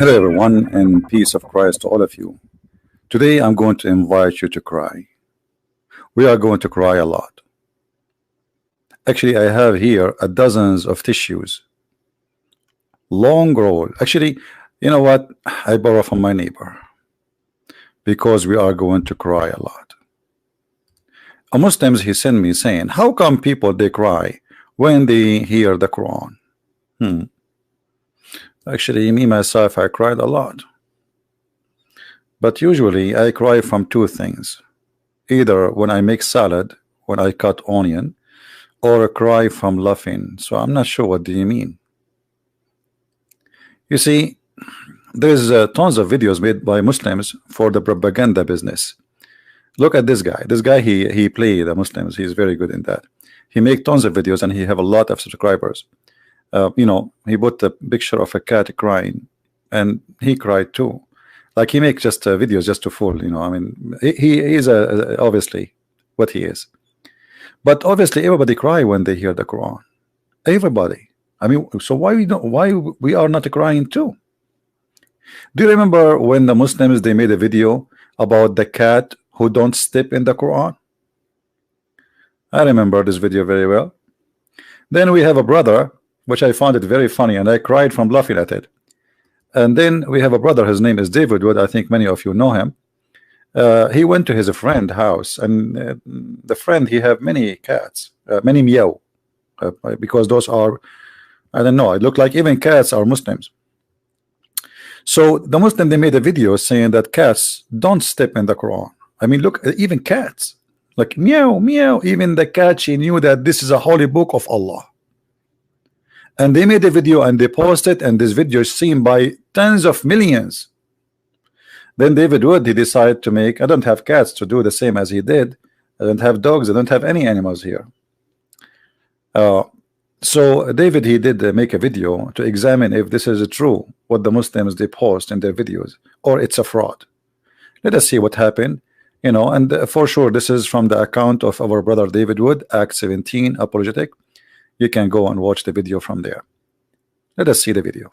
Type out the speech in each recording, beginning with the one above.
Hello, everyone, and peace of Christ to all of you. Today, I'm going to invite you to cry. We are going to cry a lot. Actually, I have here a dozens of tissues, long roll. Actually, you know what? I borrow from my neighbor because we are going to cry a lot. A Muslims he sent me saying, "How come people they cry when they hear the Quran?" Actually, me myself, I cried a lot. But usually I cry from two things. Either when I make salad, when I cut onion, or I cry from laughing. So I'm not sure what do you mean. You see, there's tons of videos made by Muslims for the propaganda business. Look at this guy. This guy, he play the Muslims. He's very good in that. He make tons of videos and he have a lot of subscribers. You know, he put the picture of a cat crying, and he cried too. Like he makes just videos just to fool. You know, I mean, he is obviously what he is. But obviously, everybody cry when they hear the Quran. Everybody. I mean, so why we don't? Why we are not crying too? Do you remember when the Muslims they made a video about the cat who don't step in the Quran? I remember this video very well. Then we have a brother, which I found it very funny, and I cried from laughing at it. And then we have a brother, his name is David Wood. I think many of you know him. He went to his friend house, and the friend, he have many cats, many meow, because those are, I don't know, it look like even cats are Muslims. So the Muslim, they made a video saying that cats don't step in the Quran. I mean, look, even cats, like meow, meow, even the cat, she knew that this is a holy book of Allah. And they made a video and they posted, and this video is seen by tens of millions. Then David Wood, he decided to make, I don't have cats to do the same as he did. I don't have dogs. I don't have any animals here. So David, he did make a video to examine if this is true, what the Muslims they post in their videos, or it's a fraud. Let us see what happened. You know, and for sure, this is from the account of our brother David Wood, Act 17 Apologetic. You can go and watch the video from there. Let us see the video.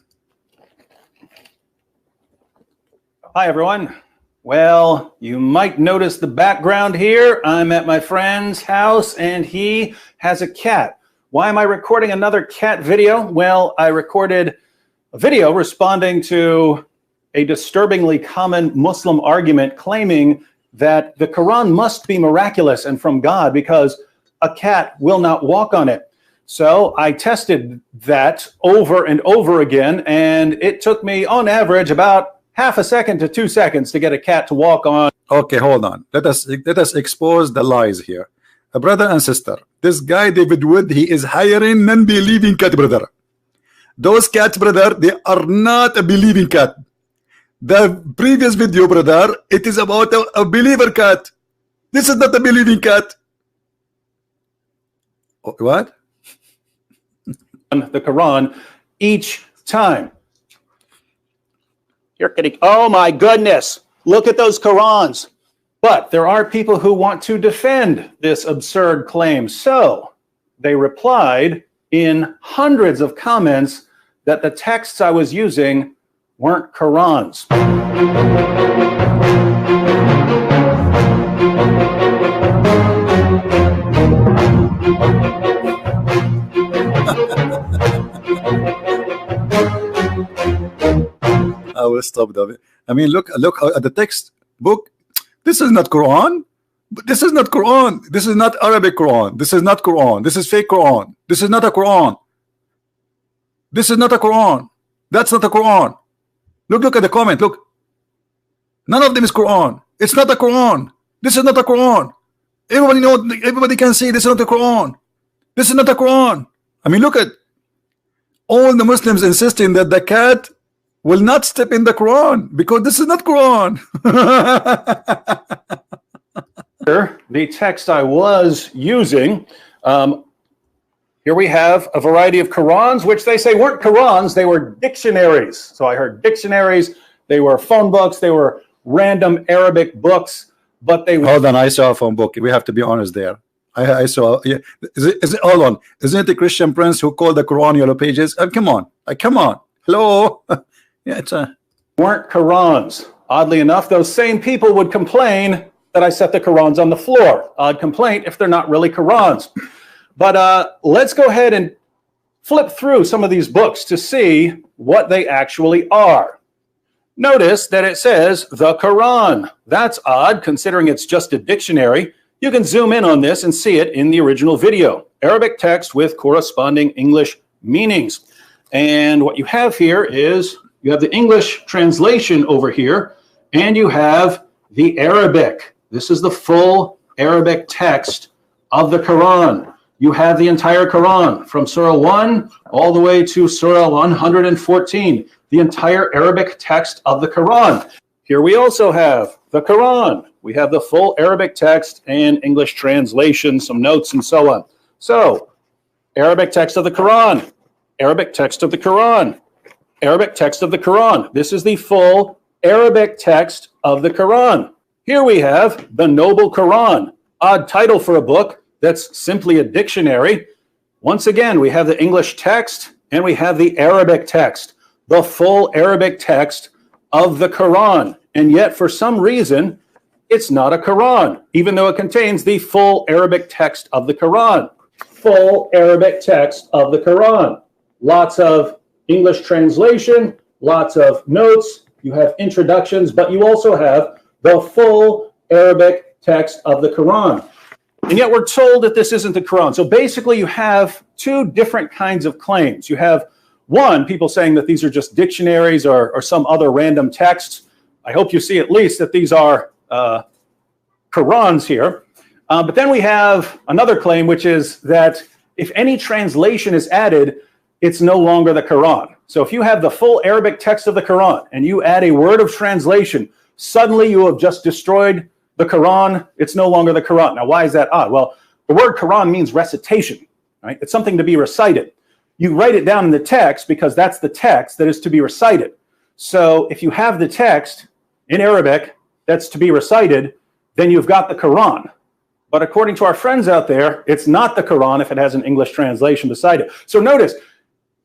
Hi, everyone. Well, you might notice the background here. I'm at my friend's house, and he has a cat. Why am I recording another cat video? Well, I recorded a video responding to a disturbingly common Muslim argument claiming that the Quran must be miraculous and from God because a cat will not walk on it. So I tested that over and over again, and it took me on average about half a second to 2 seconds to get a cat to walk on. Okay, hold on. Let us expose the lies here. Brother and sister, this guy David Wood, he is hiring non-believing cat, brother. Those cats, brother, they are not a believing cat. The previous video, brother, it is about a believer cat. This is not a believing cat. What? The Quran each time. You're kidding. Oh my goodness. Look at those Qurans. But there are people who want to defend this absurd claim. So they replied in hundreds of comments that the texts I was using weren't Qurans. I will stop that. I mean, look at the text book. This is not Quran. This is not Quran. This is not Arabic Quran. This is not Quran. This is fake Quran. This is not a Quran. This is not a Quran. That's not a Quran. Look at the comment. Look. None of them is Quran. It's not a Quran. This is not a Quran. Everybody know. Everybody can see this is not a Quran. This is not a Quran. I mean, look at all the Muslims insisting that the cat will not step in the Quran because this is not Quran. The text I was using, here we have a variety of Qurans, which they say weren't Qurans, they were dictionaries. So I heard dictionaries, they were phone books, they were random Arabic books, but they... Hold on, I saw a phone book. We have to be honest there. I saw, yeah. Is it, hold on. Isn't it the Christian Prince who called the Quran yellow pages? Come on. Come on. Hello. Yeah, it's a... weren't Qurans. Oddly enough, those same people would complain that I set the Qurans on the floor. Odd complaint if they're not really Qurans. But let's go ahead and flip through some of these books to see what they actually are. Notice that it says the Quran. That's odd considering it's just a dictionary. You can zoom in on this and see it in the original video. Arabic text with corresponding English meanings. And what you have here is you have the English translation over here, and you have the Arabic. This is the full Arabic text of the Quran. You have the entire Quran from Surah 1 all the way to Surah 114, the entire Arabic text of the Quran. Here we also have the Quran. We have the full Arabic text and English translation, some notes and so on. So, Arabic text of the Quran, Arabic text of the Quran, Arabic text of the Quran. This is the full Arabic text of the Quran. Here we have the Noble Quran, odd title for a book that's simply a dictionary. Once again, we have the English text and we have the Arabic text, the full Arabic text of the Quran. And yet, for some reason, it's not a Quran, even though it contains the full Arabic text of the Quran. Full Arabic text of the Quran. Lots of English translation, lots of notes. You have introductions, but you also have the full Arabic text of the Quran. And yet we're told that this isn't the Quran. So basically you have two different kinds of claims. You have one, people saying that these are just dictionaries or some other random texts. I hope you see at least that these are Qurans here. But then we have another claim, which is that if any translation is added, it's no longer the Quran. So if you have the full Arabic text of the Quran and you add a word of translation, suddenly you have just destroyed the Quran. It's no longer the Quran. Now, why is that odd? Well, the word Quran means recitation, right? It's something to be recited. You write it down in the text because that's the text that is to be recited. So if you have the text in Arabic that's to be recited, then you've got the Quran. But according to our friends out there, it's not the Quran if it has an English translation beside it. So notice,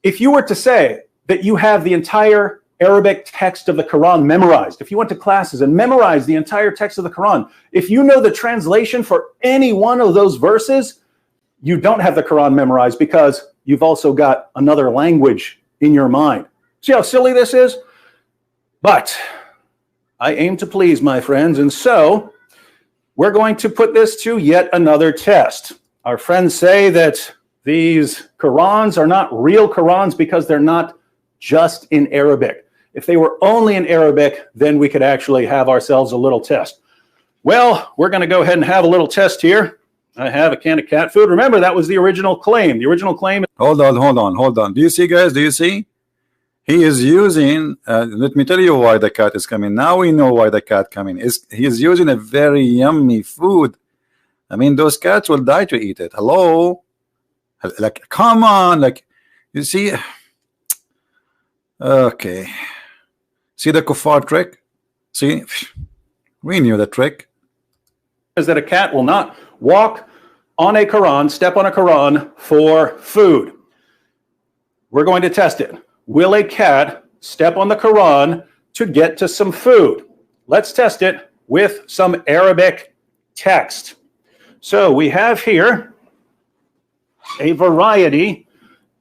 if you were to say that you have the entire Arabic text of the Quran memorized, if you went to classes and memorized the entire text of the Quran, if you know the translation for any one of those verses, you don't have the Quran memorized because you've also got another language in your mind. See how silly this is? But I aim to please, my friends, and so we're going to put this to yet another test. Our friends say that these Qurans are not real Qurans because they're not just in Arabic. If they were only in Arabic, then we could actually have ourselves a little test. Well, we're going to go ahead and have a little test here. I have a can of cat food. Remember, that was the original claim. The original claim. Hold on. Do you see, guys? Do you see? He is using, let me tell you why the cat is coming. Now we know why the cat coming. He is using a very yummy food. I mean, those cats will die to eat it. Hello? Like, come on. Like, you see? Okay. See the kuffar trick? See? We knew the trick. Is that a cat will not walk on a Quran, step on a Quran for food. We're going to test it. Will a cat step on the Quran to get to some food? Let's test it with some Arabic text. So we have here a variety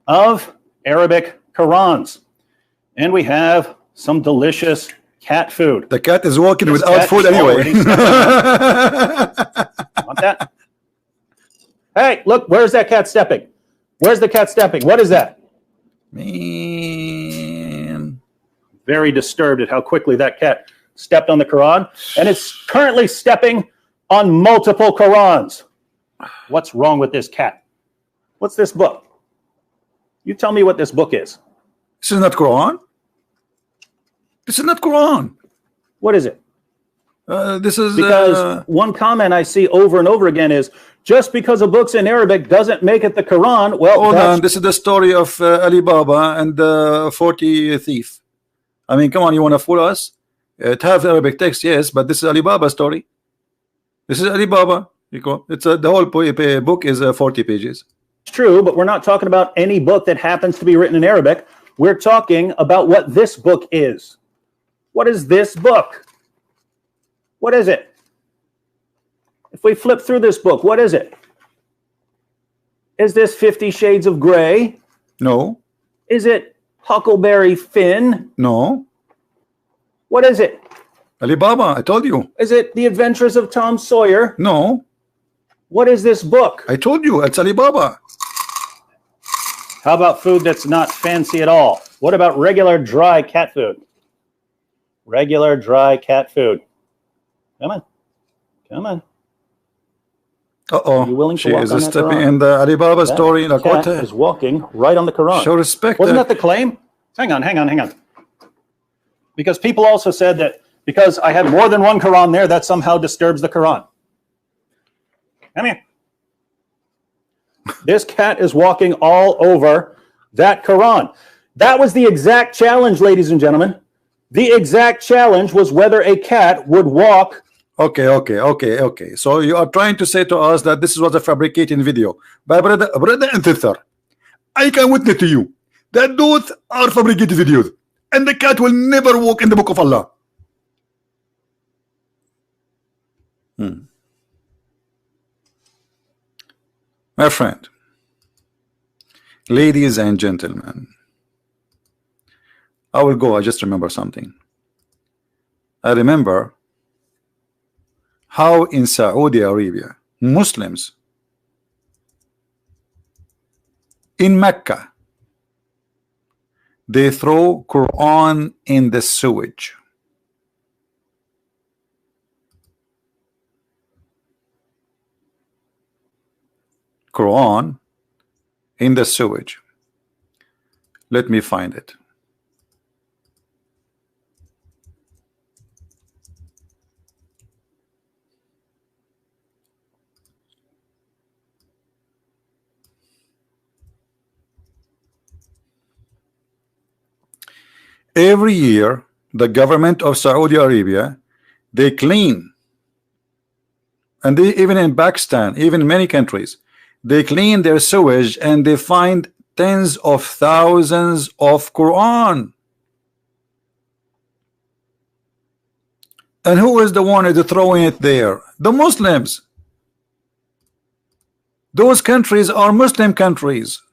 of Arabic Qurans. And we have some delicious cat food. The cat is walking without food anyway. Want that? Hey, look, where's that cat stepping? Where's the cat stepping? What is that? Man. Very disturbed at how quickly that cat stepped on the Quran. And it's currently stepping on multiple Qurans. What's wrong with this cat? What's this book? You tell me what this book is. This is not Quran. This is not Quran. What is it? This is because one comment I see over and over again is just because a book's in Arabic doesn't make it the Quran. Well, hold on. This is the story of Ali Baba and the 40 thief. I mean, come on, you want to fool us? It has Arabic text, yes, but this is Ali Baba story. This is Ali Baba. It's the whole book is 40 pages. It's true, but we're not talking about any book that happens to be written in Arabic. We're talking about what this book is. What is this book? What is it? If we flip through this book, what is it? Is this 50 Shades of Grey? No. Is it Huckleberry Finn? No. What is it? Alibaba, I told you. Is it The Adventures of Tom Sawyer? No. What is this book? I told you, it's Alibaba. How about food that's not fancy at all? What about regular dry cat food? Regular dry cat food. Come on. Come on. Are you willing to She walk is on that stepping Quran? in the Alibaba That story. Like, cat what? is walking right on the Quran. Show respect. Wasn't that the claim? Hang on. Because people also said that because I had more than one Quran there, that somehow disturbs the Quran. Come here. This cat is walking all over that Quran. That was the exact challenge, ladies and gentlemen. The exact challenge was whether a cat would walk. Okay. So you are trying to say to us that this was a fabricated video. But brother and sister, I can witness to you that those are fabricated videos. And the cat will never walk in the book of Allah. My friend, ladies and gentlemen, I will go. I just remember something. I remember how in Saudi Arabia, Muslims in Mecca, they throw Quran in the sewage. Quran in the sewage. Let me find it. Every year, the government of Saudi Arabia, they clean, and they, even in Pakistan, even in many countries, they clean their sewage and they find tens of thousands of Quran. And who is the one who's throwing it there? The Muslims. Those countries are Muslim countries.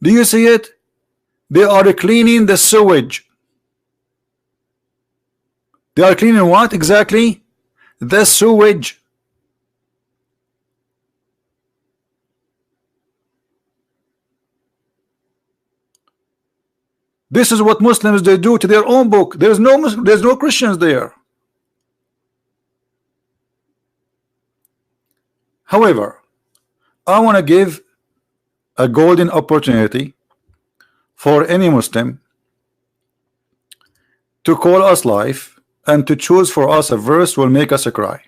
Do you see it? They are cleaning the sewage. They are cleaning what exactly? The sewage. This is what Muslims they do to their own book. There's no Christians there. However, I want to give a golden opportunity for any Muslim to call us live and to choose for us a verse will make us cry.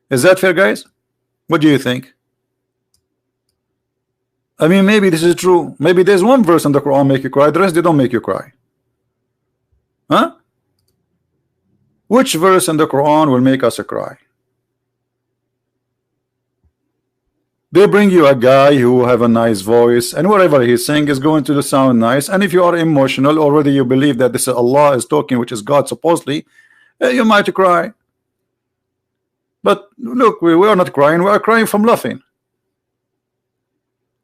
Is that fair, guys? What do you think? I mean, maybe this is true. Maybe there's one verse in the Quran make you cry, the rest they don't make you cry. Huh? Which verse in the Quran will make us cry? They bring you a guy who have a nice voice, and whatever he's saying is going to sound nice. And if you are emotional, already you believe that this is Allah is talking, which is God supposedly, you might cry. But look, we are not crying. We are crying from laughing.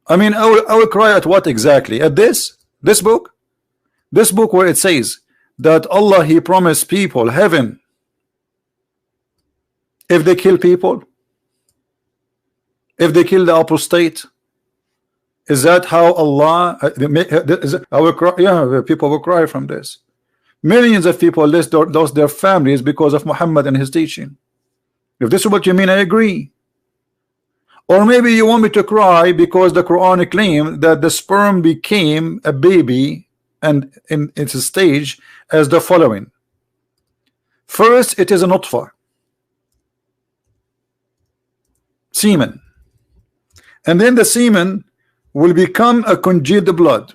I mean, I will cry at what exactly? At this book? This book where it says that Allah, He promised people heaven if they kill people. If they kill the apostate, is that how Allah? I will cry. Yeah, people will cry from this. Millions of people lost their families because of Muhammad and his teaching. If this is what you mean, I agree. Or maybe you want me to cry because the Quran claims that the sperm became a baby, and in its stage as the following. First, it is a nutfa, semen. And then the semen will become a congealed blood.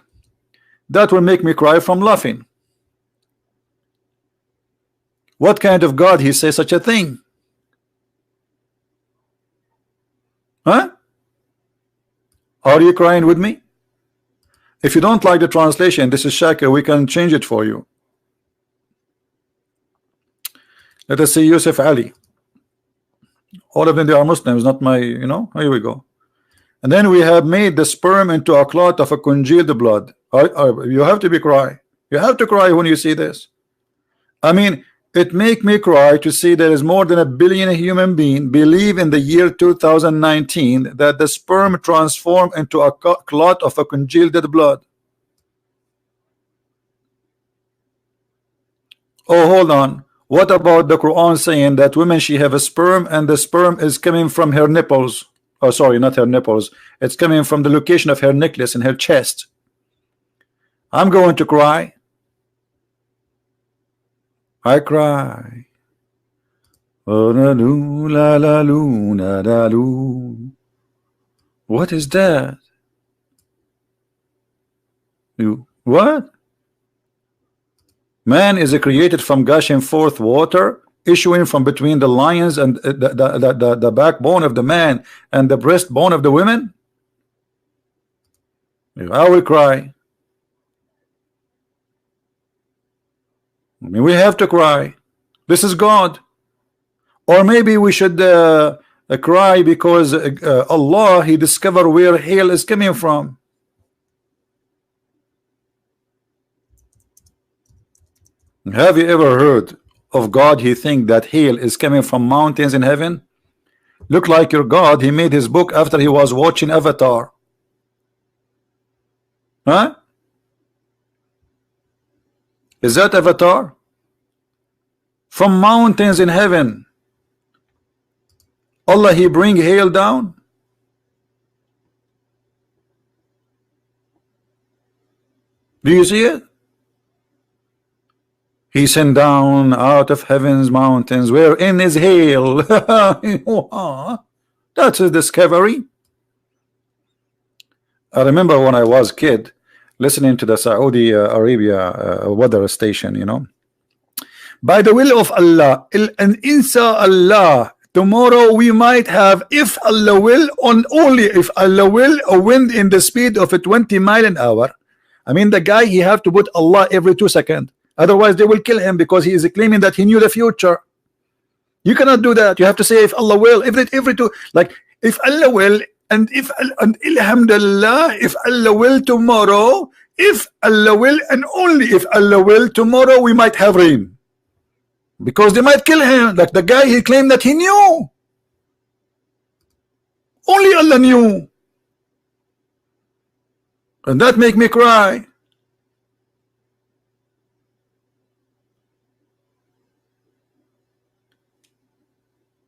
That will make me cry from laughing. What kind of God He says such a thing? Huh? Are you crying with me? If you don't like the translation, this is Shaka, we can change it for you. Let us see Yusuf Ali. All of them, they are Muslims, not my, you know. Here we go. And then we have made the sperm into a clot of a congealed blood. You have to be cry. You have to cry when you see this. I mean, it make me cry to see there is more than 1 billion human beings believe in the year 2019 that the sperm transform into a clot of a congealed blood. Oh, hold on. What about the Quran saying that women, she have a sperm and the sperm is coming from her nipples? Oh, sorry, not her nipples. It's coming from the location of her necklace in her chest. I'm going to cry. I cry. Oh, la, loo, la, la, loo, la, la, loo. What is that? You what? Man is created from gushing forth water, issuing from between the lions and the backbone of the man and the breastbone of the women. I will cry. I mean, we have to cry. This is God. Or maybe we should cry because Allah, He discovered where hail is coming from. Have you ever heard of God? He think that hail is coming from mountains in heaven? Look like your God, he made his book after he was watching Avatar. Huh? Is that Avatar? From mountains in heaven, Allah, he bring hail down? Do you see it? He sent down out of heaven's mountains wherein is hail. That's a discovery. I remember when I was a kid listening to the Saudi Arabia weather station, you know. By the will of Allah, and inshallah, tomorrow we might have, if Allah will, only if Allah will, a wind in the speed of a 20 miles an hour. I mean, the guy, he have to put Allah every 2 seconds. Otherwise, they will kill him because he is claiming that he knew the future. You cannot do that. You have to say, if Allah will, every two, like, if Allah will, and if, and alhamdulillah, if Allah will tomorrow, if Allah will, and only if Allah will tomorrow, we might have rain. Because they might kill him. Like the guy, he claimed that he knew. Only Allah knew. And that make me cry.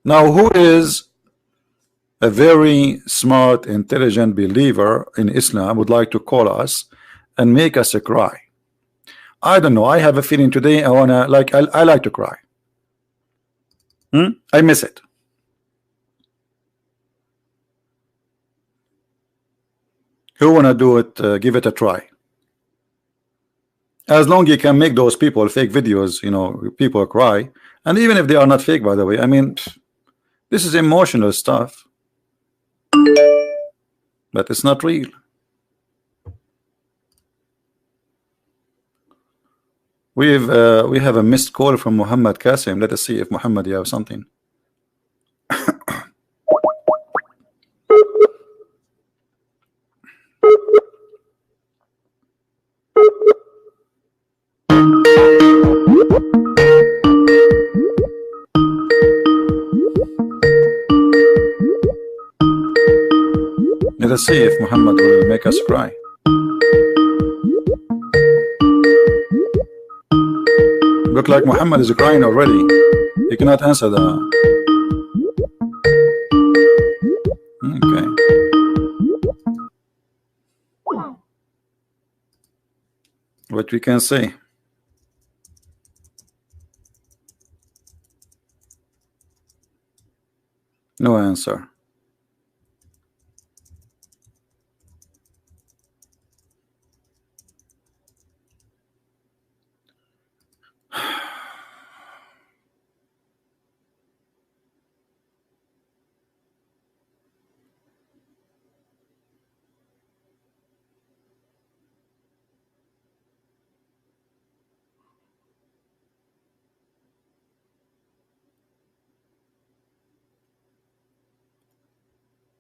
Now, who is a very smart, intelligent believer in Islam would like to call us and make us cry? I don't know. I have a feeling today I wanna I like to cry. I miss it. Who wanna do it? Give it a try. As long as you can make those people fake videos, you know, people cry, and even if they are not fake, by the way. I mean, this is emotional stuff, but it's not real. We have a missed call from Muhammad Qasim. Let us see if Muhammad, you have something. Let us see if Muhammad will make us cry. Look like Muhammad is crying already. He cannot answer that. Okay. What we can say? No answer.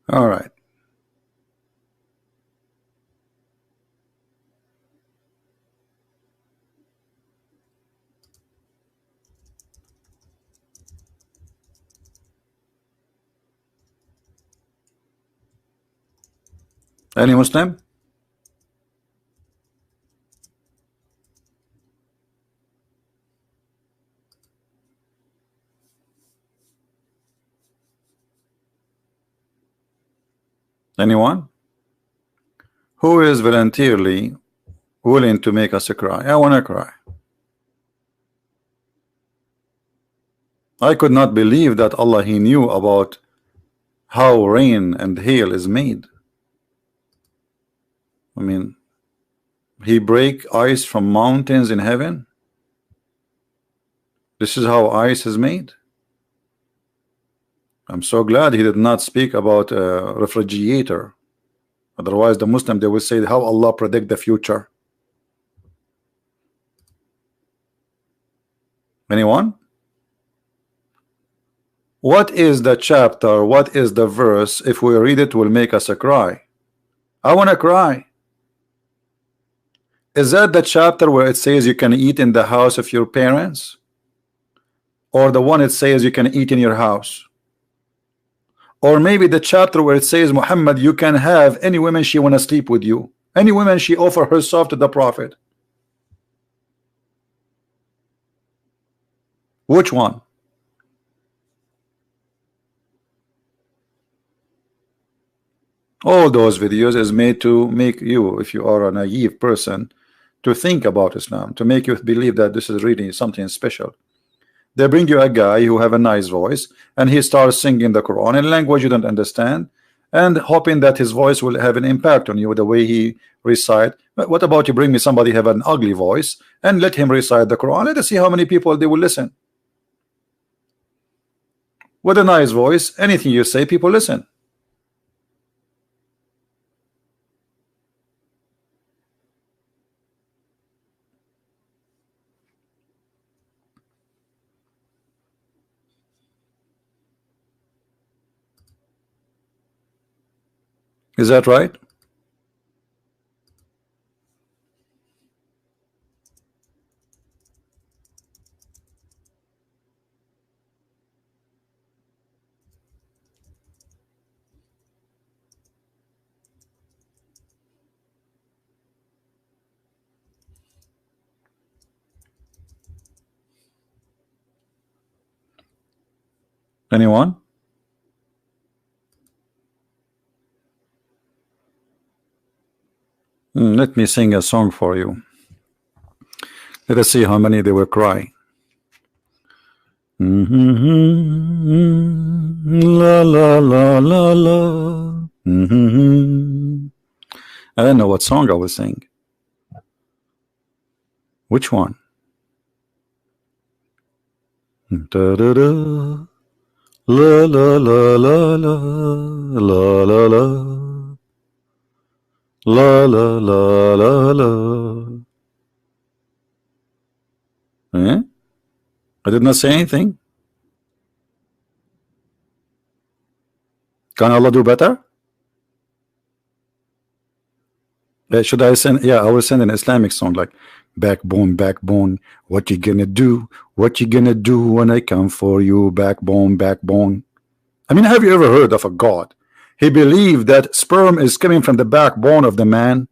All right. Any Muslim? Anyone? Who is voluntarily willing to make us cry? I want to cry. I could not believe that Allah, He knew about how rain and hail is made. I mean, He break ice from mountains in heaven. This is how ice is made. I'm so glad He did not speak about a refrigerator. Otherwise, the Muslim, they will say how Allah predict the future. Anyone? What is the chapter? What is the verse? If we read it, will make us cry. I want to cry. Is that the chapter where it says you can eat in the house of your parents? Or the one it says you can eat in your house? Or maybe the chapter where it says, Muhammad, you can have any woman she want to sleep with you, any woman she offer herself to the Prophet. Which one? All those videos is made to make you, if you are a naive person, to think about Islam, to make you believe that this is really something special. They bring you a guy who have a nice voice and he starts singing the Quran in a language you don't understand, and hoping that his voice will have an impact on you the way he recite. But what about you bring me somebody have an ugly voice and let him recite the Quran? Let us see how many people they will listen. With a nice voice, anything you say, people listen. Is that right? Anyone? Let me sing a song for you. Let us see how many they will cry. La la la la la. I don't know what song I will sing. Which one? Da da da. La la la la la la la la. La la la la la. Eh? I did not say anything. Can Allah do better? Should I send? Yeah, I will send an Islamic song like backbone, backbone. What you gonna do? What you gonna do when I come for you? Backbone, backbone. I mean, have you ever heard of a God? He believed that sperm is coming from the backbone of the man.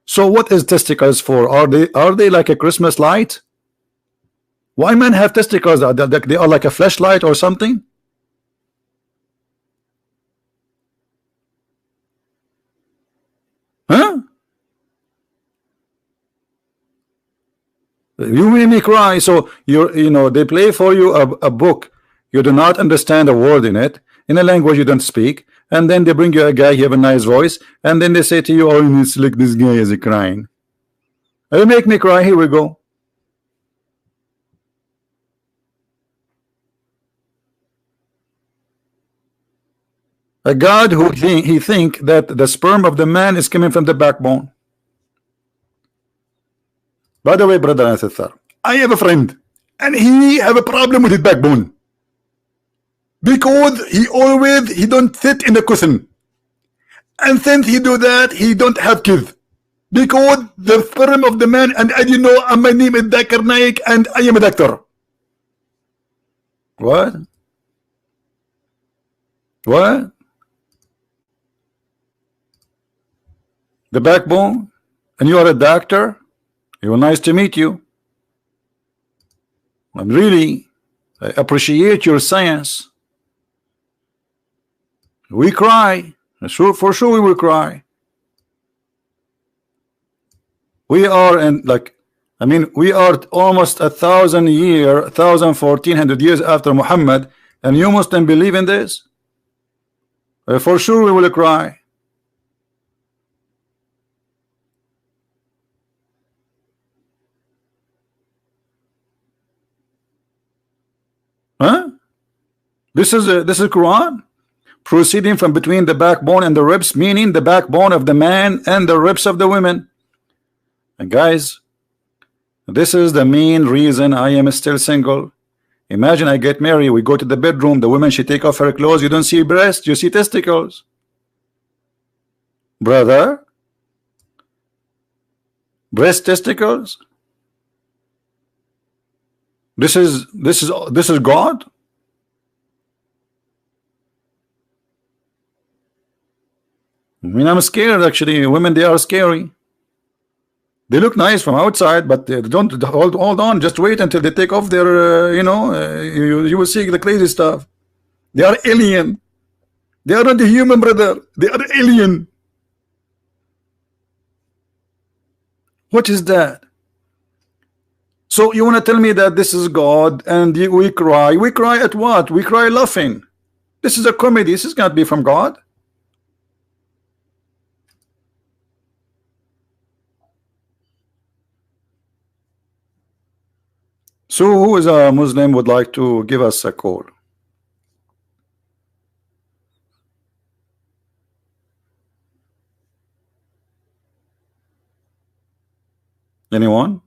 So what is testicles for? Are they like a Christmas light? Why men have testicles? They are like a flashlight or something? Huh? You made me cry. So you know they play for you a book. You do not understand a word in it, in a language you don't speak, and then they bring you a guy, you have a nice voice, and then they say to you, oh, it's like this guy is crying. You make me cry. Here we go. A God who he think that the sperm of the man is coming from the backbone. By the way, brother and sister, I have a friend and he have a problem with his backbone. because he don't sit in the cushion, and since he do that, he don't have kids, because the sperm of the man. And as you know, my name is Zakir Naik, and I am a doctor. What? What? The backbone? And you are a doctor? Well, nice to meet you. I appreciate your science. We cry. For sure we will cry. We are in we are almost 1,000 years, 1,400 years after Muhammad, and you Muslims believe in this? For sure we will cry. Huh? This is Quran, proceeding from between the backbone and the ribs, meaning the backbone of the man and the ribs of the women. And guys, this is the main reason I am still single. Imagine I get married, we go to the bedroom, the woman, she take off her clothes, you don't see breasts, you see testicles. Brother, breast, testicles. This is God. I mean, I'm scared actually. Women, they are scary. They look nice from outside, but they don't. Hold on, just wait until they take off their you will see the crazy stuff. They are alien. They are not human, brother. They are alien. What is that? So you want to tell me that this is God and we cry? We cry at what? We cry laughing. This is a comedy. This is not be from God. So who is a Muslim would like to give us a call? Anyone?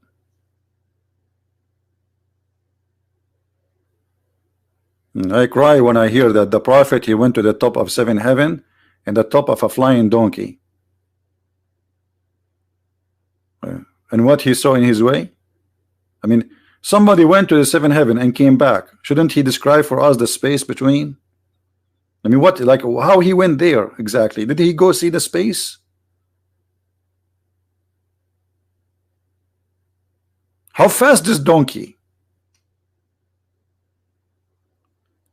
I cry when I hear that the prophet, he went to the top of 7 heaven and the top of a flying donkey. And what he saw in his way? I mean, somebody went to the 7 heaven and came back. Shouldn't he describe for us the space between? I mean, what, like, how he went there exactly? Did he go see the space? How fast this donkey?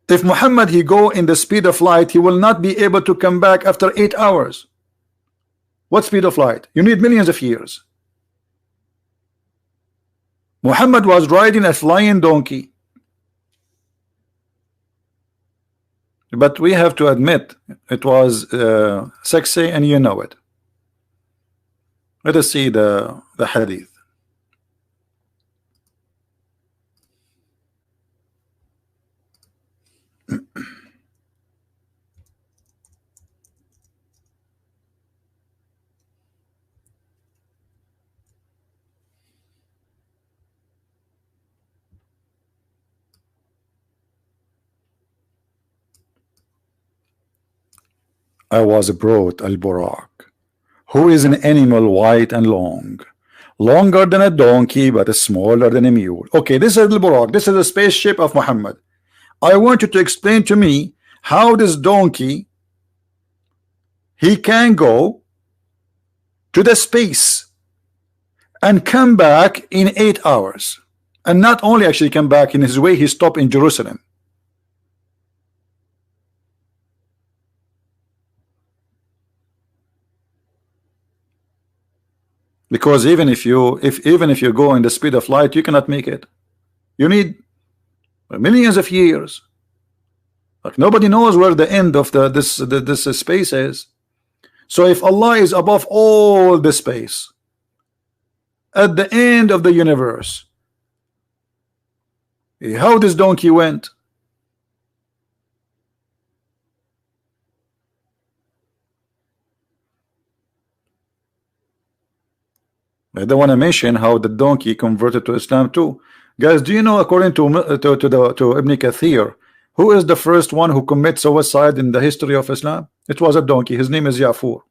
If Muhammad he go in the speed of light, he will not be able to come back after 8 hours. What speed of light? You need millions of years. Muhammad was riding a flying donkey. But we have to admit it was sexy, and you know it. Let us see the hadith. I was brought al-Burak, who is an animal white and long, longer than a donkey but smaller than a mule. Okay, this is al-Burak. This is a spaceship of Muhammad. I want you to explain to me how this donkey he can go to the space and come back in 8 hours, and not only actually come back, in his way he stopped in Jerusalem. Because even if you go in the speed of light, you cannot make it. You need millions of years. Like nobody knows where the end of this space is. So if Allah is above all the space, at the end of the universe, how this donkey went? I don't want to mention how the donkey converted to Islam too. Guys, do you know, according to Ibn Kathir, Who is the first one who commits suicide in the history of Islam? It was a donkey. His name is Yafur.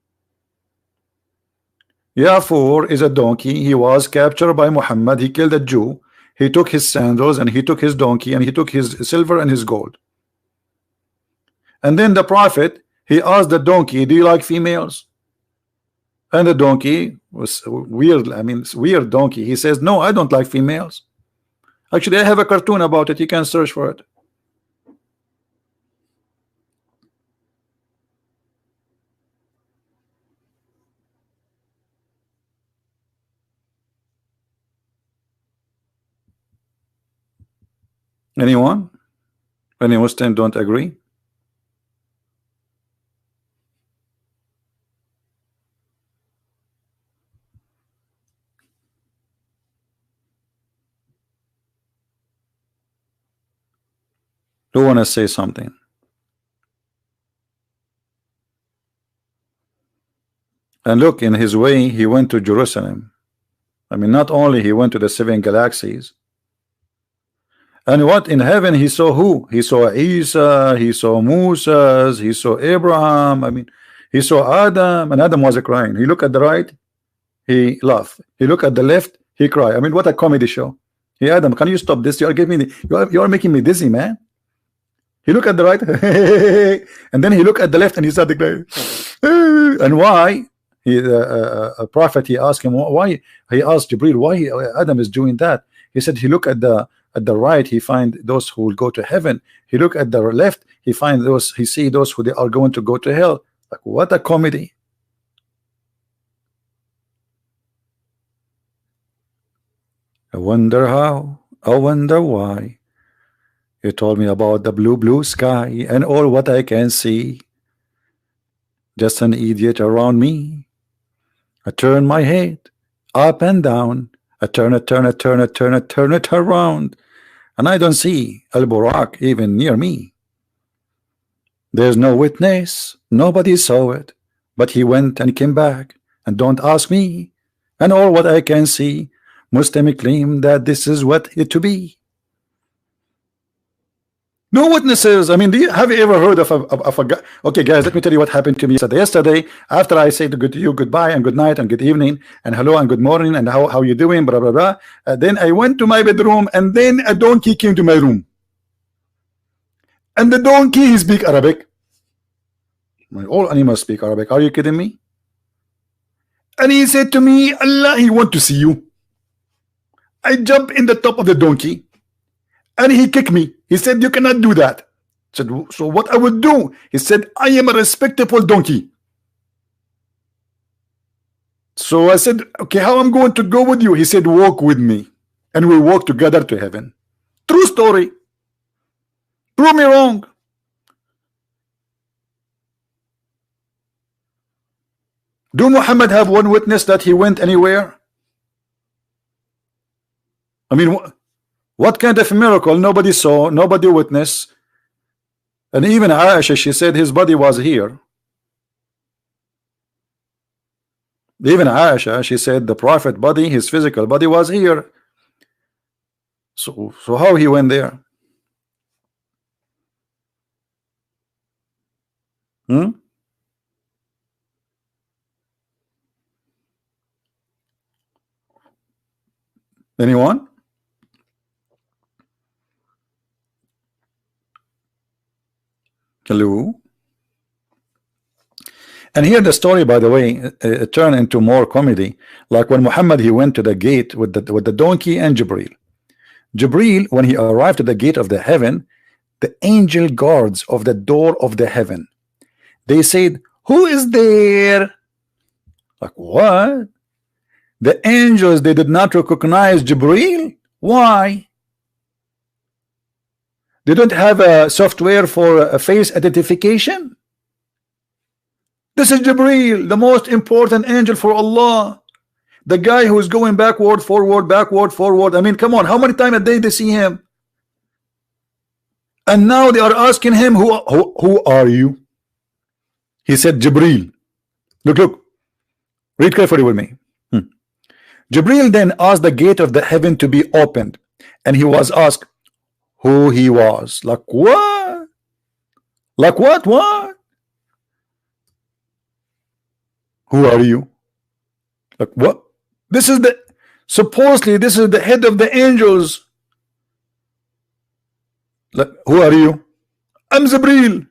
Yafur is a donkey. He was captured by Muhammad. He killed a Jew. He took his sandals and he took his donkey and he took his silver and his gold. And then the Prophet, he asked the donkey, do you like females? And the donkey was weird. I mean, it's weird donkey. He says, no, I don't like females. Actually, I have a cartoon about it. You can search for it. Anyone? Any Muslim don't agree? Who want to say something? And look, in his way, he went to Jerusalem. I mean, not only he went to the 7 galaxies. And what in heaven he saw who? He saw Isa, he saw Moses, he saw Abraham. I mean, he saw Adam, and Adam was crying. He looked at the right, he laughed. He looked at the left, he cried. I mean, what a comedy show. Hey Adam, can you stop this? You are giving me, you are making me dizzy, man. He looked at the right, and then he looked at the left, and he started crying. And why? A prophet, he asked him why. He asked Jibril why Adam is doing that. He said he looked at the right, he find those who will go to heaven. He look at the left, he find those, he see those who they are going to go to hell. Like, what a comedy. I wonder how, I wonder why. You told me about the blue sky and all what I can see. Just an idiot around me. I turn my head up and down. I turn it around, and I don't see Al Burak even near me. There's no witness, nobody saw it, but he went and came back, and don't ask me. And all what I can see, Muslim claim that this is what it to be. No witnesses. I mean, have you ever heard of a guy? Okay, guys, let me tell you what happened to me yesterday. After I said to you goodbye and good night and good evening and hello and good morning and how you doing, blah blah blah. Then I went to my bedroom, and then a donkey came to my room. And the donkey, he speak Arabic. All animals speak Arabic. Are you kidding me? And he said to me, Allah, he want to see you. I jump in the top of the donkey, and he kicked me. He said, you cannot do that. I said, so what I would do? He said, I am a respectable donkey. So I said, okay, how I'm going to go with you? He said, walk with me, and we walk together to heaven. True story. Prove me wrong. Do Muhammad have one witness that he went anywhere? I mean, what kind of miracle? Nobody saw, nobody witnessed. And even Aisha, she said his body was here. Even Aisha, she said the prophet body, his physical body was here. So how he went there? Anyone? Hello. And here the story, by the way, it turned into more comedy. Like when Muhammad, he went to the gate with the donkey and Jibril. Jibril, when he arrived at the gate of the heaven, the angel guards of the door of the heaven, they said, who is there? Like, what? The angels, they did not recognize Jibril. Why? They don't have a software for a face identification. This is Jibril, the most important angel for Allah. The guy who is going backward, forward, backward, forward. I mean, come on, how many times a day they see him? And now they are asking him, who are you? He said, Jibril. Look. Read carefully with me. Jibril then asked the gate of the heaven to be opened, and he was asked who he was. Like, what? Like what? What? Who are you? Like what? This is the supposedly this is the head of the angels. Like, who are you? I'm Jibreel.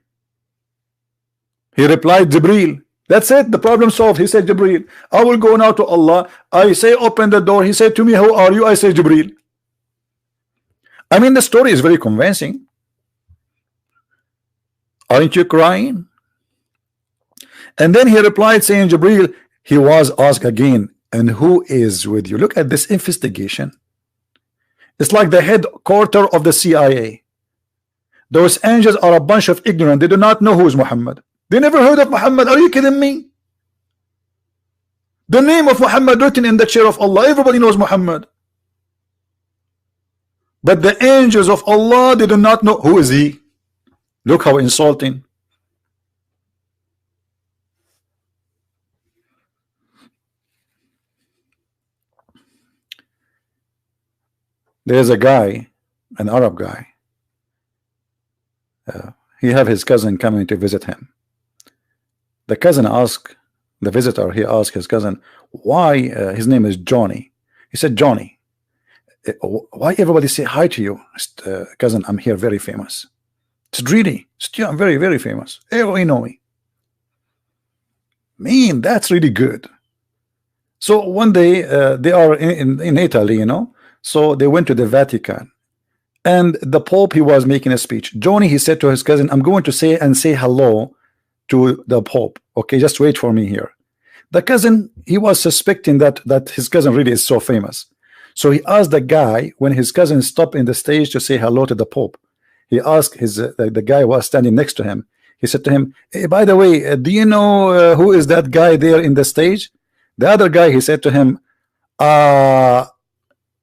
He replied, Jibreel. That's it. The problem solved. He said, Jibreel. I will go now to Allah. I say, open the door. He said to me, who are you? I say, Jibreel. I mean, the story is very convincing. Aren't you crying? And then he replied, saying, Jibreel. He was asked again, and who is with you? Look at this investigation. It's like the headquarters of the CIA. Those angels are a bunch of ignorant. They do not know who is Muhammad. They never heard of Muhammad. Are you kidding me? The name of Muhammad written in the chair of Allah. Everybody knows Muhammad. But the angels of Allah, they do not know who is he. Look how insulting. There's a guy, an Arab guy. He have his cousin coming to visit him. The cousin asked the visitor, he asked his cousin, why his name is Johnny. He said, Johnny, why everybody say hi to you? Cousin, I'm here very famous. It's really, I'm very, very famous. Everybody know me. Man, that's really good. So one day they are in Italy, you know. So they went to the Vatican. And the Pope, he was making a speech. Johnny, he said to his cousin, I'm going to say hello to the Pope. Okay, just wait for me here. The cousin, he was suspecting that his cousin really is so famous. So he asked the guy, when his cousin stopped in the stage to say hello to the Pope, he asked the guy who was standing next to him. He said to him, hey, by the way, do you know who is that guy there in the stage? The other guy, he said to him,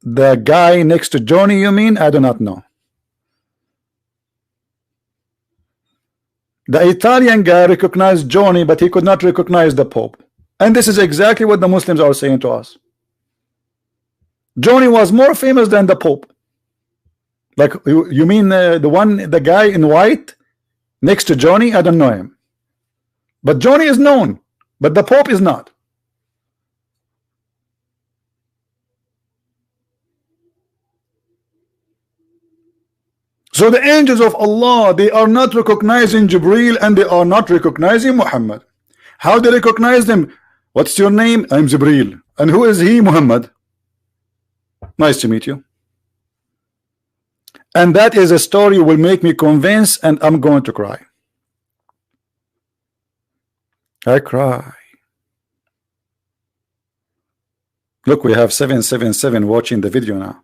the guy next to Johnny, you mean? I do not know. The Italian guy recognized Johnny, but he could not recognize the Pope. And this is exactly what the Muslims are saying to us. Johnny was more famous than the Pope. Like, you mean the guy in white next to Johnny? I don't know him. But Johnny is known, but the Pope is not. So the angels of Allah, they are not recognizing Jibreel and they are not recognizing Muhammad. How they recognize them? What's your name? I'm Jibreel. And who is he? Muhammad. Nice to meet you. And that is a story will make me convinced, and I'm going to cry. I cry. Look, we have 777 watching the video now.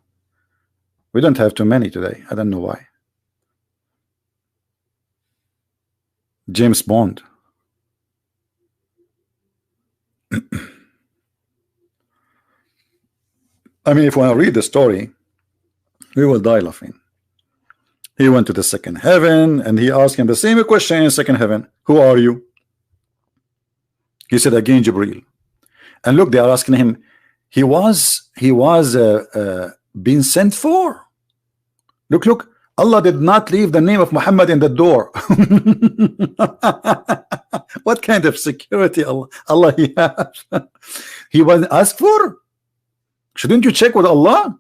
We don't have too many today. I don't know why. James Bond. I mean, if we read the story, we will die laughing. He went to the second heaven and he asked him the same question in second heaven. Who are you? He said again, Jibreel. And look, they are asking him, he was being sent for. Look, Allah did not leave the name of Muhammad in the door. What kind of security Allah he has? He was asked for. Shouldn't you check with Allah?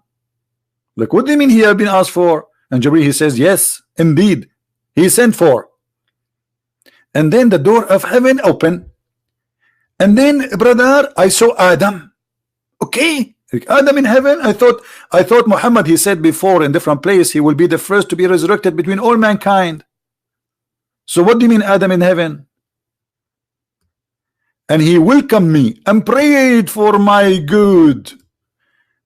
Like, what do you mean he had been asked for? And Jibreel, he says, yes, indeed, he sent for. And then the door of heaven opened. And then, brother, I saw Adam. Okay, Adam in heaven. I thought Muhammad, he said before in different place, he will be the first to be resurrected between all mankind. So what do you mean Adam in heaven? And he welcomed me and prayed for my good.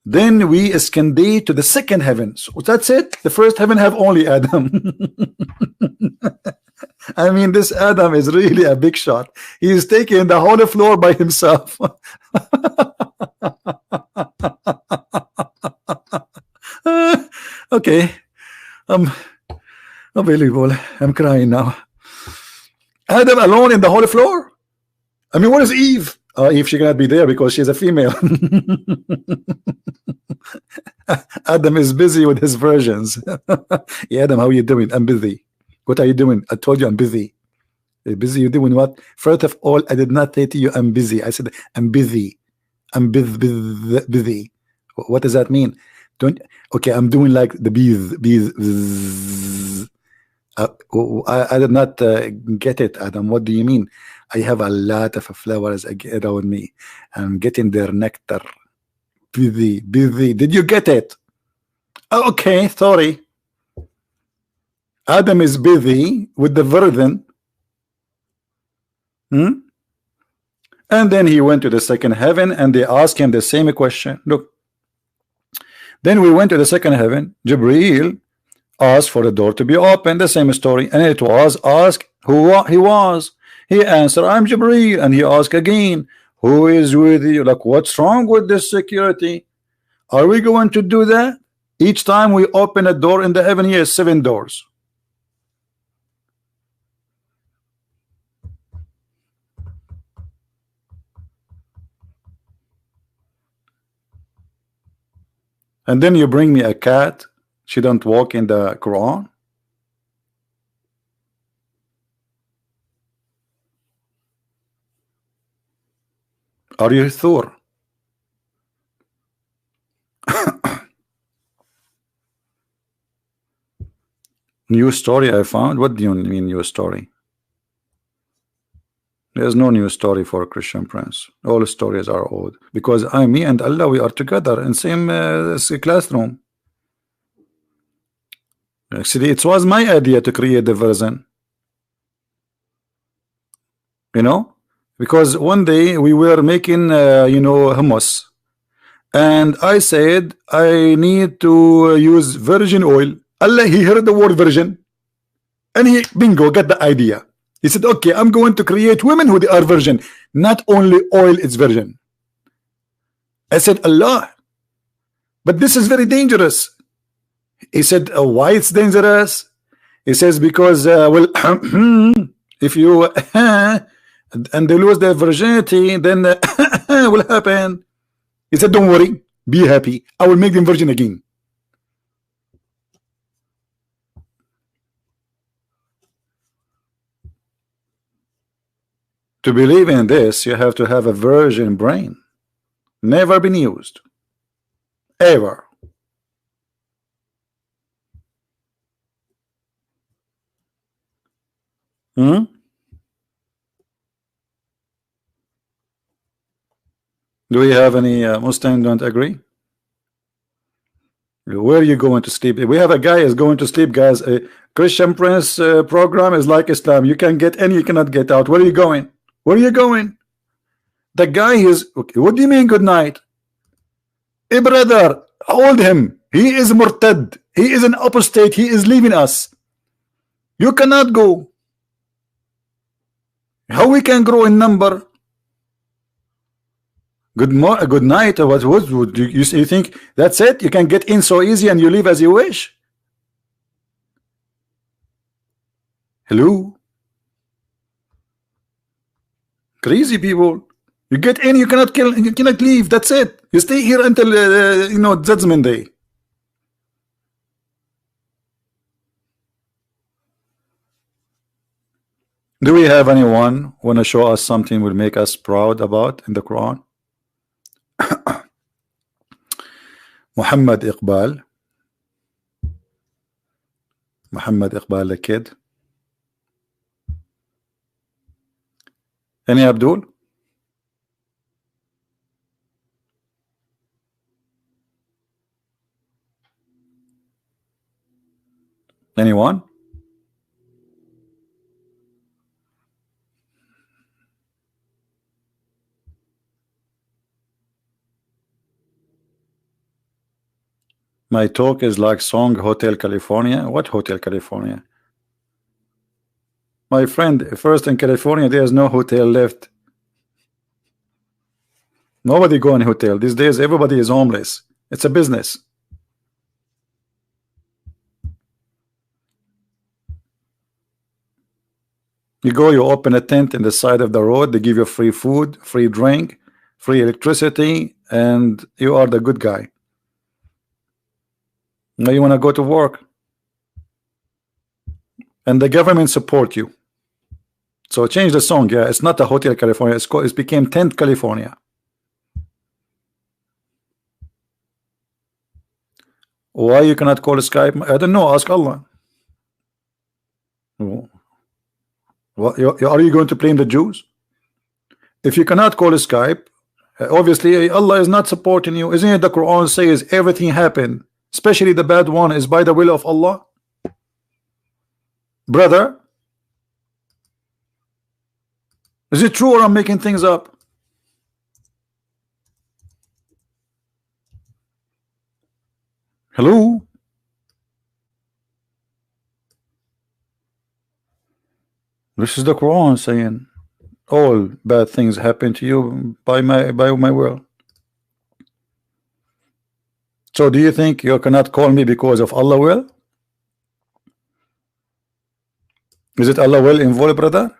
Then we ascended to the second heaven. So that's it. The first heaven have only Adam. I mean, this Adam is really a big shot. He is taking the whole floor by himself. Okay, unbelievable. I'm crying now. Adam alone in the whole floor. I mean, what is Eve? Eve, she cannot be there because she's a female. Adam is busy with his versions. Yeah, Adam, how are you doing? I'm busy. What are you doing? I told you I'm busy. Busy? You doing what? First of all, I did not say to you I'm busy. I said I'm busy. I'm busy. What does that mean? Don't. Okay, I'm doing like the bees. I did not get it, Adam. What do you mean? I have a lot of flowers around me. I'm getting their nectar. Busy. Did you get it? Okay, sorry. Adam is busy with the virgin. And then he went to the second heaven, and they asked him the same question. Look. Then we went to the second heaven. Jibreel asked for the door to be open. The same story, and it was asked who he was. He answered, I'm Jibreel. And he asked again, who is with you? Like, what's wrong with this security? Are we going to do that? Each time we open a door in the heaven, he has 7 doors. And then you bring me a cat. She don't walk in the Quran. Are you Thor? New story I found. What do you mean new story? There's no new story for Christian Prince. All stories are old because me and Allah, we are together in same classroom. Actually, it was my idea to create the version. You know, because one day we were making hummus, and I said I need to use virgin oil. Allah, he heard the word virgin, and he bingo got the idea. He said, okay, I'm going to create women who they are virgin. Not only oil is virgin. I said, Allah, but this is very dangerous. He said, why it's dangerous? He says, because well, if you and they lose their virginity, then will happen. He said, don't worry, be happy. I will make them virgin again. To believe in this, you have to have a virgin brain. Never been used. Ever. Do we have any Muslim don't agree? Where are you going to sleep? We have a guy is going to sleep, guys. A Christian Prince program is like Islam. You can get in, you cannot get out. Where are you going? Where are you going? The guy is okay. What do you mean good night? Hey brother, hold him. He is murtad. He is an apostate. He is leaving us. You cannot go. How we can grow in number? Good night. What would you think? That's it? You can get in so easy and you leave as you wish? Hello? Crazy people. You get in, you cannot kill, you cannot leave. That's it. You stay here until Judgment Day. Do we have anyone want to show us something will make us proud about in the Quran? Muhammad Iqbal. Muhammad Iqbal the kid. Any Abdul? Anyone? My talk is like song Hotel California. What Hotel California? My friend, first in California, there's no hotel left. Nobody go in hotel. These days, everybody is homeless. It's a business. You go, you open a tent in the side of the road. They give you free food, free drink, free electricity, and you are the good guy. Now you want to go to work. and the government support you. So change the song. Yeah, it's not a Hotel California. It's called, it became Tent California. Why you cannot call Skype? I don't know. Ask Allah. What, are you going to blame the Jews? If you cannot call Skype, obviously Allah is not supporting you. Isn't it the Quran says everything happened, especially the bad one, is by the will of Allah? Brother, is it true or I'm making things up? Hello? This is the Quran saying all bad things happen to you by my will. So do you think you cannot call me because of Allah will? Is it Allah will involved, brother?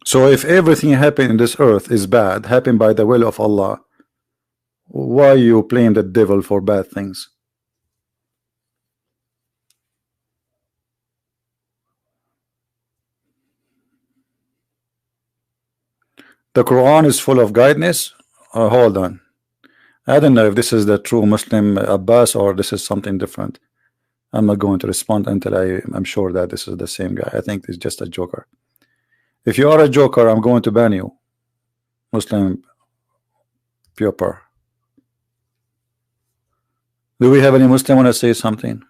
So if everything happened in this earth is bad, happened by the will of Allah, why you blame the devil for bad things? The Quran is full of guidance. Hold on, I don't know if this is the true Muslim Abbas or this is something different. I'm not going to respond until I'm sure that this is the same guy. I think it's just a joker. If you are a joker, I'm going to ban you, Muslim Pupper. Do we have any Muslim want to say something?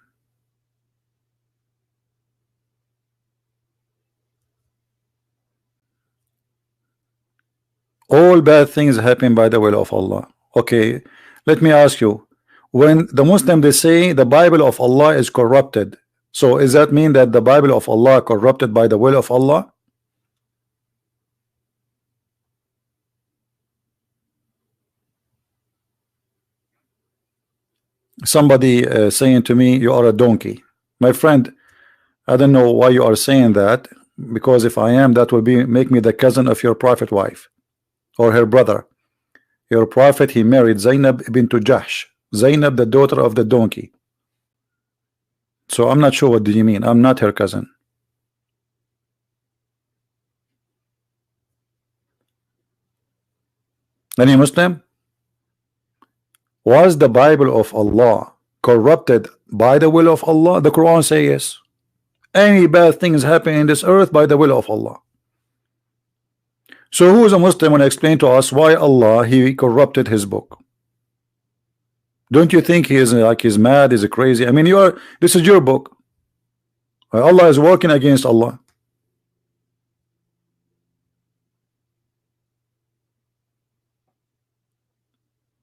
All bad things happen by the will of Allah. Okay, let me ask you, when the Muslim they say the Bible of Allah is corrupted, so does that mean that the Bible of Allah corrupted by the will of Allah? Somebody saying to me, you are a donkey. My friend, I don't know why you are saying that, because if I am, that will be make me the cousin of your prophet wife or her brother. Your prophet, he married Zainab bint Jahsh, Zainab the daughter of the donkey. So I'm not sure what do you mean. I'm not her cousin. Any Muslim? Was the Bible of Allah corrupted by the will of Allah? The Quran says yes. Any bad things happen in this earth by the will of Allah. So who is a Muslim and explain to us why Allah he corrupted his book? Don't you think he is like he's mad, he's crazy? I mean, this is your book. Allah is working against Allah.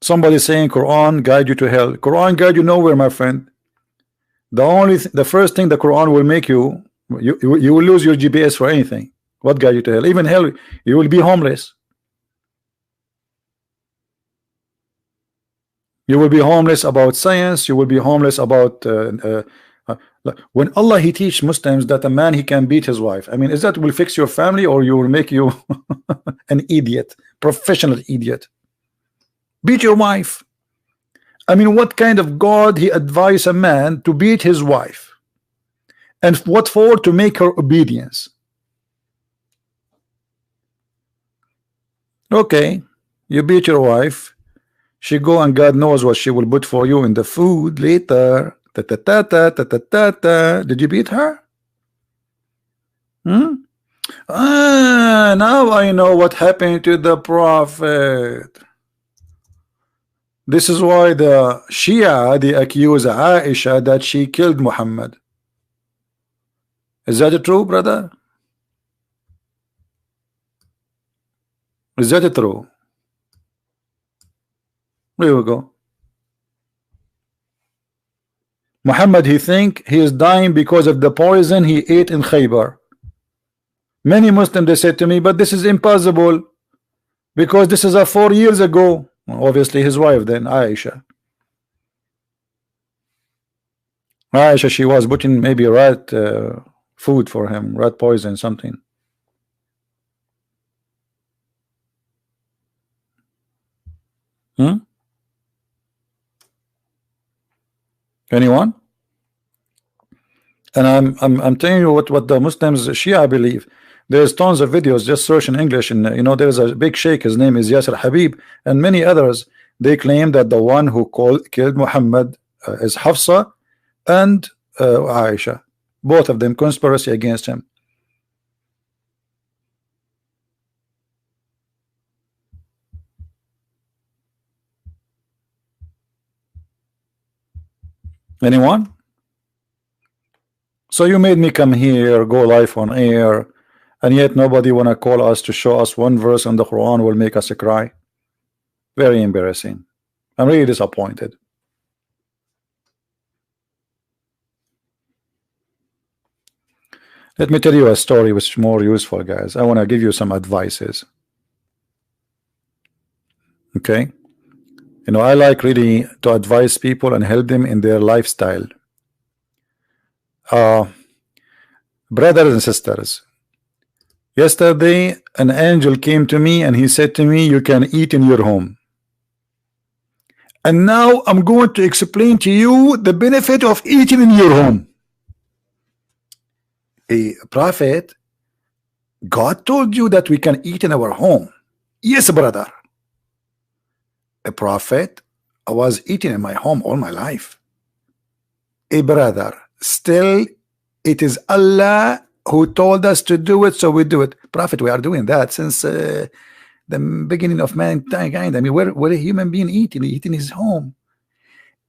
Somebody saying Quran guide you to hell. Quran guide you nowhere, my friend. The first thing the Quran will make you will lose your GPS for anything. What guide you to hell? Even hell, you will be homeless. You will be homeless about science. You will be homeless about when Allah he teach Muslims that a man he can beat his wife. I mean, is that will fix your family or you will make you an idiot, professional idiot? Beat your wife. I mean, what kind of God he advise a man to beat his wife? And what for? To make her obedience. Okay, you beat your wife. She go and God knows what she will put for you in the food later. Ta ta ta ta ta ta ta ta. Did you beat her? Now I know what happened to the Prophet. This is why the Shia they accuse Aisha that she killed Muhammad. Is that true, brother? Is that true? There we go. Muhammad he think he is dying because of the poison he ate in Khaybar. Many Muslims they said to me, but this is impossible because this is 4 years ago. Obviously his wife then, Aisha, she was putting maybe rat food for him, rat poison, something. Hmm? Anyone? And I'm telling you what the Muslims Shia believe. There's tons of videos. Just search in English, and there's a big sheikh. His name is Yasser Habib, and many others. They claim that the one who killed Muhammad is Hafsa and Aisha. Both of them conspiracy against him. Anyone? So you made me come here, go live on air, and yet nobody wanna call us to show us one verse in the Quran will make us cry. Very embarrassing. I'm really disappointed. Let me tell you a story which is more useful, guys. I want to give you some advices. Okay? I like really to advise people and help them in their lifestyle. Brothers and sisters, yesterday an angel came to me and he said to me, you can eat in your home. And now I'm going to explain to you the benefit of eating in your home. A prophet, God told you that we can eat in our home. Yes, brother. A prophet, I was eating in my home all my life. A brother, still it is Allah who told us to do it, so we do it. Prophet, we are doing that since the beginning of mankind. I mean, we're a human being eating his home.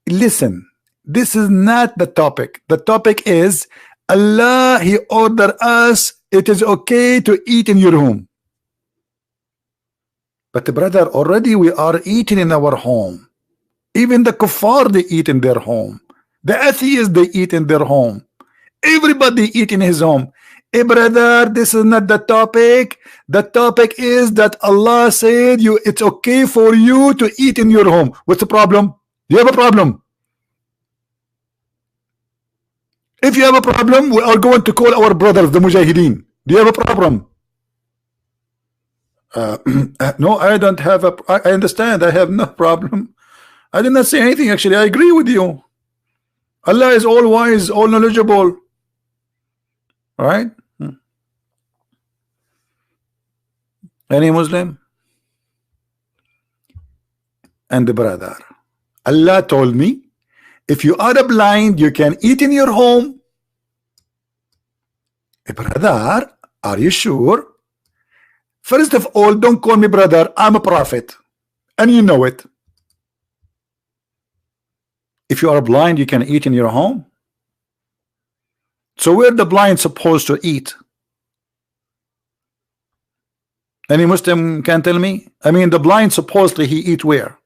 Listen, this is not the topic. The topic is Allah, He ordered us, it is okay to eat in your home. But brother, already we are eating in our home. Even the kuffar, they eat in their home. The atheists, they eat in their home. Everybody eat in his home. Hey brother, this is not the topic. The topic is that Allah said it's okay for you to eat in your home. What's the problem? Do you have a problem? If you have a problem, we are going to call our brothers, the Mujahideen. Do you have a problem? No, I don't have a. I understand. I have no problem. I did not say anything. Actually, I agree with you. Allah is all wise, all knowledgeable. All right. Any Muslim? And the brother, Allah told me, if you are blind, you can eat in your home. Hey, brother, are you sure? First of all, don't call me brother. I'm a prophet, and you know it. If you are blind, you can eat in your home. So where the blind supposed to eat? Any Muslim can tell me? I mean, the blind supposedly he eat where?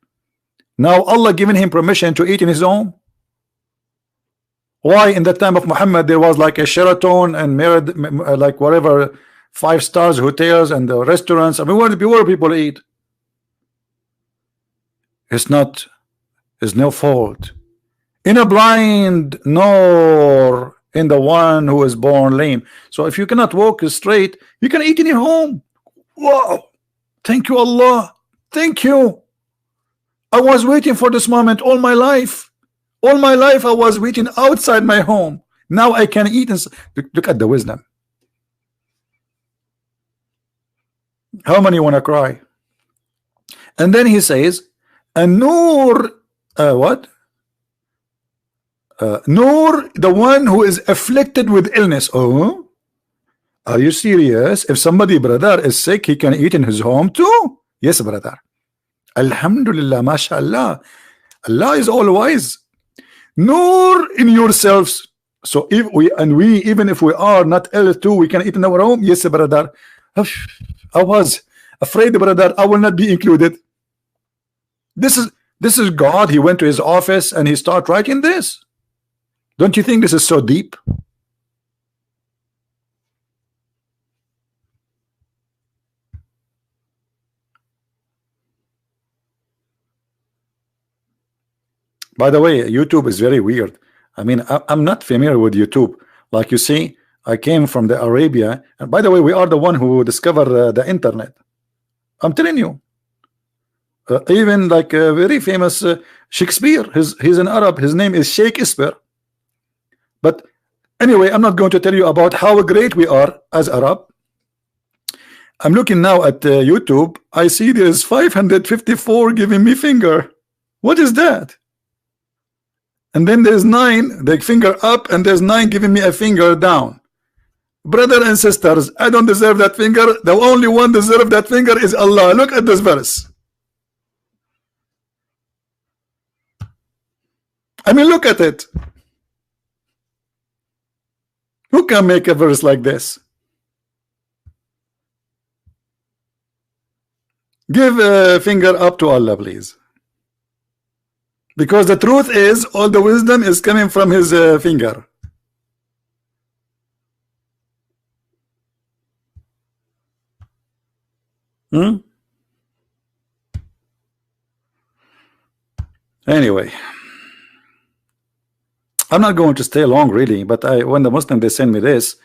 Now Allah given him permission to eat in his home. Why in the time of Muhammad there was like a Sheraton and like whatever 5 stars hotels and the restaurants? I mean, where people eat? It's no fault in a blind nor in the one who is born lame. So if you cannot walk straight, you can eat in your home. Wow, thank you Allah, thank you. I was waiting for this moment all my life. All my life I was waiting outside my home. Now I can eat. Look at the wisdom. How many want to cry? And then he says, and Nur, what? Nur, the one who is afflicted with illness. Oh, are you serious? If somebody, brother, is sick, he can eat in his home too? Yes, brother. Alhamdulillah, mashallah. Allah is all wise. Nur in yourselves. So if we even if we are not ill too, we can eat in our home. Yes, brother. I was afraid, brother, I will not be included. This is God. He went to his office and he started writing this. Don't you think this is so deep? By the way, YouTube is very weird. I mean, I'm not familiar with YouTube. Like you see, I came from the Arabia, and by the way, we are the one who discovered the internet. I'm telling you, Even like a very famous Shakespeare, he's an Arab, his name is Shakespeare. But anyway, I'm not going to tell you about how great we are as Arab. I'm looking now at YouTube. I see there's 554 giving me finger. What is that? And then there's 9, the finger up, and there's 9 giving me a finger down. Brother and sisters, I don't deserve that finger. The only one deserve that finger is Allah. Look at this verse. I mean, look at it. Who can make a verse like this? Give a finger up to Allah, please. Because the truth is, all the wisdom is coming from his finger. Anyway, I'm not going to stay long really, but when the Muslim they send me this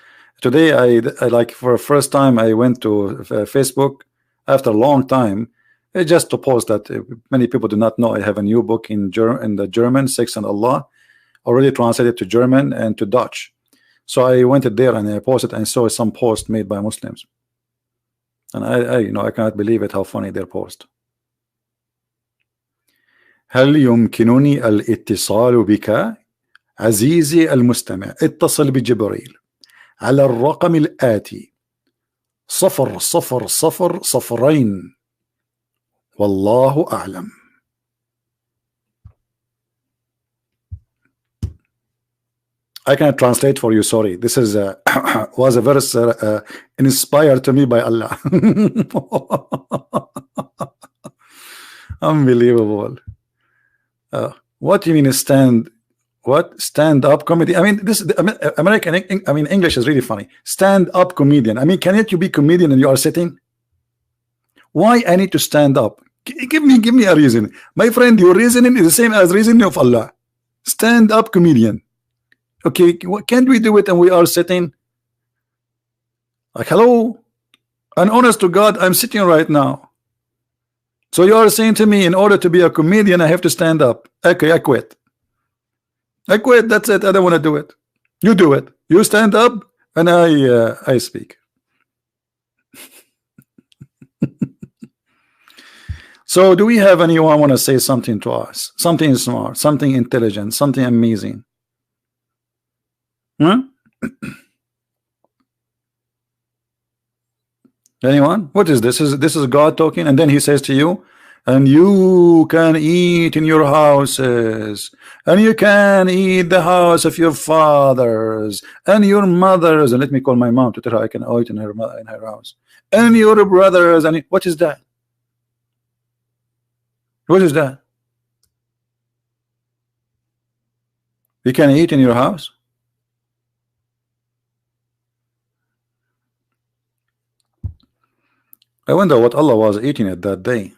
today, I like for the first time I went to Facebook after a long time, just to post that many people do not know I have a new book in the German, Sex and Allah, already translated to German and to Dutch. So I went there and I posted and saw some post made by Muslims, and I cannot believe it how funny their post. هل يمكنني الاتصال بك عزيزي المستمع؟ اتصل بجبريل على الرقم الآتي 0002 والله أعلم. I cannot translate for you, sorry. This is was a verse inspired to me by Allah. Unbelievable. What do you mean stand up comedy? I mean, this American, I mean, English is really funny. Stand up comedian. I mean, cannot you be comedian and you are sitting? Why I need to stand up? Give me a reason. My friend, your reasoning is the same as reasoning of Allah. Stand up comedian. Okay, can't we do it and we are sitting? Like, hello? And honest to God, I'm sitting right now. So you are saying to me, in order to be a comedian, I have to stand up. Okay, I quit. I quit. That's it. I don't want to do it. You do it. You stand up, and I speak. So, do we have anyone want to say something to us? Something smart, something intelligent, something amazing? Anyone? What is this? This is God talking, and then he says to you, and you can eat in your houses, and you can eat the house of your fathers and your mothers, and let me call my mom to tell her I can eat in her house, and your brothers. And what is that? What is that? You can eat in your house? I wonder what Allah was eating at that day.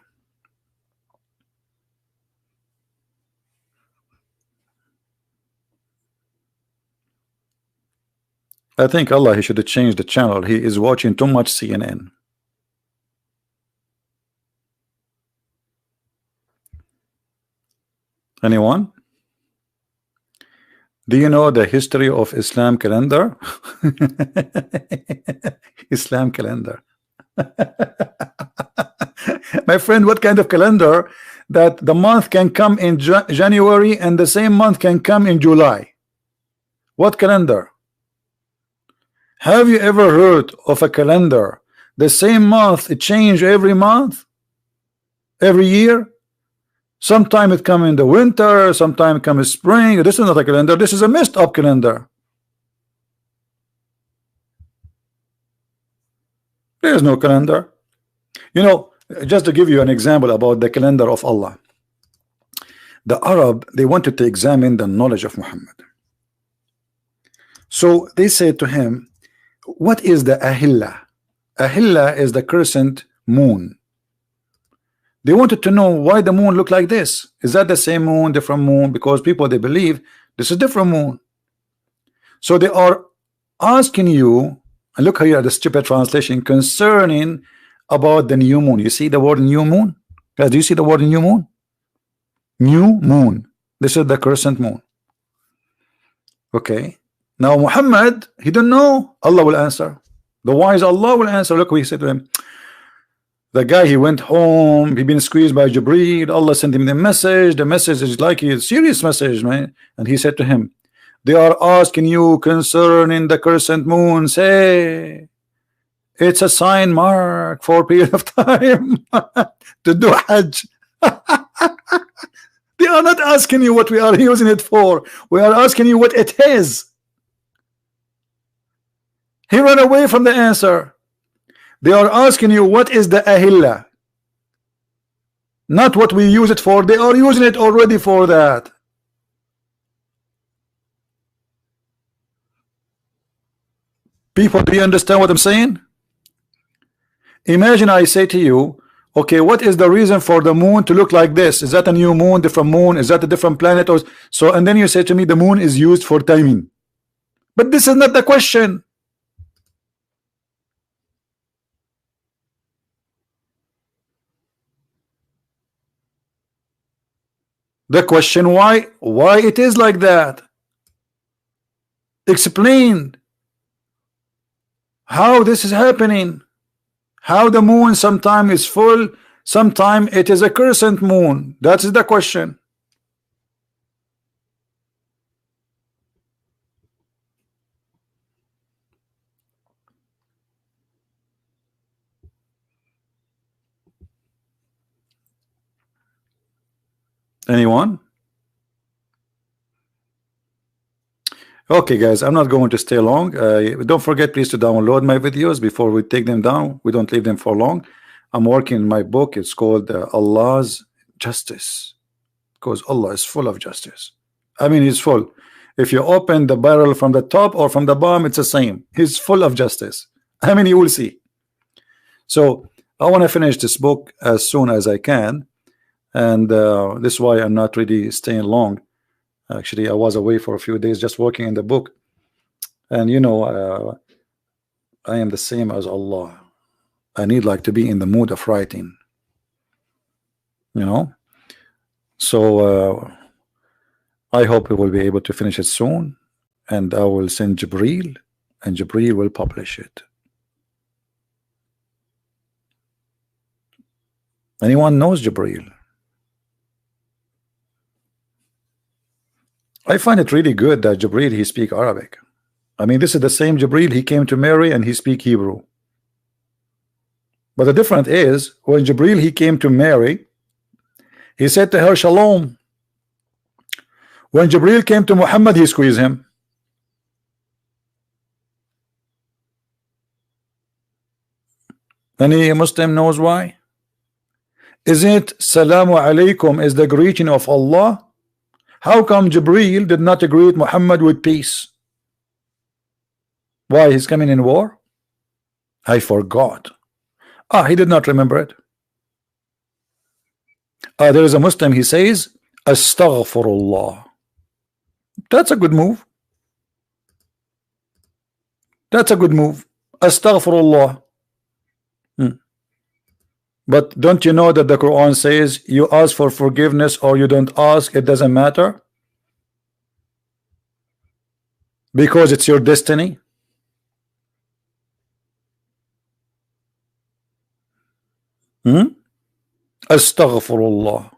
I think Allah, he should have changed the channel. He is watching too much CNN. Anyone? Do you know the history of Islam calendar? Islam calendar. My friend, what kind of calendar that the month can come in January and the same month can come in July? What calendar? Have you ever heard of a calendar the same month it change every month, every year? Sometime it come in the winter, sometime it come in spring. This is not a calendar, this is a messed up calendar. There is no calendar. You know, just to give you an example about the calendar of Allah, the Arab, they wanted to examine the knowledge of Muhammad. So they said to him, what is the Ahilla? Ahilla is the crescent moon. They wanted to know why the moon looked like this. Is that the same moon, different moon? Because people, they believe this is different moon. So they are asking you, and look here at the stupid translation concerning about the new moon. You see the word new moon? Guys, do you see the word new moon? New moon. This is the crescent moon. Okay. Now Muhammad, he don't know. Allah will answer. The wise Allah will answer. Look what he said to him. The guy, he went home, he been squeezed by Jibreel. Allah sent him the message. The message is like a serious message, man. And he said to him, they are asking you concerning the crescent moon. Say, it's a sign mark for a period of time to do Hajj. They are not asking you what we are using it for. We are asking you what it is. He ran away from the answer. They are asking you what is the ahilla, not what we use it for. They are using it already for that. People, do you understand what I'm saying? Imagine I say to you, okay, what is the reason for the moon to look like this? Is that a new moon, different moon? Is that a different planet? Or so? And then you say to me the moon is used for timing. But this is not the question. The question why it is like that. Explain how this is happening. How the moon sometime is full, sometime it is a crescent moon. That is the question. Anyone? Okay, guys, I'm not going to stay long. Don't forget, please, to download my videos before we take them down. We don't leave them for long. I'm working on my book. It's called Allah's Justice, because Allah is full of justice. I mean, He's full. If you open the barrel from the top or from the bottom, it's the same. He's full of justice. I mean, you will see. So I want to finish this book as soon as I can. And this is why I'm not really staying long. Actually, I was away for a few days just working in the book. And you know, I am the same as Allah. I need like to be in the mood of writing. You know? So I hope we will be able to finish it soon. And I will send Jibreel, and Jibreel will publish it. Anyone knows Jibreel? I find it really good that Jibreel, he speak Arabic. I mean, this is the same Jibreel, he came to Mary and he speak Hebrew. But the difference is, when Jibreel, he came to Mary, he said to her, Shalom. When Jibreel came to Muhammad, he squeezed him. Any Muslim knows why? Isn't Salamu Alaikum is the greeting of Allah? How come Jibreel did not greet Muhammad with peace? Why? He's coming in war? I forgot. He did not remember it. There is a Muslim, he says, Astaghfirullah. That's a good move. That's a good move. Astaghfirullah. But don't you know that the Quran says you ask for forgiveness or you don't ask, it doesn't matter? Because it's your destiny. Astaghfirullah.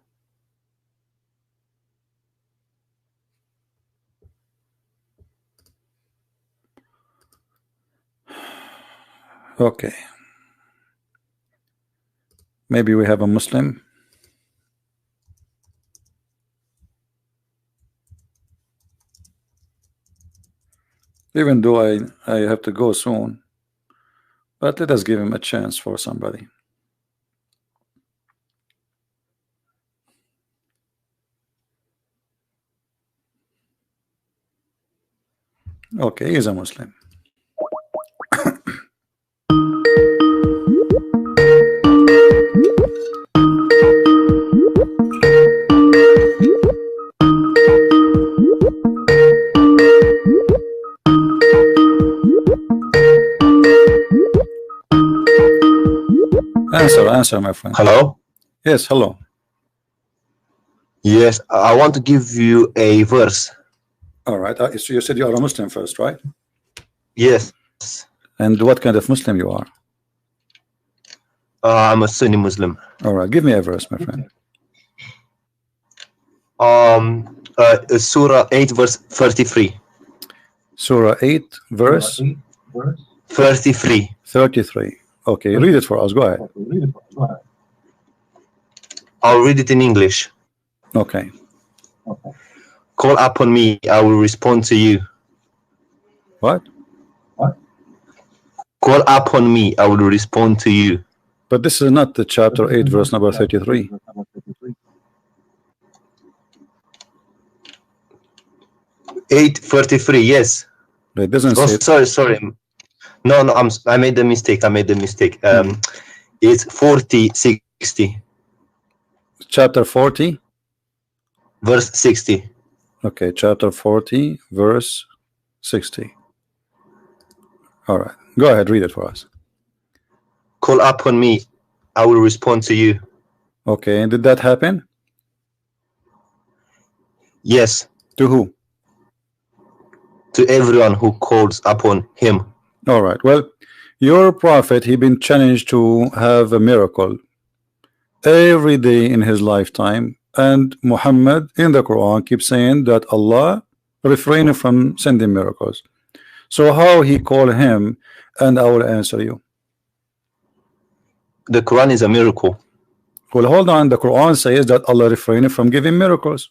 Okay. Maybe we have a Muslim. Even though I have to go soon, but let us give him a chance for somebody. Okay, he's a Muslim. Answer, my friend. Hello? Yes, hello. Yes, I want to give you a verse. All right. So you said you are a Muslim first, right? Yes. And what kind of Muslim you are? I'm a Sunni Muslim. All right. Give me a verse, my friend. Surah 8 verse 33. Surah 8 verse 33. 33. Okay, read it for us. Go ahead. I'll read it in English. Okay. Call upon me, I will respond to you. What? Call upon me, I will respond to you. But this is not the chapter 8 verse number 33. Eight 33. Yes. It doesn't Oh, say. sorry. No. I made the mistake. It's 40 60. Chapter 40. Verse 60. Okay, chapter 40 verse 60. All right, go ahead, read it for us. Call upon me, I will respond to you. Okay, and did that happen? Yes. To who? To everyone who calls upon him. All right, well, your prophet, he been challenged to have a miracle every day in his lifetime, and Muhammad in the Quran keeps saying that Allah refrained from sending miracles. So how he call him, and I will answer you. The Quran is a miracle. Well, hold on, the Quran says that Allah refrained from giving miracles.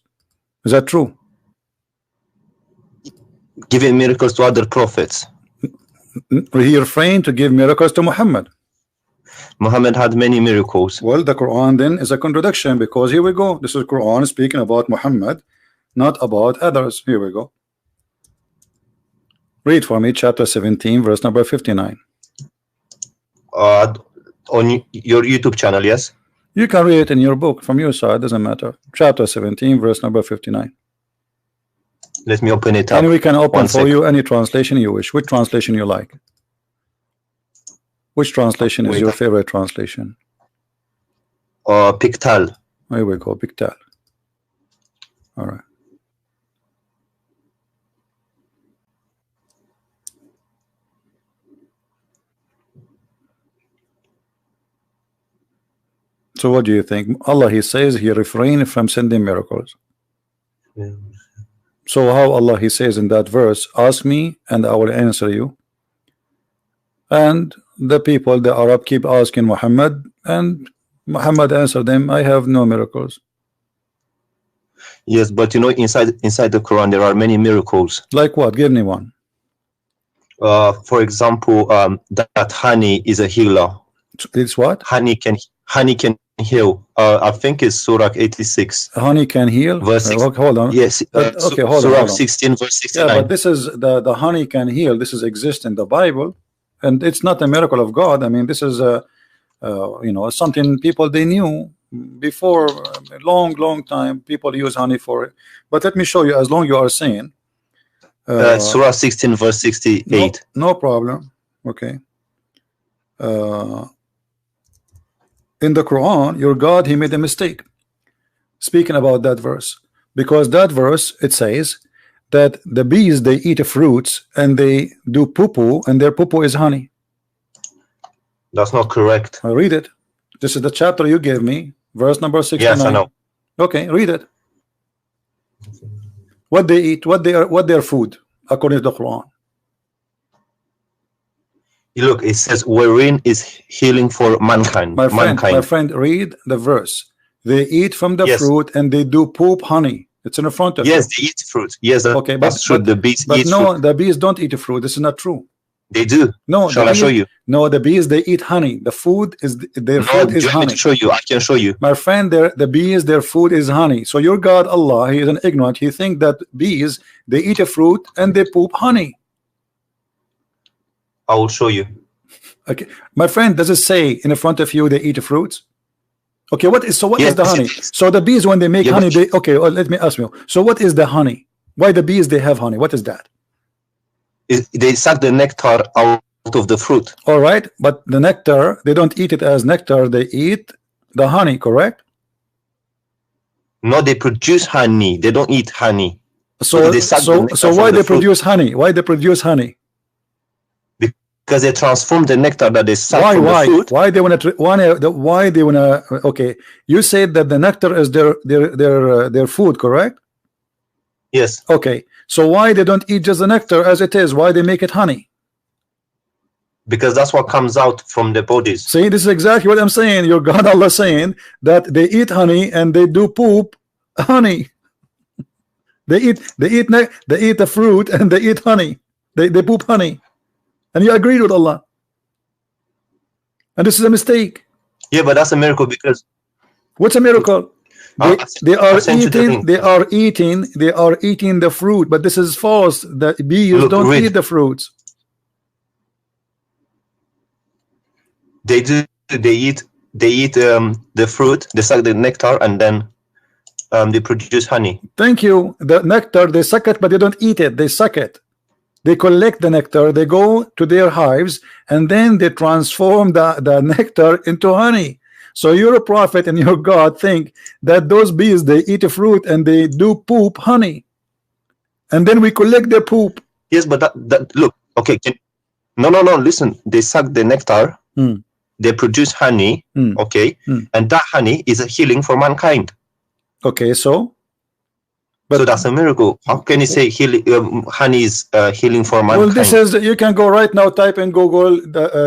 Is that true? Giving miracles to other prophets. He refrained to give miracles to Muhammad. Muhammad had many miracles. Well, the Quran then is a contradiction, because here we go. This is Quran speaking about Muhammad, not about others. Here we go. Read for me chapter 17 verse number 59. On your YouTube channel, yes? You can read it in your book from your side, doesn't matter. Chapter 17 verse number 59. Let me open it up. And we can open One for second. you any translation you wish. Which translation you like? Which translation is Wait. your favorite translation? Pictal. Here we go, Pictal. All right. So what do you think? Allah, he says he refrained from sending miracles. So how Allah, he says in that verse, ask me and I will answer you. And the people, the Arab, keep asking Muhammad, and Muhammad answered them, I have no miracles. Yes, but you know, inside the Quran there are many miracles. Like what? Give me one. For example, that honey is a healer. It's what? Honey can heal. I think it's Surah 86. Honey can heal? Verse six. Hold on. Yes. Okay, hold Surah on. 16 verse 69. Yeah, but this is the honey can heal. This is exist in the Bible, and it's not a miracle of God. I mean, this is you know, something people they knew before a long time. People use honey for it. But let me show you. As long you are saying Surah 16 verse 68. no problem. Okay. In the Quran, your God, he made a mistake speaking about that verse, because that verse, it says that the bees, they eat fruits and they do poo-poo, and their poo-poo is honey. That's not correct. I read it. This is the chapter you gave me, verse number 69. Yes, I know. Okay, read it. What they eat, what their food according to the Quran. Look, it says wherein is healing for mankind. My friend, read the verse. They eat from the Yes. fruit and they do poop honey. It's in front of you. Yes, they eat fruit. Yes, Okay, that's true. The bees eat no, fruit. the bees don't eat fruit. This is not true. They do. No, Shall the I show bees- you? No, the bees, they eat honey. The food is their No, food is do you want me honey. to show you? I can show you. My friend, the bees, their food is honey. So your God, Allah, he is an ignorant. He think that bees, they eat a fruit and they poop honey. I will show you. Okay, my friend, does it say in front of you they eat fruits? Okay, what is Yes, the honey? So the bees, when they make Yeah, honey, but- they okay. Well, let me ask you. So what is the honey? Why the bees they have honey? What is that? They suck the nectar out of the fruit. All right, but the nectar, they don't eat it as nectar. They eat the honey, correct? No, they produce honey. They don't eat honey. So They suck the nectar so from why the they fruit. produce honey? Why they produce honey? Because they transform the nectar that they suck Why from the fruit. why they want to why they want to? Okay, you said that the nectar is their food, correct? Yes, Okay, so why they don't eat just the nectar as it is? Why they make it honey? because that's what comes out from the bodies. See, this is exactly what I'm saying. Your God Allah saying that they eat honey and they do poop honey. They eat the fruit and they eat honey. They poop honey, and you agreed with Allah. And this is a mistake. Yeah, but that's a miracle because What's a miracle? They are I'll send you the eating. link. They are eating the fruit. But this is false. The bees Look, don't read. eat the fruits. they do. They eat the fruit. They suck the nectar, and then they produce honey. Thank you. The nectar, they suck it, but they don't eat it. They suck it. They collect the nectar. They go to their hives, and then they transform the nectar into honey. So your prophet and your God think that those bees, they eat a fruit and they do poop honey, and then we collect their poop. Yes, but that look. Okay. No. Listen. They suck the nectar. Mm. They produce honey. Mm. Okay, Mm. and that honey is a healing for mankind. Okay, so but So that's a miracle. How can you say healing? Honey is healing for mankind? well, this is, you can go right now, type in Google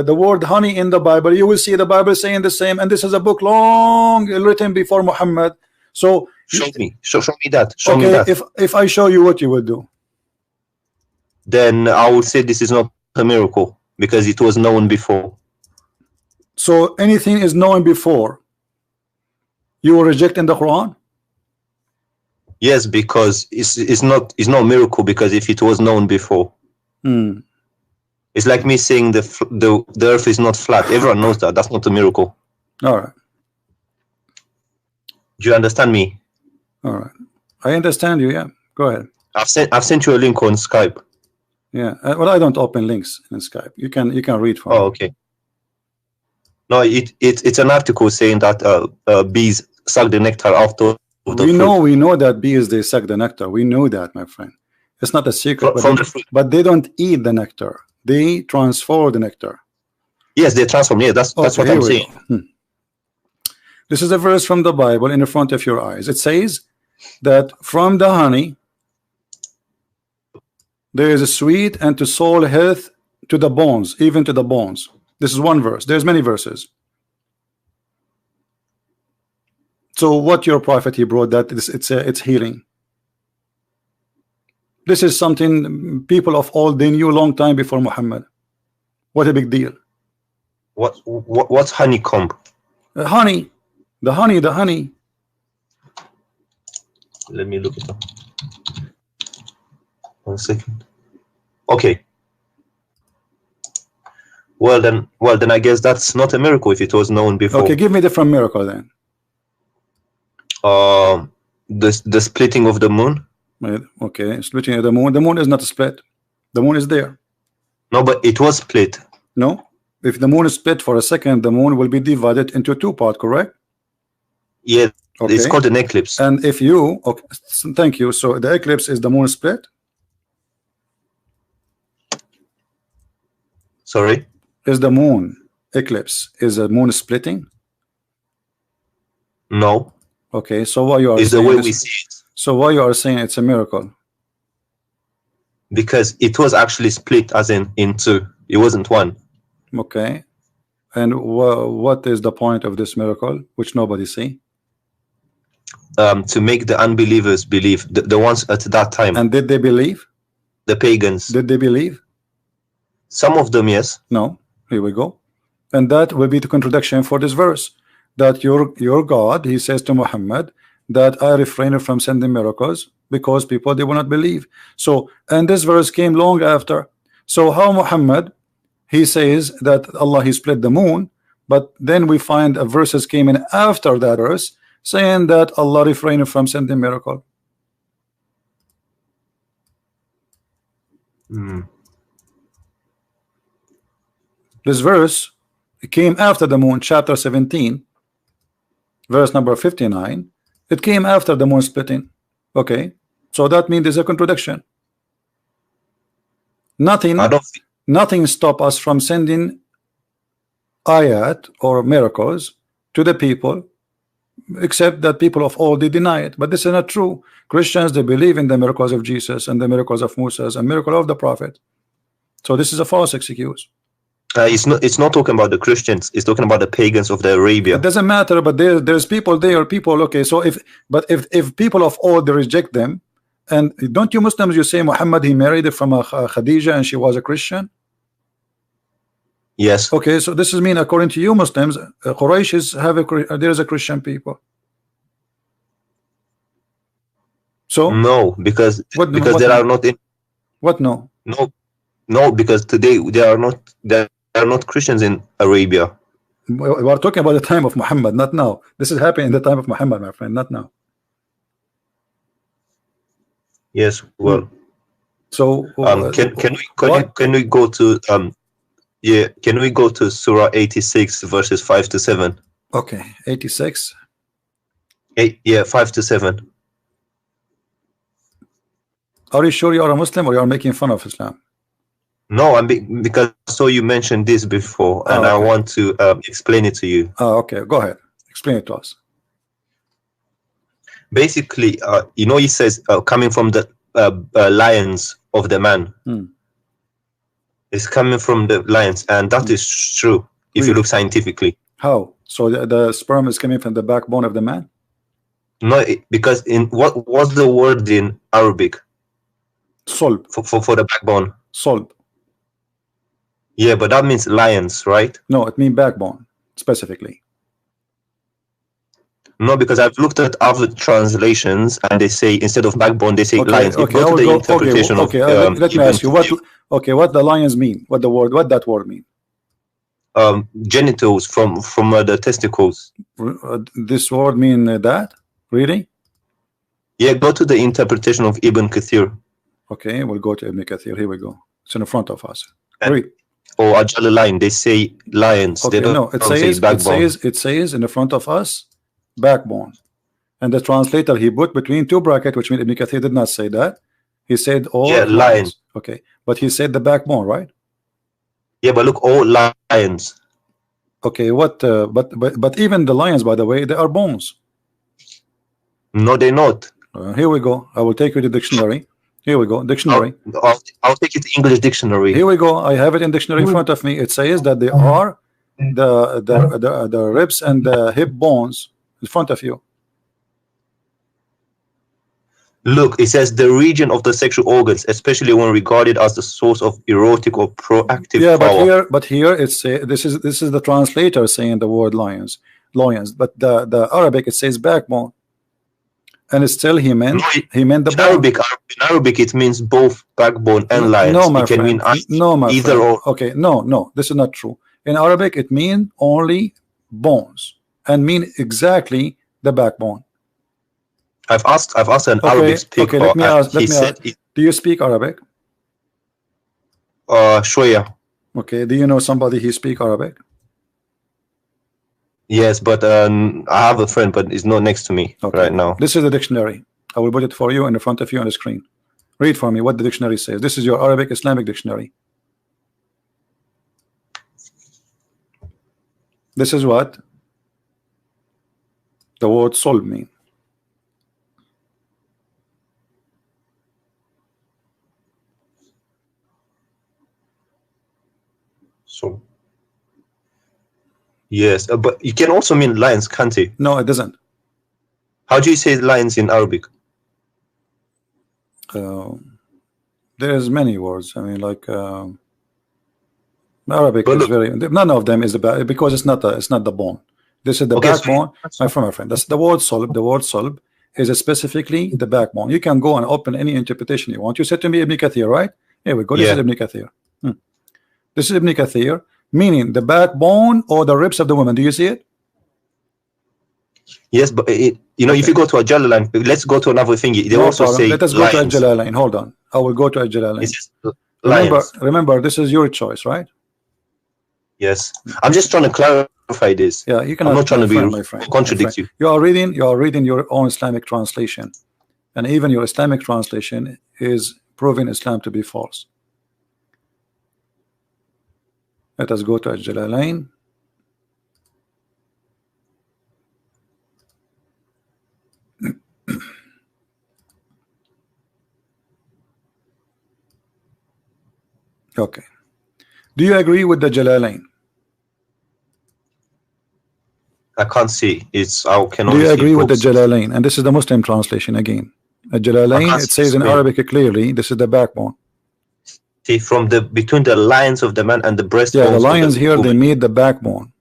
the word honey in the Bible. You will see the Bible saying the same, and this is a book long written before Muhammad. So Show me. Show me that. Show me okay, that. if I show you, what you will do? Then I would say this is not a miracle because it was known before. So anything is known before, you will reject in the Quran? Yes, because it's not a miracle because if it was known before, Hmm. it's like me saying the earth is not flat. Everyone knows that. That's not a miracle. All right, Do you understand me? all right, I understand you. Yeah, go ahead. I've sent you a link on Skype. Yeah, well, I don't open links in Skype. You can read from Oh, okay. No, it's an article saying that bees suck the nectar out of the fruit. We know that bees, they suck the nectar. We know that, my friend. It's not a secret. From the fruit. But they don't eat the nectar. They transfer the nectar. Yes, they transform. Yeah, that's what here I'm we saying. go. This is a verse from the Bible in front of your eyes. It says that from the honey there is a sweet and to soul health to the bones, even to the bones. This is one verse. There's many verses. So what your prophet he brought that it's healing. This is something people of old, they knew a long time before Muhammad. What a big deal. What's honeycomb? Honey, the honey. Let me look it up. 1 second. Okay. Well then I guess that's not a miracle if it was known before. Okay, give me different miracle then. The splitting of the moon. Okay, splitting of the moon. The moon is not split. The moon is there. No, but it was split. No, if the moon is split for a second, the moon will be divided into two parts, correct? Yeah, Okay. it's called an eclipse. And if you, okay, thank you. So the eclipse is the moon split. Sorry. Is the moon eclipse? Is the moon splitting? No, Okay, so why you are it's the saying way this- we see it So why you are saying it's a miracle? because it was actually split as in two. It wasn't one. Okay, and what is the point of this miracle, which nobody see? To make the unbelievers believe, the ones at that time, And did they believe? the pagans. Did they believe? Some of them, yes. No. Here we go. And that will be the contradiction for this verse. That your God, he says to Muhammad, that I refrain from sending miracles because people, they will not believe. So, and this verse came long after. So how Muhammad, he says that Allah, he split the moon, but then we find a verses came in after that verse saying that Allah refrained from sending miracle. This verse came after the moon, chapter 17, verse number 59. It came after the moon splitting. Okay, so that means there's a contradiction. Nothing stop us from sending ayat or miracles to the people, except that people of old, they deny it. But this is not true. Christians, they believe in the miracles of Jesus and the miracles of Moses and miracle of the prophet. So this is a false excuse. It's not talking about the Christians. It's talking about the pagans of the Arabia. It doesn't matter, but there's people there, people. Okay, so if people of old, they reject them, and don't you Muslims, you say Muhammad, he married from a Khadija and she was a Christian? Yes. Okay, so this is mean according to you Muslims, Quraysh there is a Christian people. So no, because there are not in what no because today there are not Christians in Arabia. We are talking about the time of Muhammad, not now. This is happening in the time of Muhammad, my friend, not now. Yes, well. So can we go to can we go to Surah 86 verses 5 to 7? Okay, 86. 5 to 7. Are you sure you are a Muslim or you are making fun of Islam? No, because you mentioned this before, and okay. I want to explain it to you. Okay, go ahead. Explain it to us. Basically, he says coming from the lions of the man. It's coming from the lions, and that is true if you look scientifically. How? So the sperm is coming from the backbone of the man? No, because in what's the word in Arabic? Solb. For the backbone. Solb. Yeah, but that means lions, right? No, it means backbone specifically. No, because I've looked at other translations and they say instead of backbone they say lions. Okay, let me ask you what the lions mean. What that word mean? Genitals from the testicles. This word mean that? Really? Yeah, go to the interpretation of Ibn Kathir. Okay, we'll go to Ibn Kathir. Here we go. It's in front of us. Read. Or Ajal line, they say lions. Okay, they don't say backbone. It says in the front of us backbone, and the translator he put between two brackets, which means Ibn Kathir did not say that. He said all lions. Okay, but he said the backbone, right? Yeah, but look, all lions. Okay, but even the lions, by the way, they are bones. No, they're not. Here we go. I will take you to the dictionary. Here we go. Dictionary. I'll take it to English dictionary. Here we go. I have it in dictionary in front of me. It says that they are the ribs and the hip bones in front of you. Look, it says the region of the sexual organs, especially when regarded as the source of erotic or proactive power. But here it's this is the translator saying the word lions, but the Arabic it says backbone, and it's still he meant the in Arabic it means both backbone and lions. No, my it can friend. mean either or. Okay, no, this is not true. In Arabic it means only bones and mean exactly the backbone. I've asked an Arabic speaker. Okay, let me ask. Do you speak Arabic? Shoya. Okay, do you know somebody who speak Arabic? Yes, but I have a friend, but he's not next to me right now. This is the dictionary. I will put it for you in front of you on the screen. Read for me what the dictionary says. This is your Arabic Islamic dictionary. This is what the word solb mean. So yes, but it can also mean lions, can't it? No, it doesn't. How do you say lions in Arabic? There's many words. I mean, like Arabic is very. None of them is because it's not the bone. This is the backbone. My friend, that's the word solb. The word solb is specifically the backbone. You can go and open any interpretation you want. You said to me Ibn Kathir, right? Here we go. This is Ibn Kathir. This is Ibn Kathir, meaning the backbone or the ribs of the woman. Do you see it? Yes, but if you go to a Jalalain, let's go to another thing. They also say let us go to a Jalalain. Hold on, I will go to a Jalalain. Remember, this is your choice, right? Yes, I'm just trying to clarify clarify this. Yeah, you cannot. I'm not trying to be my friend, contradict you. You are reading your own Islamic translation, and even your Islamic translation is proving Islam to be false. Let us go to Al-Jalalain. Okay. Do you agree with the Jalalain? I can't see. It's I can. Do you agree with the Jalalain? And this is the Muslim translation again. The Jalalain, it says in Arabic clearly, this is the backbone. See, from the between the lines of the man and the breast. Yeah, the lions here, they made the backbone.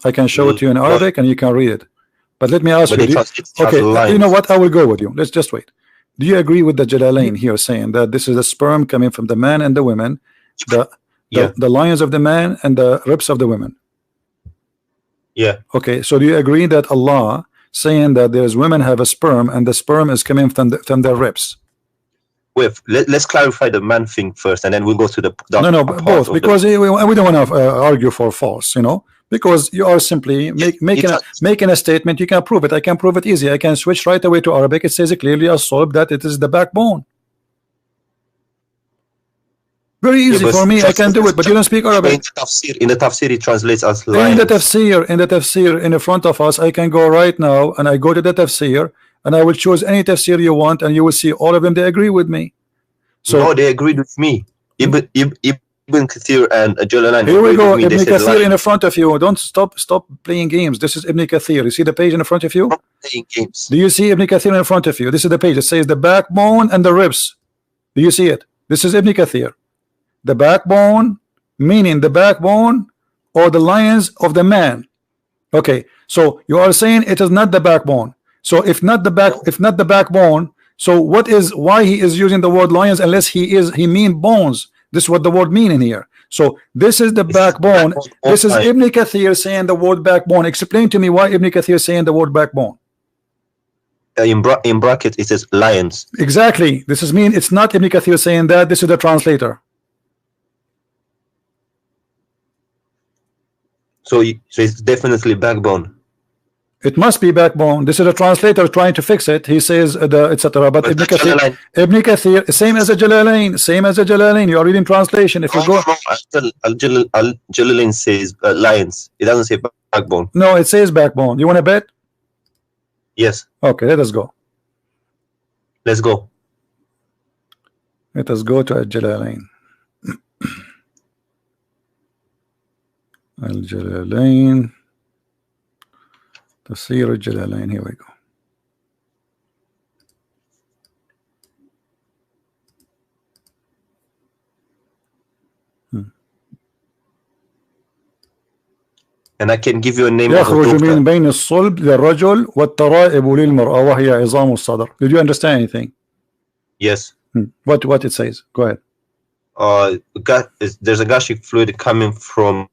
I can show it to you in Arabic and you can read it. But let me ask you, okay, you know what? I will go with you. Let's just wait. Do you agree with the Jalalain here saying that this is a sperm coming from the man and the women, the lions of the man and the ribs of the women? Yeah. Okay, so do you agree that Allah saying that there's women have a sperm and the sperm is coming from their ribs? Wait, let's clarify the man thing first, and then we'll go to the no, both, because we don't want to argue for false, you know, because you are simply making a statement. You can prove it. I can prove it easy. I can switch right away to Arabic. It says clearly as-sulb that it is the backbone. Very easy for me. I can do it, but you don't speak Arabic. In the tafsir, it translates as lions. In the tafsir, in front of us, I can go right now and I go to the tafsir and I will choose any tafsir you want, and you will see all of them. They agree with me. So no, they agreed with me. Ibn Kathir and Jalalain. Here we go. Ibn Kathir in front of you. Don't stop playing games. This is Ibn Kathir. You see the page in front of you? Playing games. Do you see Ibn Kathir in front of you? This is the page. It says the backbone and the ribs. Do you see it? This is Ibn Kathir. The backbone, meaning the backbone or the lions of the man. Okay, so you are saying it is not the backbone. So if not the backbone, so why he is using the word lions unless he mean bones? This is what the word mean in here. So this is the backbone. This is Ibn Kathir saying the word backbone. Explain to me why Ibn Kathir saying the word backbone. In bracket it says lions. Exactly. This is mean it's not Ibn Kathir saying that. This is the translator. So it's definitely backbone. It must be backbone. This is a translator trying to fix it. He says etc. But Ibn Kathir, same as a Jalalain. You are reading translation. If you go, Jalalain says lions. It doesn't say backbone. No, it says backbone. You want to bet? Yes. Okay, let us go. Let's go. Let us go to Al-Jalalain. Al-Jalalain. Tafsir Al-Jalalain. Here we go. And I can give you a name. يخرج من بين الصلب للرجل والترائب للمرأة وهي عظام الصدر. Did you understand anything? Yes. What it says? Go ahead. There's a gastric fluid coming from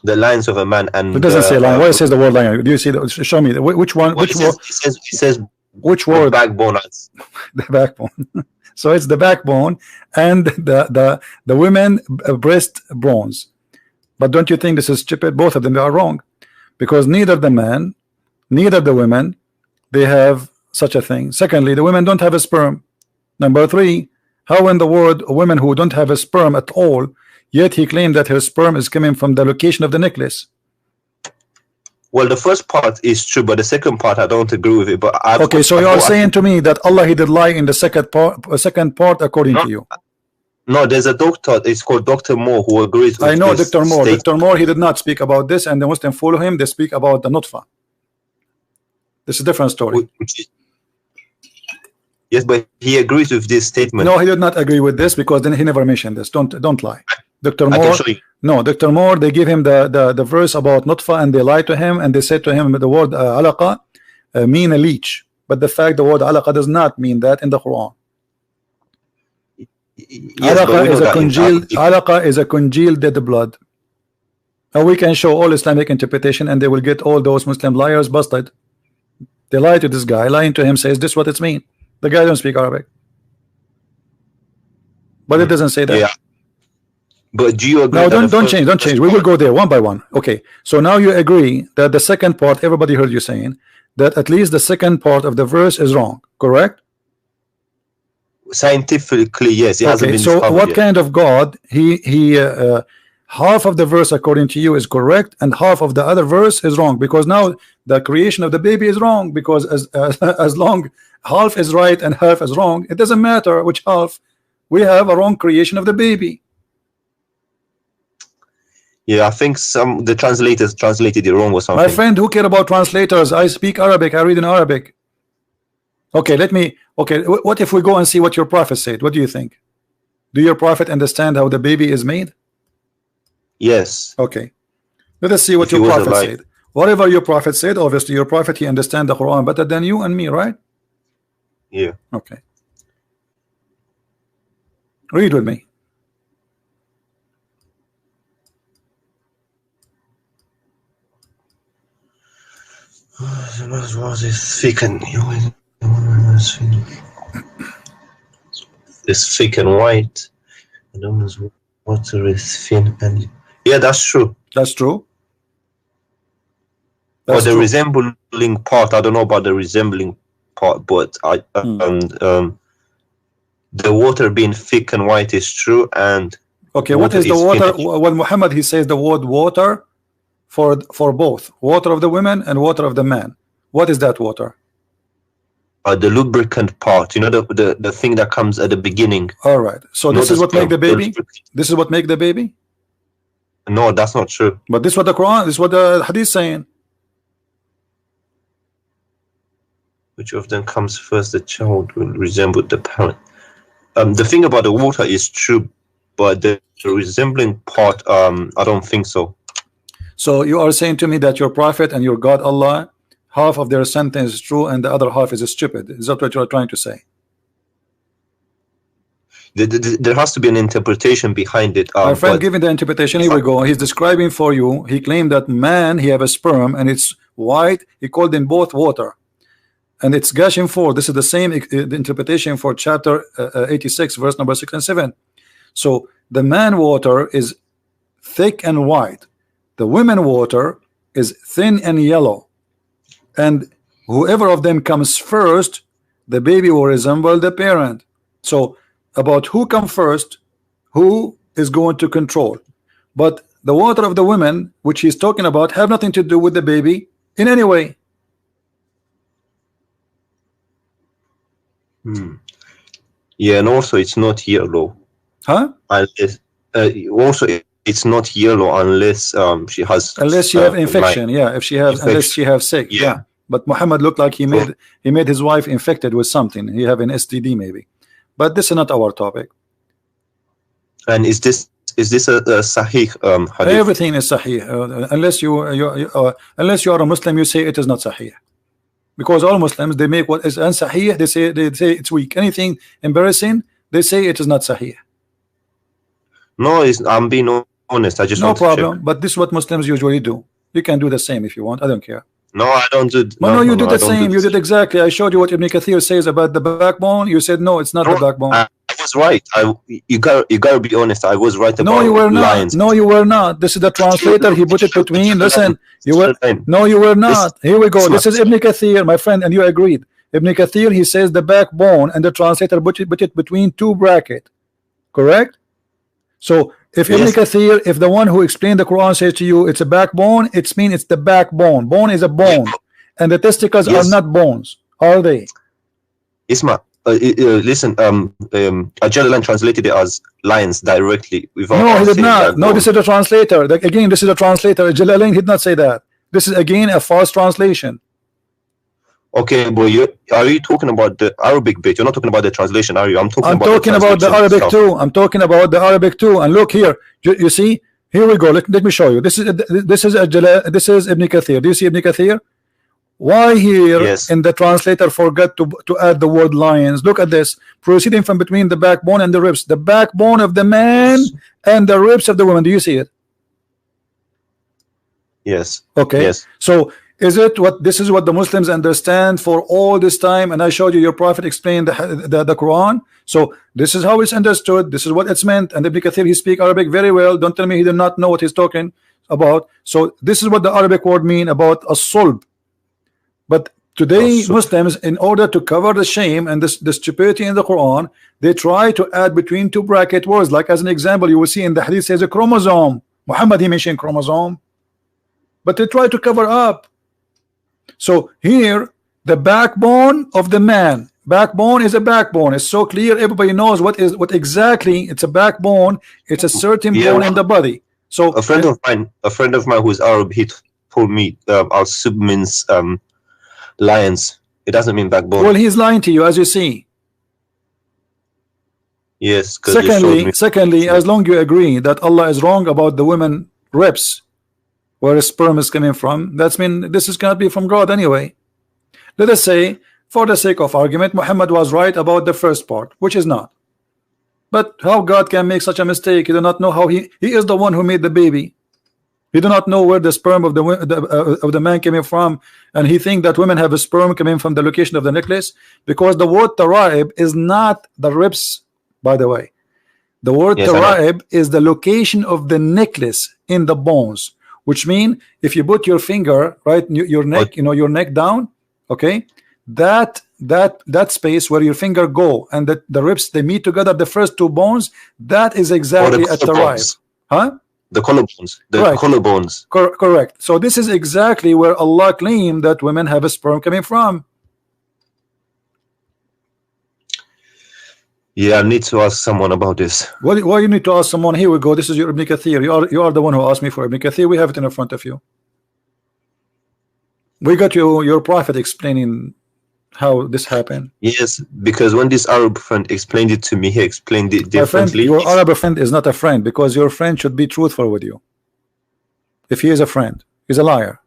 the lines of a man, and it doesn't say line. Why it says the word line? Do you see? Show me which one. Which word? It says which word? Backbone. The backbone. So it's the backbone and the women breast bones. But don't you think this is stupid? Both of them are wrong, because neither the man, neither the women, they have such a thing. Secondly, the women don't have a sperm. Number three, how in the world women who don't have a sperm at all, yet he claimed that her sperm is coming from the location of the necklace? Well, the first part is true, but the second part I don't agree with it. But okay, so you are saying to me that Allah he did lie in the second part according to you? No, there's a doctor. It's called Dr. Moore who agrees with I know this Dr. Moore. statement. Dr. Moore, he did not speak about this, and the Muslim follow him. They speak about the nutfa. This is a different story. Yes, but he agrees with this statement. No, he did not agree with this, because then he never mentioned this. Don't lie. Dr. Moore. No, Dr. Moore, they give him the verse about nutfa, and they lied to him, and they said to him the word alaqa mean a leech, but the fact the word alaqa does not mean that in the Quran. Yes, alaqa is a congealed dead blood. And we can show all Islamic interpretation, and they will get all those Muslim liars busted. They lie to this guy, lying to him, says this is what it's mean. The guy don't speak Arabic, but it doesn't say that. Yeah. But do you agree? No, that don't change. We will go there one by one. Okay. So now you agree that the second part, everybody heard you saying that at least the second part of the verse is wrong, correct? Scientifically, yes. It hasn't Okay. been So discovered what yet. kind of God? Half of the verse according to you is correct, and half of the other verse is wrong, because now the creation of the baby is wrong, because as long half is right and half is wrong, it doesn't matter which half. We have a wrong creation of the baby. Yeah, I think the translators translated it wrong or something. My friend, who care about translators? I speak Arabic. I read in Arabic. Okay, okay, what if we go and see what your prophet said? What do you think? Do your prophet understand how the baby is made? Yes. Okay, let us see what your prophet said. Whatever your prophet said, obviously your prophet, he understands the Quran better than you and me, right? Yeah. Okay, read with me. It's thick and white. Water is thin and yeah, that's true. That's true. Or the resembling part, I don't know about the resembling part, but the water being thick and white is true. And okay, what is the water? When Muhammad, he says the word water for both water of the women and water of the man. What is that water? The lubricant part, you know, the thing that comes at the beginning. All right, so this is what make the baby. This is what make the baby. No, that's not true. But this is what the Quran, this is what the Hadith is saying. Which of them comes first? The child will resemble the parent. The thing about the water is true, but the resembling part, I don't think so. So you are saying to me that your prophet and your God Allah, half of their sentence is true and the other half is stupid. Is that what you are trying to say? There has to be an interpretation behind it. My friend, giving the interpretation, here we go. He's describing for you. He claimed that man, he have a sperm and it's white. He called them both water. And it's gushing forth. This is the same the interpretation for chapter 86, verse number 6 and 7. So the man water is thick and white. The women water is thin and yellow. And whoever of them comes first, the baby will resemble the parent. So about who comes first, who is going to control. But the water of the women, which he's talking about, have nothing to do with the baby in any way. Yeah, and also it's not yellow. Huh? Unless, also it's not yellow unless she has. Unless she have infection, yeah. If she has, unless she have sick, yeah. But Muhammad looked like he made his wife infected with something. He have an STD maybe. But this is not our topic. And is this a sahih hadith? Everything is sahih. Unless you are a Muslim, you say it is not sahih. Because all Muslims, they make what is unsahih, they say it's weak. Anything embarrassing, they say it is not sahih. No, I'm being honest. I just no problem. But this is what Muslims usually do. You can do the same if you want. I don't care. No, I don't do. No, you do the same. You did exactly. I showed you what Ibn Kathir says about the backbone. You said no, it's not the backbone. I was right. You gotta be honest. I was right about. No, you were not. Lions. No, you were not. This is the translator. He put it between. Listen, you were. No, you were not. Here we go. This is Ibn Kathir, my friend, and you agreed. Ibn Kathir, he says the backbone, and the translator put it between two brackets. Correct? So if Ibn Kathir, if the one who explained the Quran says to you it's a backbone, it means it's the backbone. Bone is a bone, and the testicles are not bones, are they? Isma, listen. Jalalan translated it as lions directly. No, he did not. No, this is the translator. Again, this is the translator. Jalalain did not say that. This is again a false translation. Okay, but are you talking about the Arabic bit? You're not talking about the translation, are you? I'm talking about the Arabic too. I'm talking about the Arabic too. And look here, you see, here we go. Let me show you. This is Ibn Kathir. Do you see Ibn Kathir? Why here in the translator forgot to add the word lions? Look at this. Proceeding from between the backbone and the ribs. The backbone of the man and the ribs of the woman. Do you see it? Yes. Okay. Yes. So Is it what this is what the Muslims understand for all this time? And I showed you your prophet explained the Quran. So this is how it's understood. This is what it's meant. And Ibn Kathir, he speak Arabic very well. Don't tell me he did not know what he's talking about. So this is what the Arabic word mean about a sulb. But today Muslims, in order to cover the shame and the stupidity in the Quran, they try to add between two bracket words. Like as an example, you will see in the hadith says a chromosome. Muhammad, he mentioned chromosome, but they try to cover up. So here, the backbone of the man, backbone is a backbone. It's so clear, everybody knows what exactly it's a backbone. It's a certain bone in the body. So a friend of mine who's Arab, he told me al-sub means lions. It doesn't mean backbone. Well, he's lying to you, as you see. Yes. Secondly, as long you agree that Allah is wrong about the women ribs, where sperm is coming from, that's mean this is gonna be from God anyway. Let us say, for the sake of argument, Muhammad was right about the first part, which is not. But how God can make such a mistake? He do not know how he is the one who made the baby. He do not know where the sperm of the man coming from, and he think that women have a sperm coming from the location of the necklace, because the word taraib is not the ribs, by the way. The word taraib is the location of the necklace in the bones, which mean if you put your finger right your neck, your neck down, okay, that space where your finger go and the ribs, they meet together, the first two bones, that is exactly at the right, huh? The collarbones, collarbones. Correct. So this is exactly where Allah claimed that women have a sperm coming from. Yeah, I need to ask someone about this. Why you need to ask someone? Here we go. This is your Ibn Kathir. You are the one who asked me for Ibn Kathir. We have it in front of you. We got your prophet explaining how this happened. Yes, because when this Arab friend explained it to me, he explained it differently. Your Arab friend is not a friend, because your friend should be truthful with you. If he is a friend, he's a liar.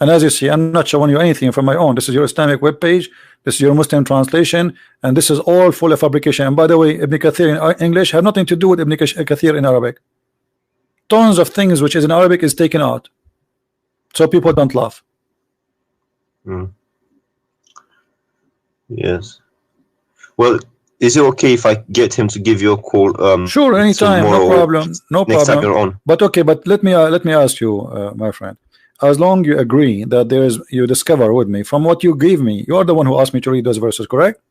And as you see, I'm not showing you anything from my own. This is your Islamic web page. This is your Muslim translation, and this is all full of fabrication. And by the way, Ibn Kathir in English have nothing to do with Ibn Kathir in Arabic. Tons of things which is in Arabic is taken out, so people don't laugh. Yes. Well, is it okay if I get him to give you a call? Sure, anytime, no problem, no next problem. Time you're on. But okay, but let me ask you, my friend. As long you agree that you discover with me from what you gave me, you are the one who asked me to read those verses, correct?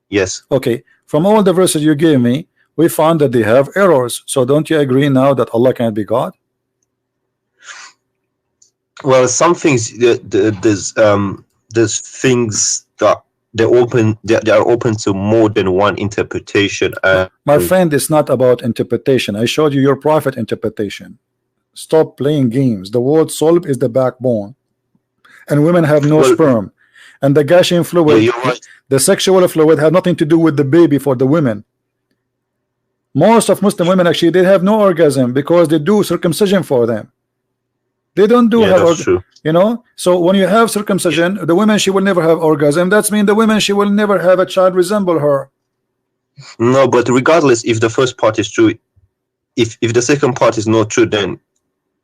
Yes. Okay, from all the verses you gave me, we found that they have errors. So don't you agree now that Allah can't be God? Well, some things there's things that they are open to more than one interpretation. My friend, it's not about interpretation. I showed you your prophet interpretation. Stop playing games. The word sulb is the backbone, and women have no sperm, and the gushing fluid, the sexual fluid, had nothing to do with the baby for the women. Most of Muslim women actually, they have no orgasm because they do circumcision for them. They don't do so when you have circumcision, the women, she will never have orgasm. That's mean the women, she will never have a child resemble her. No, but regardless, if the first part is true, if the second part is not true, then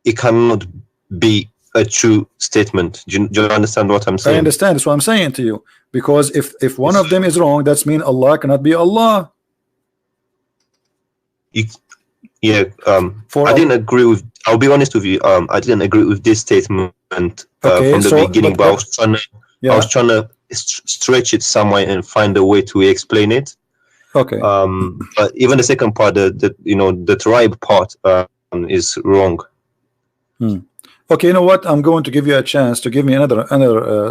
it cannot be a true statement. Do you understand what I'm saying? I understand. That's what I'm saying to you. Because if one of them is wrong, that's mean Allah cannot be Allah. I didn't agree with. I'll be honest with you. I didn't agree with this statement from the beginning, but I was trying to stretch it somewhere and find a way to explain it. Okay. But even the second part, the tribe part, is wrong. Okay, you know what? I'm going to give you a chance to give me another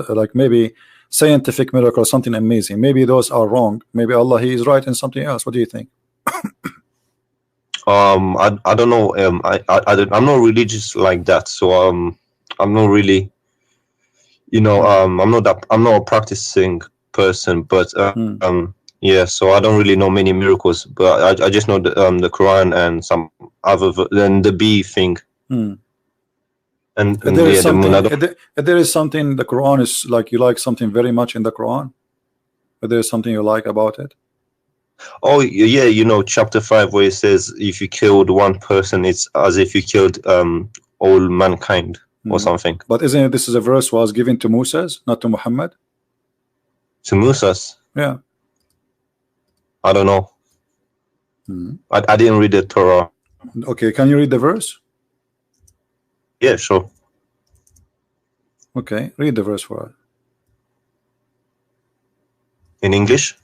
like maybe scientific miracle or something amazing. Maybe those are wrong. Maybe Allah, he is right in something else. What do you think? I don't know. I'm not religious like that, so I'm not really, I'm not a practicing person, but yeah, so I don't really know many miracles, but I just know the Quran and some other than the bee thing. And there is something the Quran is like, you like something very much in the Quran, but there is something you like about it. Oh yeah, chapter 5 where it says if you killed one person, it's as if you killed all mankind. or something. But isn't it, this is a verse was given to Moses, not to Muhammad? To Moses? Yeah. I don't know. I didn't read the Torah. Okay, can you read the verse? Yeah, sure. Okay, read the verse for us. In English?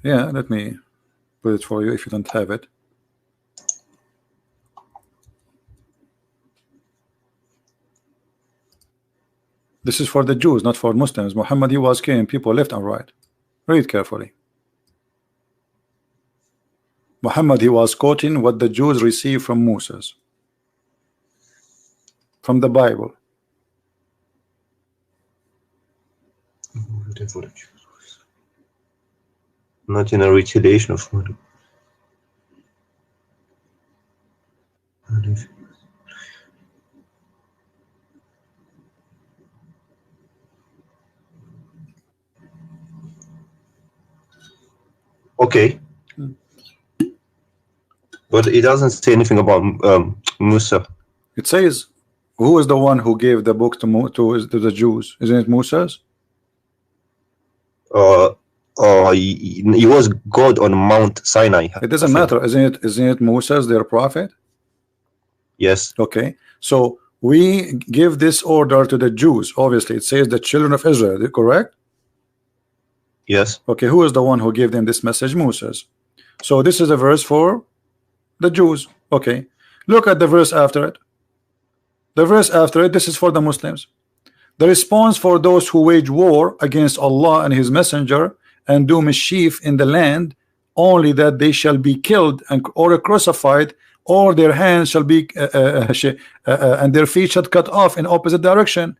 Yeah, let me put it for you if you don't have it. This is for the Jews, not for Muslims. Muhammad, he was killing people left and right. Read carefully. Muhammad, he was quoting what the Jews received from Moses, from the Bible. Not in a retaliation of murder. Okay. But it doesn't say anything about Musa. It says, who is the one who gave the book to the Jews? Isn't it Moses? He was God on Mount Sinai. It doesn't matter, isn't it Moses, their prophet? Yes. Okay, so we give this order to the Jews. Obviously, it says the children of Israel, correct? Yes. Okay, who is the one who gave them this message? Moses. So this is a verse for the Jews. Okay, look at the verse after it. The verse after it, this is for the Muslims. The response for those who wage war against Allah and His Messenger and do mischief in the land, only that they shall be killed or crucified, or their hands shall be and their feet shall cut off in opposite direction,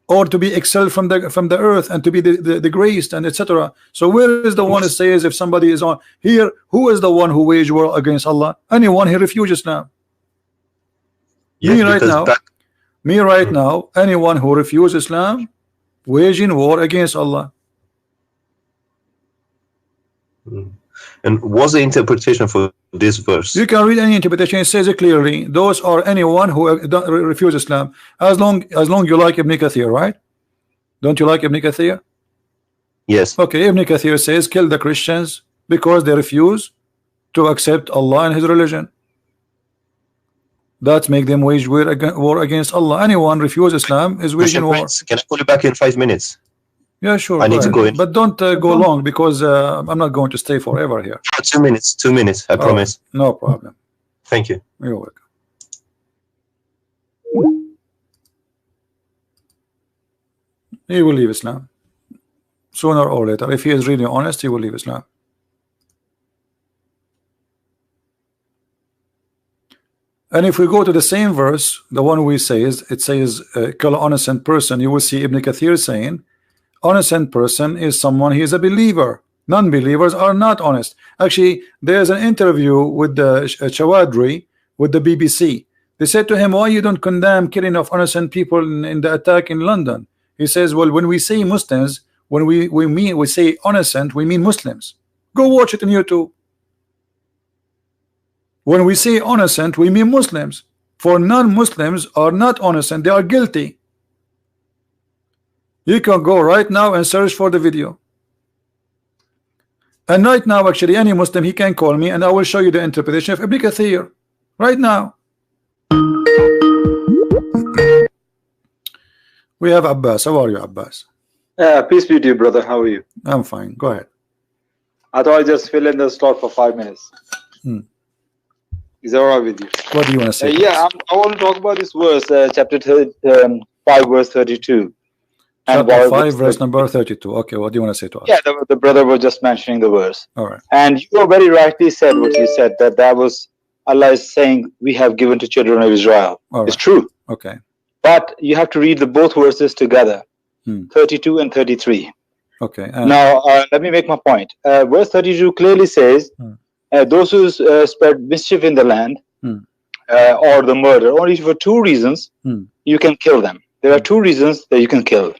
or to be expelled from the earth and to be disgraced, and etc. So where is the one that says if somebody is on here, who is the one who wage war against Allah? Anyone who refuses Islam. Yes, me right now, anyone who refuses Islam, waging war against Allah. And what's the interpretation for this verse? You can read any interpretation. It says it clearly. Those are anyone who don't refuse Islam. As long you like Ibn Kathir, right? Don't you like Ibn Kathir? Yes. Okay, Ibn Kathir says kill the Christians because they refuse to accept Allah and His religion. That make them wage war against Allah. Anyone refuse Islam is waging war. Can I call you back in 5 minutes? Yeah, sure. I need to go in. But don't go long, because I'm not going to stay forever here. 2 minutes. 2 minutes. I promise. No problem. Thank you. You're welcome. He will leave Islam sooner or later. If he is really honest, he will leave Islam. And if we go to the same verse, the one we say is, it says kill an innocent person, you will see Ibn Kathir saying innocent person is someone, he is a believer. Non-believers are not honest. Actually, there's an interview with the Chawadri with the BBC. They said to him, why you don't condemn killing of innocent people in the attack in London? He says, well, when we say Muslims, when we say innocent, we mean Muslims. Go watch it on YouTube. When we say innocent, we mean Muslims. For non-Muslims are not innocent, they are guilty. You can go right now and search for the video. And right now, actually, any Muslim, he can call me and I will show you the interpretation of Ibn Kathir. Right now. We have Abbas. How are you, Abbas? Peace be to you, brother. How are you? I'm fine. Go ahead. I thought I'd just fill in the slot for 5 minutes. Is that all right with you? What do you want to say? Yeah, I want to talk about this verse, chapter 5, verse 32. Chapter 5, verse number 32. Okay, what do you want to say to us? Yeah, the brother was just mentioning the verse. All right. And you very rightly said what you said, that was Allah is saying, we have given to children of Israel. Right. It's true. Okay. But you have to read the both verses together, 32 and 33. Okay. Now, let me make my point. Verse 32 clearly says, those who spread mischief in the land or the murder, only for 2 reasons you can kill them. There are 2 reasons that you can kill.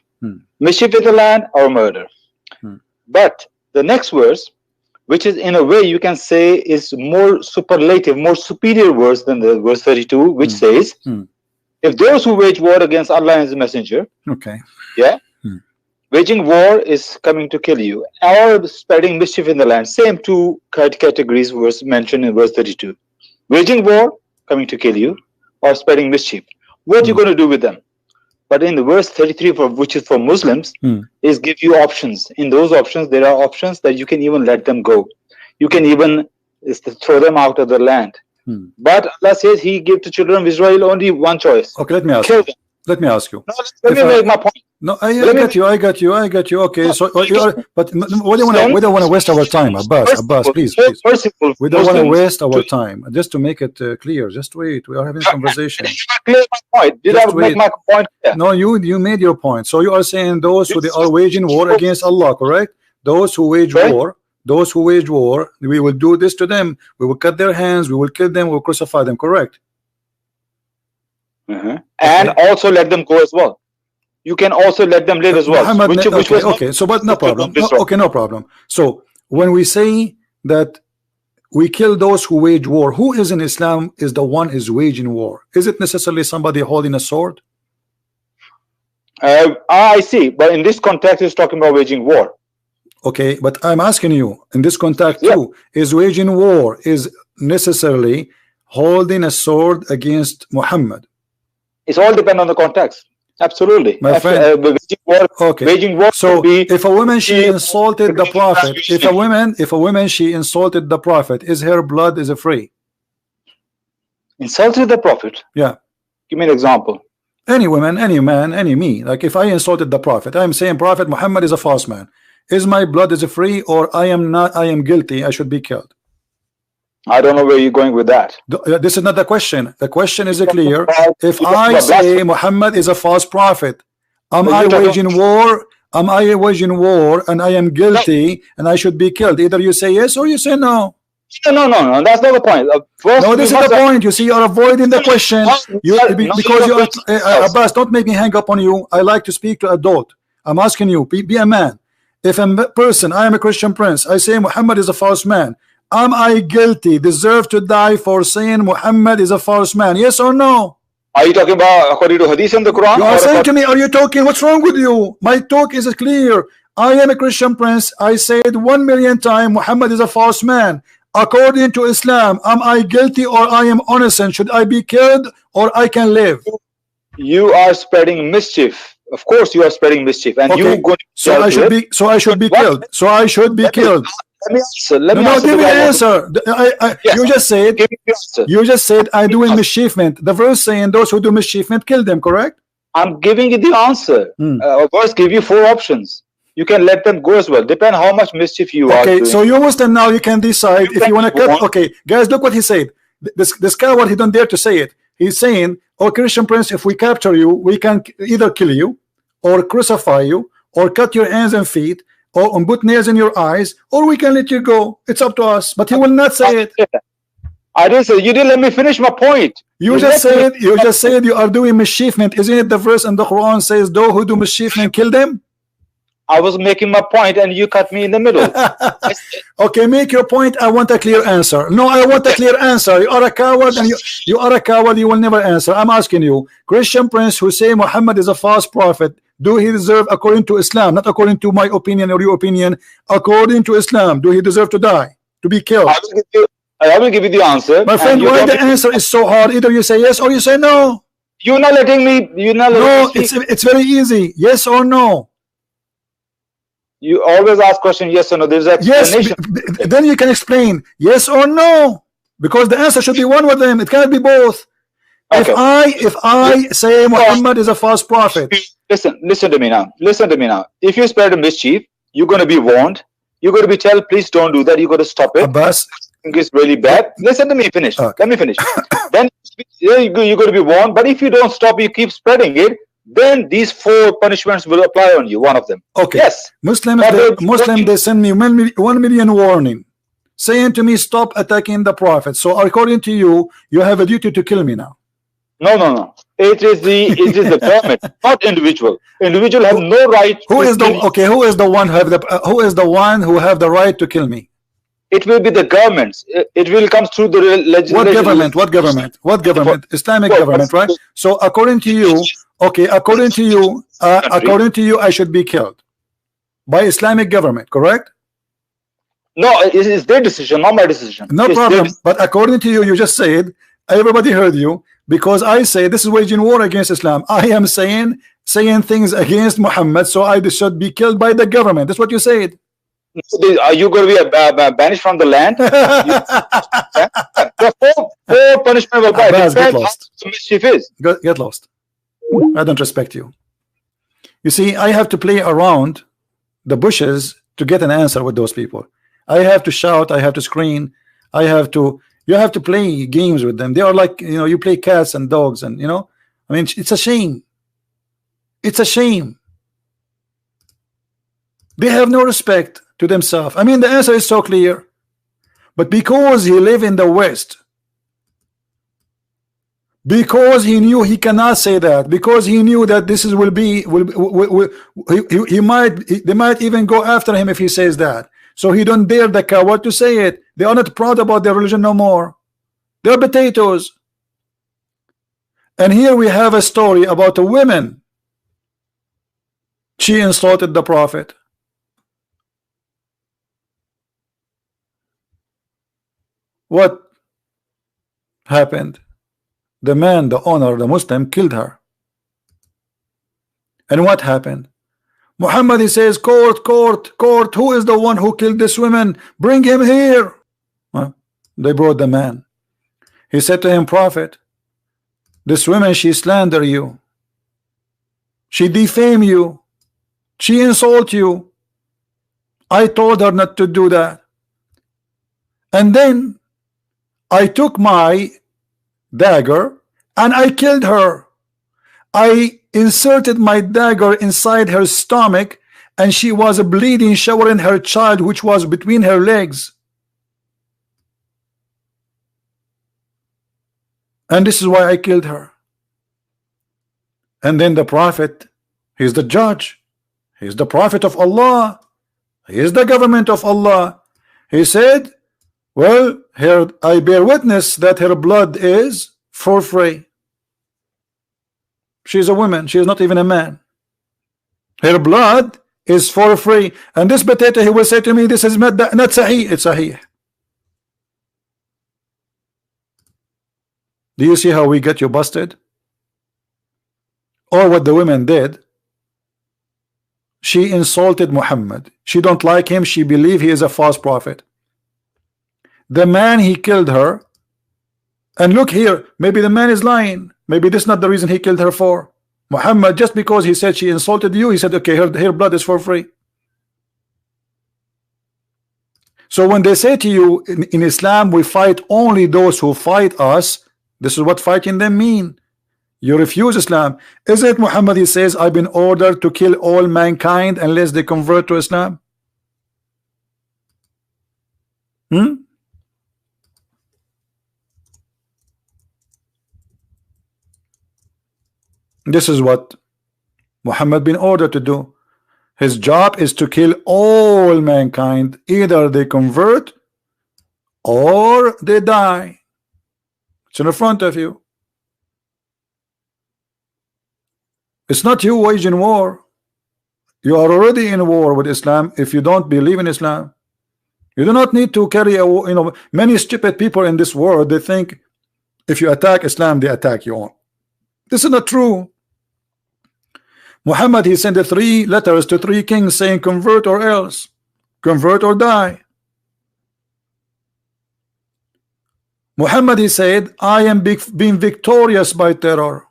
Mischief in the land or murder. But the next verse, which is in a way you can say is more superlative, more superior verse than the verse 32, which says, if those who wage war against Allah and His Messenger, waging war is coming to kill you, or spreading mischief in the land, same two categories was mentioned in verse 32. Waging war, coming to kill you, or spreading mischief. What are you going to do with them? But in the verse 33, which is for Muslims, is give you options. In those options, there are options that you can even let them go. You can even throw them out of the land. But Allah says He gave to children of Israel only one choice. Okay, let me ask Kill you. them. Let me ask you. No, let me make my point. No, I got you. Okay, so you are, but we don't want to waste our time, Abbas, please. We don't want to waste our time. Just to make it clear, just wait. We are having a conversation. Clear my point. Did I make my point clear? No, you made your point. So you are saying those who they are waging war against Allah, correct? Those who wage war, we will do this to them. We will cut their hands. We will kill them. We will crucify them. Correct? And also let them go as well. You can also let them live as well. Okay, so but no problem. No problem. So when we say that we kill those who wage war, who is in Islam is the one is waging war? Is it necessarily somebody holding a sword? I see, but in this context, it's talking about waging war. Okay, but I'm asking you in this context too, is waging war is necessarily holding a sword against Muhammad? It's all depend on the context. Absolutely, my friend. Waging war. So if a woman she insulted the Prophet, if a woman she insulted the Prophet, is her blood is free? Insulted the Prophet? Yeah. Give me an example. Any woman, any man, any me. Like if I insulted the Prophet, I'm saying Prophet Muhammad is a false man. Is my blood is free, or I am not? I am guilty. I should be killed. I don't know where you're going with that. This is not the question. The question is clear. If I say Muhammad is a false prophet, am I waging war? Am I waging war and I am guilty and I should be killed? Either you say yes or you say no. No. That's not the point. No, this is the point. You see, you're avoiding the question. Because you are Abbas, don't make me hang up on you. I like to speak to adult. I'm asking you, be a man. If a person, I am a Christian prince, I say Muhammad is a false man. Am I guilty, deserve to die for saying Muhammad is a false man? Yes or no? Are you talking about according to Hadith and the Quran? You are saying to me, are you talking? What's wrong with you? My talk is clear. I am a Christian prince. I said 1,000,000 times Muhammad is a false man. According to Islam, am I guilty or I am innocent? Should I be killed or I can live? You are spreading mischief. Of course, you are spreading mischief, and you go. So I should be. So I should be killed. So I should be killed. Let me answer. Let me give me an answer. You just said. You just said I do mischiefment. The verse saying those who do mischiefment kill them. Correct? I'm giving you the answer. Verse give you 4 options. You can let them go as well. Depend how much mischief you are doing. Okay, so you Muslim now. You can decide if you want to cut. Okay, guys, look what he said. This coward, he don't dare to say it. He's saying, "Oh, Christian prince, if we capture you, we can either kill you, or crucify you, or cut your hands and feet, or put nails in your eyes, or we can let you go. It's up to us." But he will not say it. I didn't say. You didn't let me finish my point. You just said you are doing mischiefment. Isn't it the verse in the Quran says, "Those who do mischiefment kill them"? I was making my point and you cut me in the middle. Okay, make your point. I want a clear answer. No, I want a clear answer. You are a coward, and you are a coward. You will never answer. I'm asking you, Christian prince who say Muhammad is a false prophet, do he deserve, according to Islam, not according to my opinion or your opinion, according to Islam, do he deserve to die, to be killed? I will give you the answer. My friend, why the answer is so hard? Either you say yes or you say no. You're not letting me. You're not letting me speak. It's very easy. Yes or no. You always ask question yes or no. There's an explanation. Yes, then you can explain yes or no, because the answer should be one of them. It cannot be both. Okay. If I say Muhammad is a false prophet, listen to me now. Listen to me now. If you spread a mischief, you're going to be warned. You're going to be told, please don't do that. You got to stop it. Abbas, it's really bad. Listen to me. Finish. Okay. Let me finish. Then you're going to be warned. But if you don't stop, you keep spreading it. Then these 4 punishments will apply on you. One of them. Okay. Yes. Muslim, they send me 1 million warning, saying to me, stop attacking the Prophet. So according to you, you have a duty to kill me now. No. It is the government, not individual. Individual have no right. Who is the one who have the right to kill me? it will be the governments. It will come through the legislation. What government? What government? What government? Islamic government, right? So according to you, okay, according to you, I should be killed by Islamic government, correct? No, it's their decision, not my decision. No problem. But according to you, you just said, everybody heard you, because I say this is waging war against Islam. I am saying things against Muhammad, so I should be killed by the government. That's what you said. Are you going to be banished from the land? The four punishment will be. Get lost. Mischief is. Get lost. I don't respect you. You see, I have to play around the bushes to get an answer with those people. I have to shout, I have to scream, you have to play games with them. They are like, you know, you play cats and dogs, and you know, I mean, it's a shame. It's a shame. They have no respect to themselves. I mean, the answer is so clear, but because he live in the West, because he knew he cannot say that, because he knew that this is they might even go after him if he says that. So he don't dare the coward to say it. They are not proud about their religion no more. They're potatoes. And here we have a story about a woman. She insulted the Prophet. What happened? The man, the owner, the Muslim, killed her. And what happened? Muhammad, he says, court, court, court, who is the one who killed this woman? Bring him here. They brought the man. He said to him, Prophet, this woman, she slander you. She defame you. She insult you. I told her not to do that. And then I took my dagger and I killed her. I inserted my dagger inside her stomach, and she was bleeding, showering her child, which was between her legs. And this is why I killed her. And then the Prophet, he's the judge, he's the Prophet of Allah, he is the government of Allah. He said, well, here I bear witness that her blood is for free. She's a woman, she is not even a man. Her blood is for free. And this potato, he will say to me, this is not sahih. It's sahih. Do you see how we get you busted? Or what the women did? She insulted Muhammad. She don't like him. She believe he is a false prophet. The man, he killed her. And look here, maybe the man is lying. Maybe this is not the reason he killed her for. Muhammad, just because he said she insulted you, he said, okay, her blood is for free. So when they say to you, in Islam, we fight only those who fight us, this is what fighting them mean. You refuse Islam. Is it Muhammad, he says, I've been ordered to kill all mankind unless they convert to Islam? This is what Muhammad been ordered to do. His job is to kill all mankind. Either they convert or they die. It's in the front of you. It's not you waging war. You are already in war with Islam if you don't believe in Islam. You do not need to carry a war. You know, many stupid people in this world, they think if you attack Islam, they attack you on. This is not true. Muhammad, he sent 3 letters to 3 kings saying convert or else, convert or die. Muhammad, he said, I am being victorious by terror.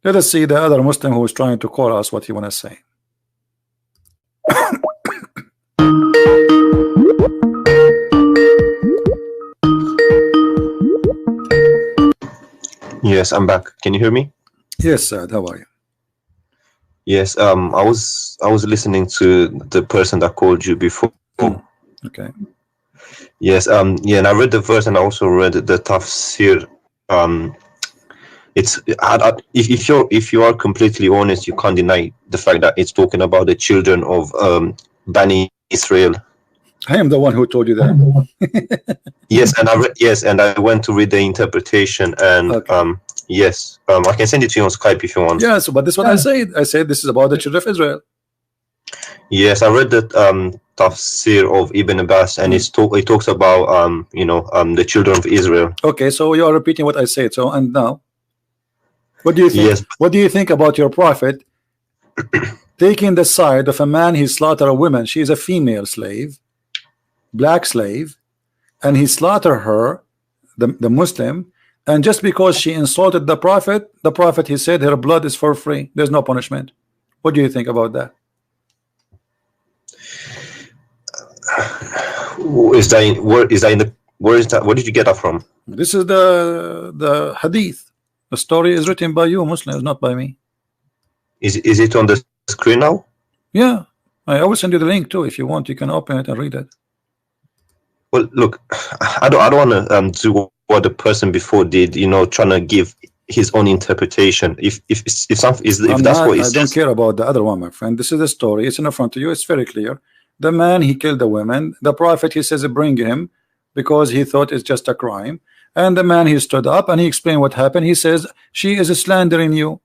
Let us see the other Muslim who is trying to call us what he want to say. Yes, I'm back. Can you hear me? Yes, Saad, how are you? Yes, I was listening to the person that called you before. Okay. Yes, yeah, and I read the verse and I also read the tafsir. It's if you are completely honest, you can't deny the fact that it's talking about the children of Bani Israel. I am the one who told you that. Yes, and I went to read the interpretation, and okay. yes, I can send it to you on Skype if you want. Yes, but this is what I said. I said this is about the children of Israel. Yes, I read the tafsir of Ibn Abbas, and it talks about the children of Israel. Okay, so you are repeating what I said. So, and now, what do you think? Yes. What do you think about your prophet taking the side of a man? He slaughtered a woman. She is a female slave, black slave, and he slaughtered her, the Muslim, and just because she insulted the prophet, he said her blood is for free. There's no punishment. What do you think about that? Where is that? Where did you get that from? This is the hadith. The story is written by you Muslims, not by me. Is it on the screen now? Yeah, I will send you the link too. If you want, you can open it and read it. Well, look, I don't want to do what the person before did. Trying to give his own interpretation. If that's what he says. I don't care about the other one, my friend. This is the story. It's in front of you. It's very clear. The man, he killed the women. The prophet, he says, bring him, because he thought it's just a crime. And the man, he stood up and he explained what happened. He says, she is slandering you.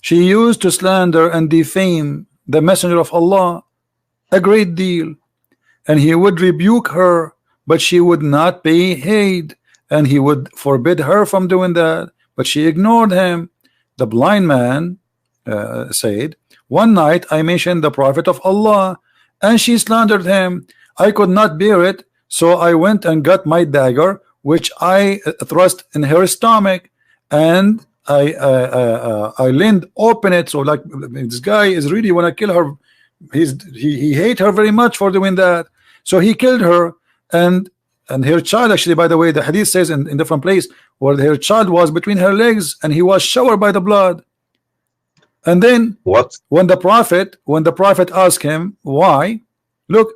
She used to slander and defame the messenger of Allah a great deal, and he would rebuke her, but she would not pay heed, and he would forbid her from doing that, but she ignored him. The blind man said, one night I mentioned the prophet of Allah, and she slandered him. I could not bear it, so I went and got my dagger, which I thrust in her stomach, and I leaned open it. So like, this guy is really want to kill her. He hate her very much for doing that. So he killed her, and her child, actually, by the way, the hadith says in different place where her child was between her legs, and he was showered by the blood. And then when the prophet asked him why, look,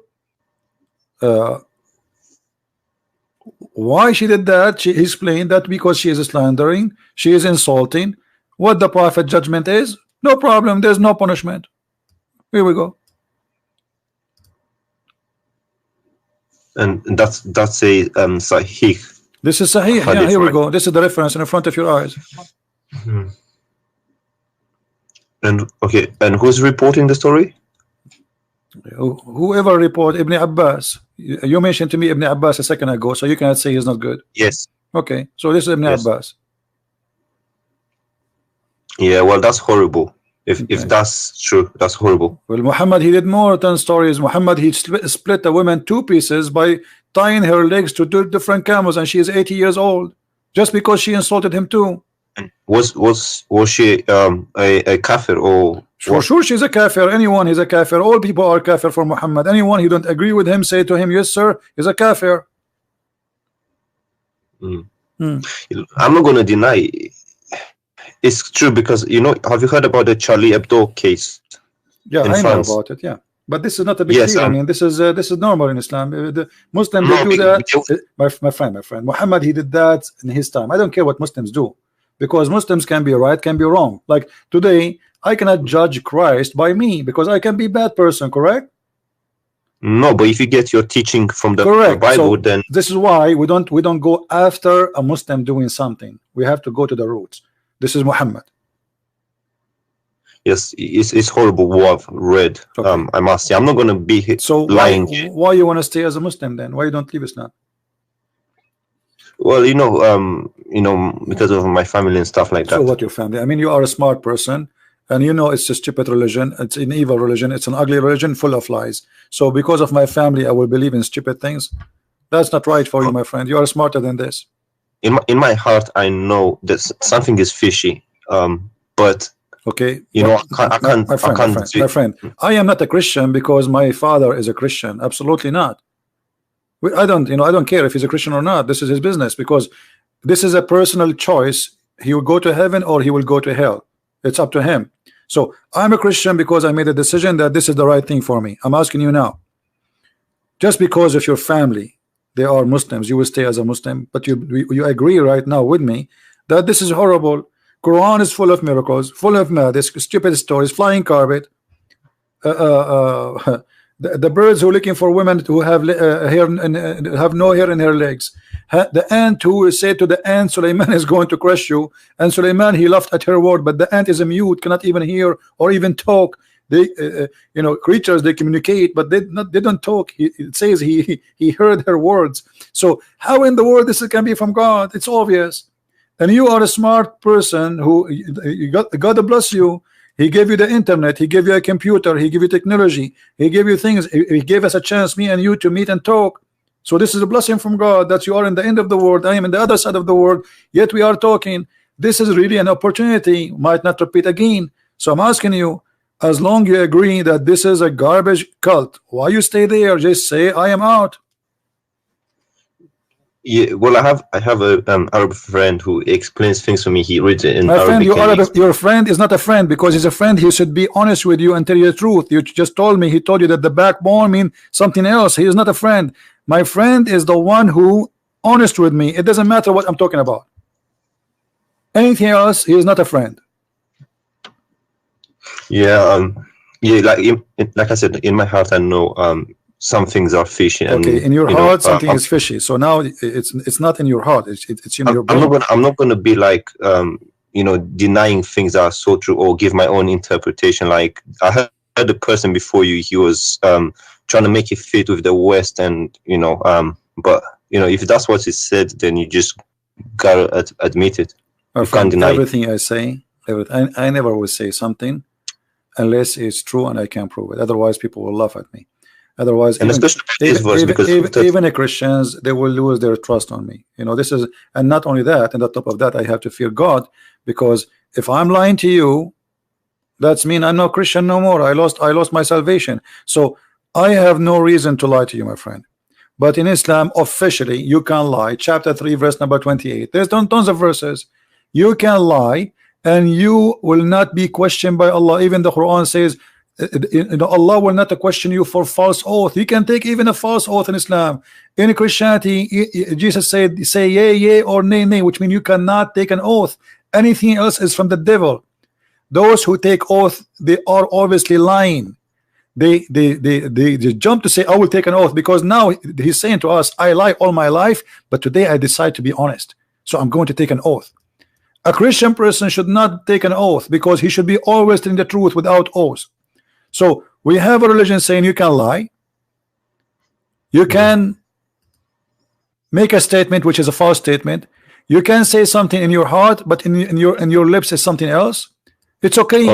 why she did that, he explained that because she is slandering, she is insulting. What the prophet judgment is, no problem, there's no punishment. Here we go. And that's a sahih. This is sahih. Yeah, here we go. This is the reference in front of your eyes. Mm-hmm. And who's reporting the story? Whoever report Ibn Abbas. You mentioned to me Ibn Abbas a second ago, so you cannot say he's not good. Yes. Okay, so this is Ibn Abbas. Yeah, well, that's horrible. If that's true, that's horrible. Well, Muhammad, he did more than stories. Muhammad, he split the woman two pieces by tying her legs to two different camels, and she is 80 years old, just because she insulted him too. Was she a kafir or? For sure, she's a kafir. Anyone is a kafir. All people are kafir for Muhammad. Anyone who don't agree with him, say to him, yes, sir, he's a kafir. I'm not going to deny it's true, because have you heard about the Charlie Hebdo case? Yeah, I know about it. Yeah, but this is not a big deal. I mean, this is normal in Islam. The Muslims they do that. My friend, Muhammad, he did that in his time. I don't care what Muslims do, because Muslims can be right, can be wrong. Like today, I cannot judge Christ by me, because I can be a bad person, correct? No, but if you get your teaching from the Bible, so then this is why we don't go after a Muslim doing something. We have to go to the roots. This is Muhammad. Yes, it's horrible what I've read. Okay. I must say, I'm not going to be lying. Why you want to stay as a Muslim then? Why you don't leave Islam? Well, because of my family and stuff like that. So what, your family? I mean, you are a smart person, and it's a stupid religion. It's an evil religion. It's an ugly religion full of lies. So because of my family, I will believe in stupid things. That's not right for you, my friend. You are smarter than this. In my heart, I know that something is fishy. But okay, I can't. My friend, I am not a Christian because my father is a Christian. Absolutely not. I don't care if he's a Christian or not. This is his business, because this is a personal choice. He will go to heaven or he will go to hell. It's up to him. So I'm a Christian because I made a decision that this is the right thing for me. I'm asking you now, just because of your family, they are Muslims, you will stay as a Muslim, but you agree right now with me that this is horrible. Quran is full of miracles, full of madness, stupid stories, flying carpet, The birds who are looking for women who have hair and have no hair in her legs. The ant who said to the ant, Suleiman is going to crush you, and Suleiman, he laughed at her word, but the ant is a mute, cannot even hear or even talk. They you know, creatures, they communicate, but they don't talk. It says he heard her words. So how in the world this can be from God? It's obvious. And you are a smart person who God bless you. He gave you the internet, he gave you a computer, he gave you technology, he gave you things, he gave us a chance, me and you, to meet and talk. So this is a blessing from God that you are in the end of the world, I am in the other side of the world, yet we are talking. This is really an opportunity, might not repeat again. So I'm asking you, as long you agree that this is a garbage cult, why you stay there? Just say I am out. Yeah, well, I have a Arab friend who explains things for me. He reads it in Arabic. Arabic. Your friend is not a friend, because he's a friend. He should be honest with you and tell you the truth. You just told me, he told you that the backbone means something else. He is not a friend. My friend is the one who honest with me. It doesn't matter what I'm talking about. Anything else, he is not a friend. Yeah, yeah. Like I said, in my heart, I know some things are fishy. And, okay, in your heart, something is fishy. So now it's not in your heart. It's in your brain. I'm not gonna be like you know, denying things that are so true or give my own interpretation. Like I heard the person before you, he was trying to make it fit with the West, and you know, but you know, if that's what he said, then you just gotta admit it. You can't deny everything I say. I never will say something unless it's true and I can prove it. Otherwise, people will laugh at me. Otherwise, and even Christians, they will lose their trust on me. You know, this is, and not only that, and on top of that, I have to fear God, because if I'm lying to you, that's mean I'm not Christian no more. I lost my salvation. So I have no reason to lie to you, my friend. But in Islam, officially, you can lie. Chapter 3, verse number 28. There's tons of verses. You can lie, and you will not be questioned by Allah. Even the Quran says, Allah will not question you for false oath. You can take even a false oath in Islam. In Christianity, Jesus said, say yea, yea, or nay, nay, which means you cannot take an oath. Anything else is from the devil. Those who take oath, they are obviously lying. They jump to say, I will take an oath, because now he's saying to us, I lie all my life, but today I decide to be honest, so I'm going to take an oath. A Christian person should not take an oath, because he should be always telling the truth without oath. So we have a religion saying you can lie, you can make a statement which is a false statement, you can say something in your heart, but in your lips is something else. It's okay.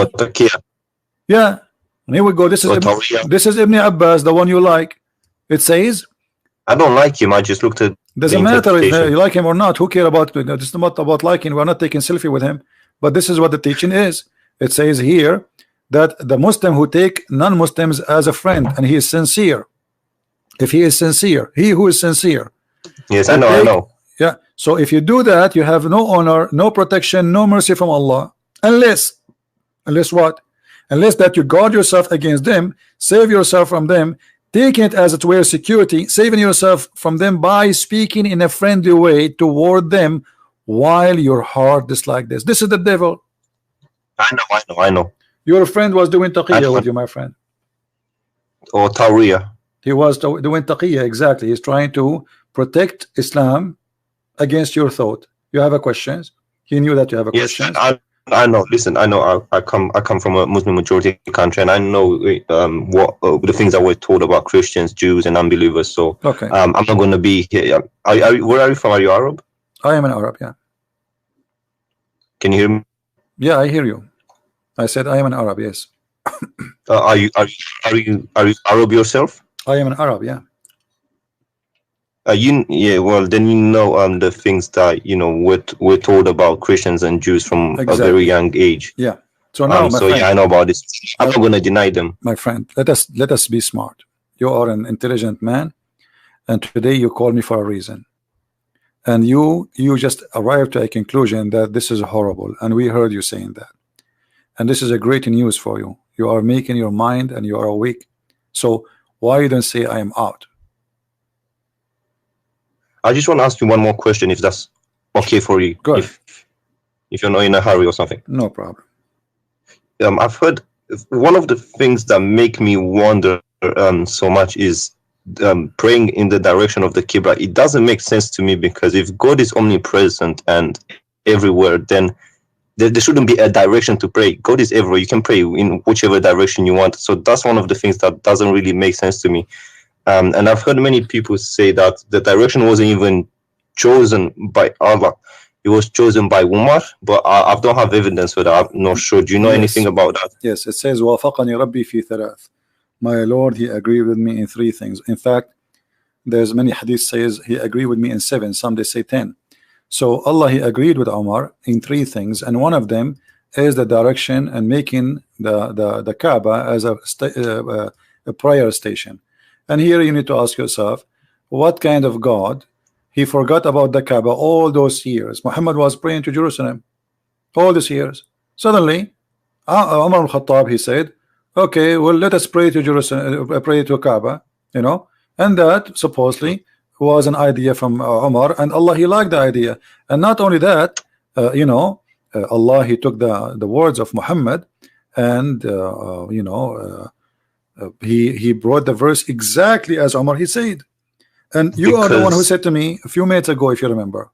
Yeah, and here we go. This is Ibn Abbas, the one you like. It says, I don't like him. I just looked at. Doesn't matter if you like him or not. Who care about it? It's not about liking. We're not taking selfie with him. But this is what the teaching is. It says here that the Muslim who take non-Muslims as a friend, and he is sincere. If he is sincere, he who is sincere. Yes, I know. I know. Yeah. So if you do that, you have no honor, no protection, no mercy from Allah, unless what? Unless that you guard yourself against them, save yourself from them, taking it as a way of security, saving yourself from them by speaking in a friendly way toward them while your heart dislikes this. This is the devil. I know. Your friend was doing taqiyya with you, my friend. Or tawriya. He was doing taqiyya, exactly. He's trying to protect Islam against your thought. You have a questions? He knew that you have a question. I know. Listen, I know. I come from a Muslim majority country, and I know what the things that were told about Christians, Jews, and unbelievers. So, okay, I'm not going to be here. Where are you from? Are you Arab? I am an Arab. Yeah. Can you hear me? Yeah, I hear you. I said I am an Arab. Yes. Are you Arab yourself? I am an Arab. Yeah. Yeah, well, then you know the things that we're told about Christians and Jews from a very young age. Yeah. So now, my friend, yeah, I know about this. I'm not going to deny them. My friend, let us be smart. You are an intelligent man, and today you call me for a reason, and you just arrived to a conclusion that this is horrible, and we heard you saying that, and this is a great news for you. You are making your mind, and you are awake. So why you don't say I am out? I just want to ask you one more question, if that's okay for you. Go ahead. If you're not in a hurry or something. No problem. I've heard one of the things that make me wonder so much is praying in the direction of the Qibla. It doesn't make sense to me, because if God is omnipresent and everywhere, then there shouldn't be a direction to pray. God is everywhere. You can pray in whichever direction you want. So that's one of the things that doesn't really make sense to me. And I've heard many people say that the direction wasn't even chosen by Allah. It was chosen by Umar, but I don't have evidence for that. I'm not sure. Do you know anything about that? Yes, it says وَافَقَنِي رَبِّي فِي ثَلَاثٍ. My Lord, he agreed with me in 3 things. In fact, there's many hadith says he agreed with me in 7. Some they say 10. So Allah, he agreed with Umar in 3 things, and one of them is the direction and making the Kaaba as a prayer station. And here you need to ask yourself, what kind of God? He forgot about the Kaaba all those years. Muhammad was praying to Jerusalem all these years. Suddenly, Umar al-Khattab, he said, okay, well, let us pray to Jerusalem, pray to Kaaba, you know, and that supposedly was an idea from Umar, and Allah, he liked the idea. And not only that, you know, Allah, he took the words of Muhammad, and you know, he brought the verse exactly as Umar he said. And you are the one who said to me a few minutes ago, if you remember,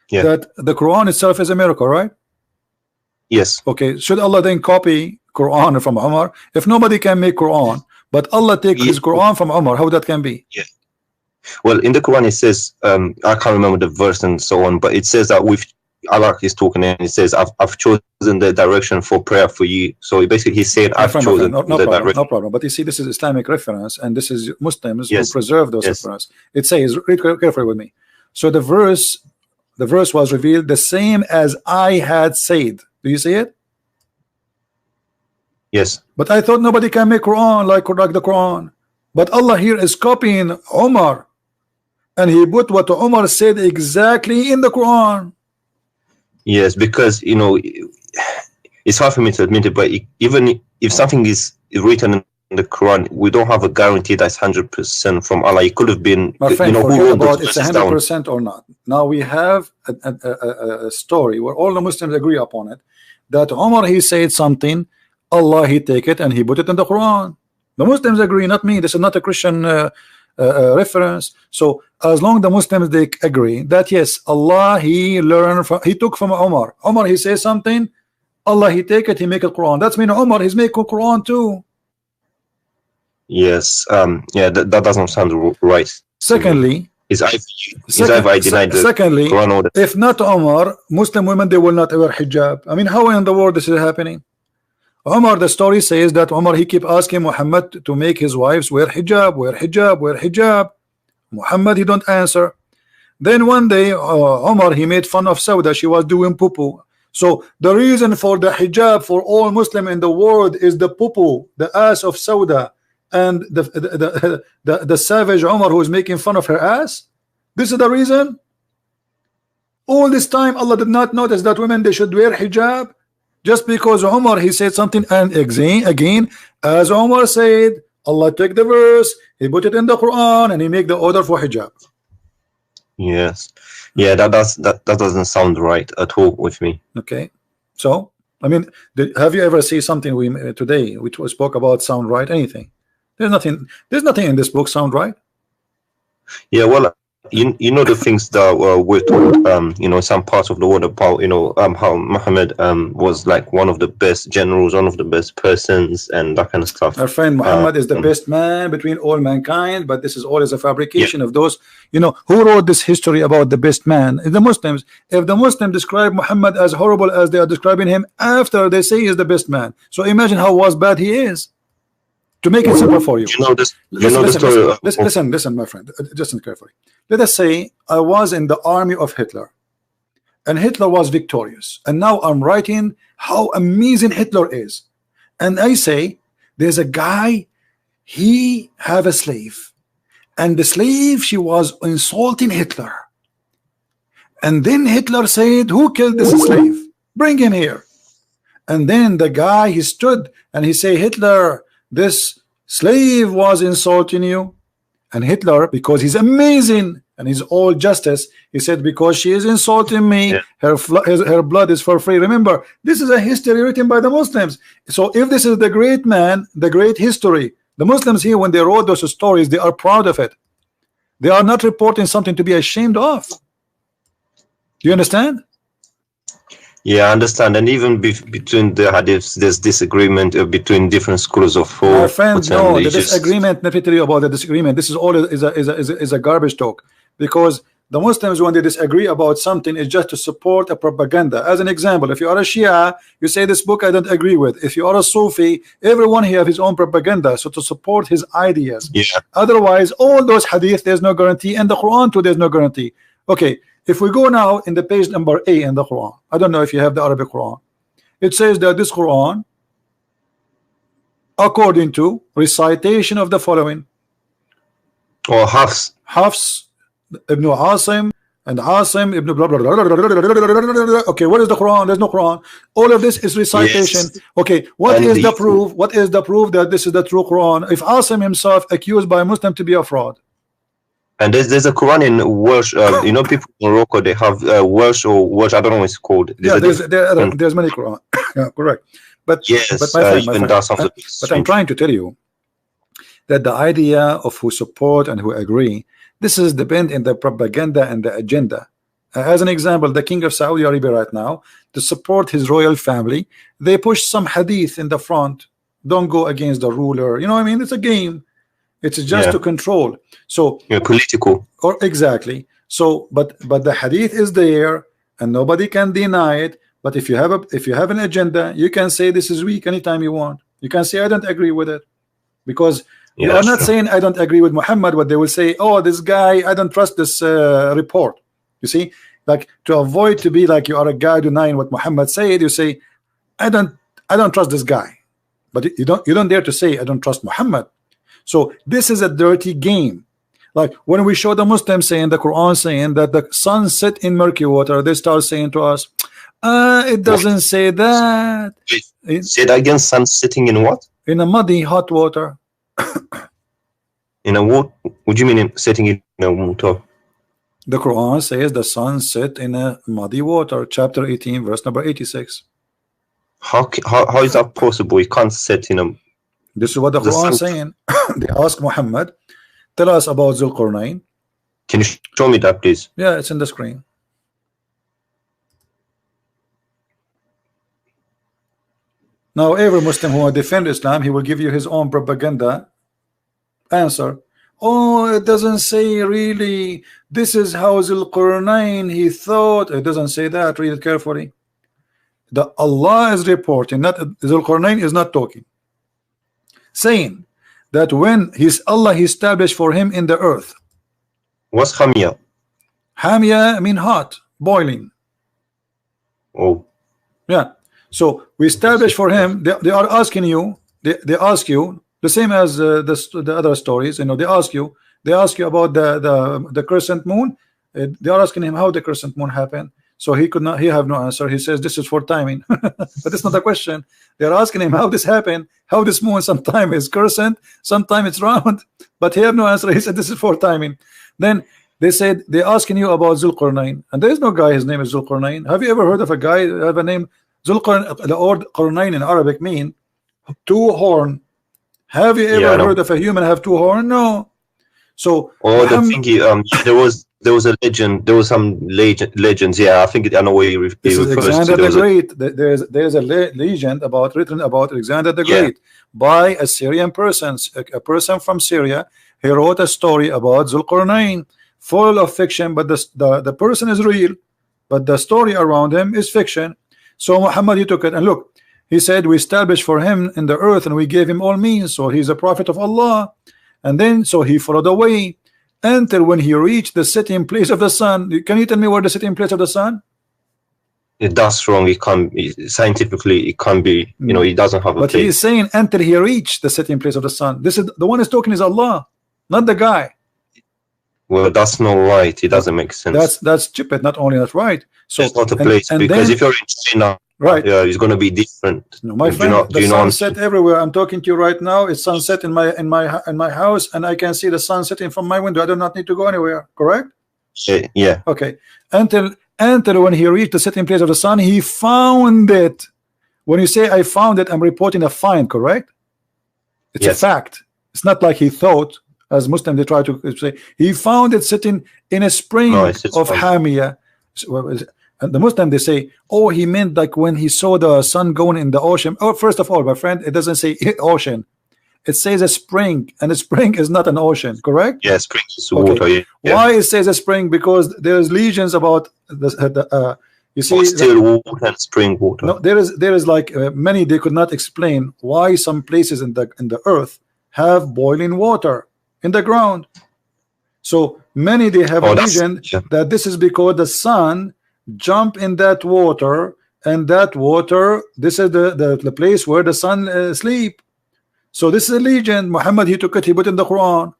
that the Quran itself is a miracle, right? Yes. Okay, should Allah then copy Quran from Umar? If nobody can make Quran, but Allah take his Quran from Umar, how that can be? Yeah. Well, in the Quran it says, I can't remember the verse and so on, but it says that with Allah is talking, and it says, I've chosen the direction for prayer for you. So basically he said, I've chosen the direction. No problem. But you see, this is Islamic reference, and this is Muslims who preserve those references. It says, read carefully with me. So the verse was revealed the same as I had said. Do you see it? Yes. But I thought nobody can make Quran like the Quran. But Allah here is copying Umar, and he put what Umar said exactly in the Quran. Yes, because, you know, it's hard for me to admit it, but even if something is written in the Quran, we don't have a guarantee that's 100% from Allah. It could have been, my friend, you know, who wrote about it's 100% or not. Now we have a story where all the Muslims agree upon it, that Umar, he said something, Allah, he take it and he put it in the Quran. The Muslims agree, not me. This is not a Christian reference. So as long the Muslims, they agree that yes, Allah, he learned from, he took from Umar. Umar, he says something, Allah, he take it, he make it Quran. That's mean Umar, he's making Quran too. Yes. Yeah, that doesn't sound right. Secondly, secondly, if not Umar, Muslim women, they will not wear hijab. I mean, how in the world this is happening? Umar, the story says that Umar, he keep asking Muhammad to make his wives wear hijab, wear hijab, wear hijab. Muhammad, he don't answer. Then one day, Umar, he made fun of Sauda. She was doing poo-poo. So the reason for the hijab for all Muslim in the world is the poo-poo, the ass of Sauda, and the savage Umar who is making fun of her ass. This is the reason. All this time, Allah did not notice that women, they should wear hijab. Just because Umar, he said something, and again, as Umar said, Allah take the verse, he put it in the Quran, and he make the order for hijab. Yes. Yeah, that doesn't sound right at all with me. Okay. So, I mean, have you ever seen something we today which was spoke about sound right? Anything? There's nothing in this book sound right. Yeah, well, you know the things that were told, you know, some parts of the world about, you know, how Muhammad was like one of the best generals, one of the best persons, and that kind of stuff. Our friend Muhammad is the best man between all mankind, but this is always a fabrication of those, you know, who wrote this history about the best man? The Muslims. If the Muslims describe Muhammad as horrible as they are describing him after they say he is the best man, so imagine how bad he is. To make it simple for you, listen, my friend, listen carefully. Let us say I was in the army of Hitler, and Hitler was victorious, and now I'm writing how amazing Hitler is, and I say there's a guy, he have a slave, and the slave, she was insulting Hitler, and then Hitler said, who killed this slave? Bring him here. And then the guy, he stood and he say, Hitler, this slave was insulting you. And Hitler, because he's amazing and he's all justice, he said, because she is insulting me, her blood is for free. Remember, this is a history written by the Muslims. So if this is the great man, the great history, The Muslims here, when they wrote those stories, they are proud of it. They are not reporting something to be ashamed of. Do you understand? Yeah, I understand. And even between the hadiths, there's disagreement between different schools of thought. My friend, no, the disagreement, let me tell you about the disagreement. This is all is a garbage talk, because the Muslims, when they disagree about something, is just to support a propaganda. As an example, if you are a Shia, you say this book I don't agree with. If you are a Sufi, everyone here have his own propaganda, so to support his ideas. Yeah. Otherwise, all those hadith, there's no guarantee, and the Quran too, there's no guarantee. Okay, if we go now in the page number A in the Quran, I don't know if you have the Arabic Quran. It says that this Quran, according to recitation of the following, or Hafs Ibn Asim and Asim Ibn blah blah blah blah blah. Okay, what is the Quran? There's no Quran. All of this is recitation. Yes. Okay, what is the proof? What is the proof that this is the true Quran? If Asim himself accused by a Muslim to be a fraud. And there's a Quran in Welsh. You know, people in Morocco, they have Welsh or Welsh. I don't know what it's called. There's many Quran. Yeah, correct. But yes, but my friend, but I'm trying to tell you that the idea of who support and who agree, this is depend in the propaganda and the agenda. As an example, the king of Saudi Arabia right now, to support his royal family, they push some hadith in the front. Don't go against the ruler. You know what I mean? It's a game. It's just to control. So political. Or exactly. So, but the hadith is there, and nobody can deny it. But if you have an agenda, you can say this is weak anytime you want. You can say I don't agree with it, because you are not saying I don't agree with Muhammad. What they will say, oh, this guy, I don't trust this report. You see, like, to avoid to be like you are a guy denying what Muhammad said, you say I don't trust this guy, but you don't dare to say I don't trust Muhammad. So this is a dirty game. Like when we show the Muslims saying the Quran saying that the sun set in murky water, they start saying to us, it doesn't say that. Say that again. Sun sitting in what? In a muddy hot water. In a what? What do you mean sitting in a water? The Quran says the sun set in a muddy water, chapter 18, verse number 86. How is that possible? You can't sit in a. This is what the Quran is saying. They ask Muhammad, tell us about Zulqarnain. Can you show me that, please? Yeah, it's in the screen. Now, every Muslim who will defend Islam, he will give you his own propaganda answer. Oh, it doesn't say really. This is how Zulqarnain he thought. It doesn't say that. Read it carefully. The Allah is reporting, not Zulqarnain is not talking, saying that when Allah he established for him in the earth. What's Hamia? Hamia mean hot, boiling. Oh. Yeah. So we established for him. They are asking you. They ask you the same as the other stories. You know, they ask you about the crescent moon. They are asking him how the crescent moon happened. So he could not. He have no answer. He says this is for timing, but it's not a question. They are asking him how this happened. How this moon sometime is crescent, sometime it's round, but he have no answer. He said this is for timing. Then they said they're asking you about Zulqarnain, and there is no guy. His name is Zulqarnain. Have you ever heard of a guy that have a name Zulqarnain? The word Qarnain in Arabic mean two horn. Have you ever heard of a human have two horn? No. So the thingy, there was a legend. There was some legends. Yeah, I think I know where you this is Alexander the Great. There's a legend written about Alexander the Great by a Syrian person. A person from Syria. He wrote a story about Zulqarnain, full of fiction, but the person is real, but the story around him is fiction. So Muhammad, he took it and look. He said we established for him in the earth and we gave him all means. So he's a prophet of Allah. And then so he followed the way until when he reached the setting place of the sun. Can you tell me where the setting place of the sun? That's wrong. It can't scientifically. It can't be. You know, he doesn't have a. But he is saying until he reached the setting place of the sun. This is the one who's talking is Allah, not the guy. Well, that's not right. It doesn't make sense. That's stupid. Not only not right. So it's not a place because if you're in China, right? Yeah, it's going to be different. No, my friend, the sunset everywhere. I'm talking to you right now. It's sunset in my house, and I can see the sun setting from my window. I do not need to go anywhere. Correct? Yeah. Okay. Until when he reached the setting place of the sun, he found it. When you say I found it, I'm reporting a find. Correct? It's a fact. It's not like he thought, as Muslim they try to say, he found it sitting in a spring of Hamia. And the Muslim they say, oh, he meant like when he saw the sun going in the ocean. Oh, first of all, my friend, it doesn't say ocean. It says a spring, and a spring is not an ocean, correct? Yeah, spring is water. Okay. Yeah. Why it says a spring? Because there's legions about the you see, still water and spring water. No, there is like many. They could not explain why some places in the earth have boiling water in the ground. So many they have a legend that this is because the sun jump in that water, and that water, this is the place where the sun sleep. So this is a legend. Muhammad, he took it, he put in the Quran,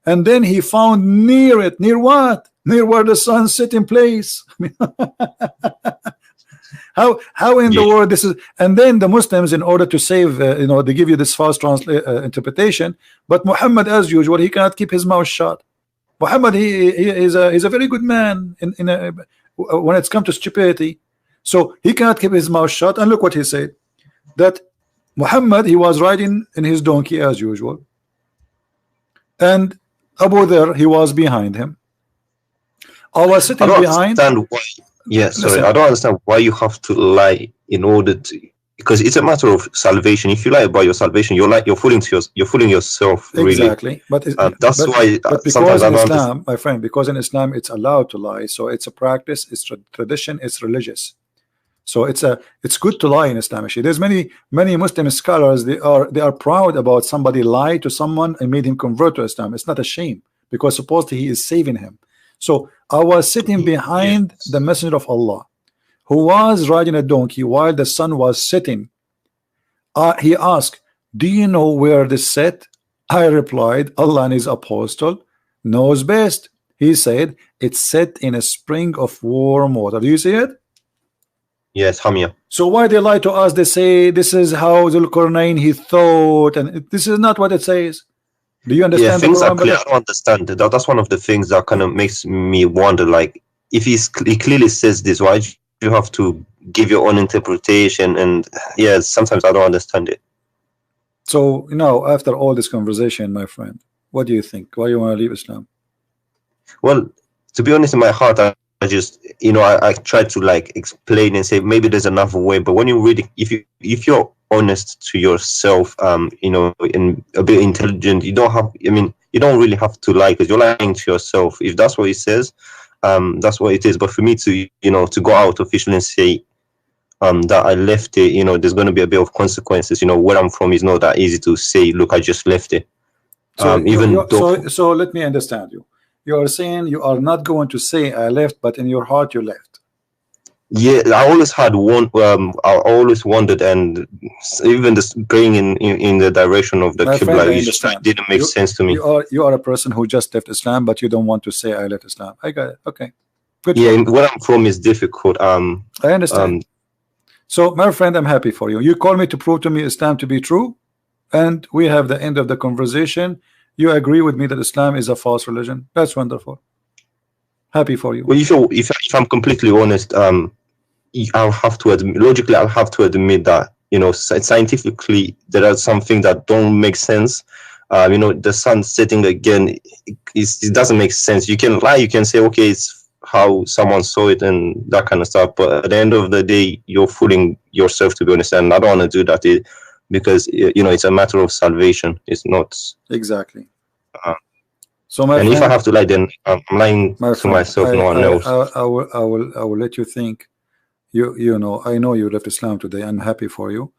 and then he found near it. Near what? Near where the sun sit in place. How in the world this is? And then the Muslims, in order to save, they give you this false interpretation. But Muhammad, as usual, he cannot keep his mouth shut. Muhammad, he is a very good man when it's come to stupidity. So he cannot keep his mouth shut. And look what he said, that Muhammad, he was riding in his donkey as usual, and Abu Dharr, he was behind him. I was sitting behind. Sorry, I don't understand why you have to lie in order to, because it's a matter of salvation. If you lie about your salvation, you're fooling yourself. Really. Exactly, but that's why because in Islam, my friend, because in Islam it's allowed to lie, so it's a practice, it's tradition, it's religious. So it's good to lie in Islam. There's many Muslim scholars, they are proud about somebody lied to someone and made him convert to Islam. It's not a shame, because supposedly he is saving him. So I was sitting behind the Messenger of Allah, who was riding a donkey while the sun was setting. He asked, do you know where this set? I replied, Allah and his apostle knows best. He said, it's set in a spring of warm water. Do you see it? Yes, Hamia. So why they lie to us? They say this is how Zulqarnain he thought, and this is not what it says. Do you understand? Yeah, things are clear. I don't understand. That's one of the things that kind of makes me wonder. Like, if he clearly says this, why do you have to give your own interpretation? And yeah, sometimes I don't understand it. So after all this conversation, my friend, what do you think? Why you want to leave Islam? Well, to be honest, in my heart, I just I try to like explain and say maybe there's another way, but when you read it, if you're honest to yourself, and a bit intelligent, you don't really have to lie, because you're lying to yourself. If that's what it says, that's what it is. But for me to to go out officially and say that I left it, there's going to be a bit of consequences. Where I'm from is not that easy to say, look, I just left it. So let me understand you. You are saying you are not going to say I left, but in your heart you left. Yeah, I always had one. I always wondered, and even this going in the direction of the Qibla, didn't make sense to me. You are a person who just left Islam, but you don't want to say I left Islam. I got it. Okay, good. Yeah, where I'm from is difficult. I understand. So, my friend, I'm happy for you. You call me to prove to me Islam to be true, and we have the end of the conversation. You agree with me that Islam is a false religion. That's wonderful. Happy for you. Well, if I'm completely honest, I'll have to admit, logically, I'll have to admit that scientifically there are some things that don't make sense. The sun setting again, it doesn't make sense. You can lie, you can say okay, it's how someone saw it and that kind of stuff, but at the end of the day, you're fooling yourself, to be honest. And I don't want to do that. Because it's a matter of salvation. It's not exactly. So if I have to lie, then I'm lying to myself, no one else. I will let you think. I know you left Islam today. I'm happy for you,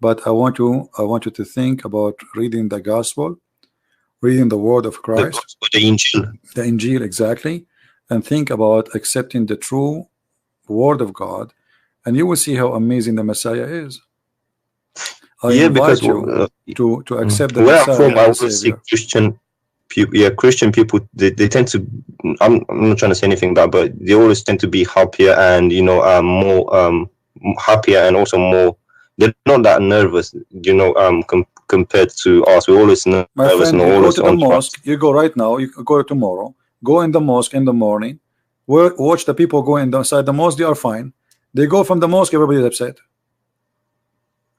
but I want you to think about reading the gospel, reading the word of Christ, the Injil. The Injil, exactly, and think about accepting the true word of God, and you will see how amazing the Messiah is. Because to accept the where Messiah. I'm from, I also see Christian people. Yeah, Christian people. They tend to. I'm not trying to say anything bad, but they always tend to be happier and more happier, and also more. They're not that nervous, compared to us. We're always nervous. My friend, you go to the mosque. You go right now. You go tomorrow. Go in the mosque in the morning. Watch the people go inside the mosque. They are fine. They go from the mosque. Everybody is upset.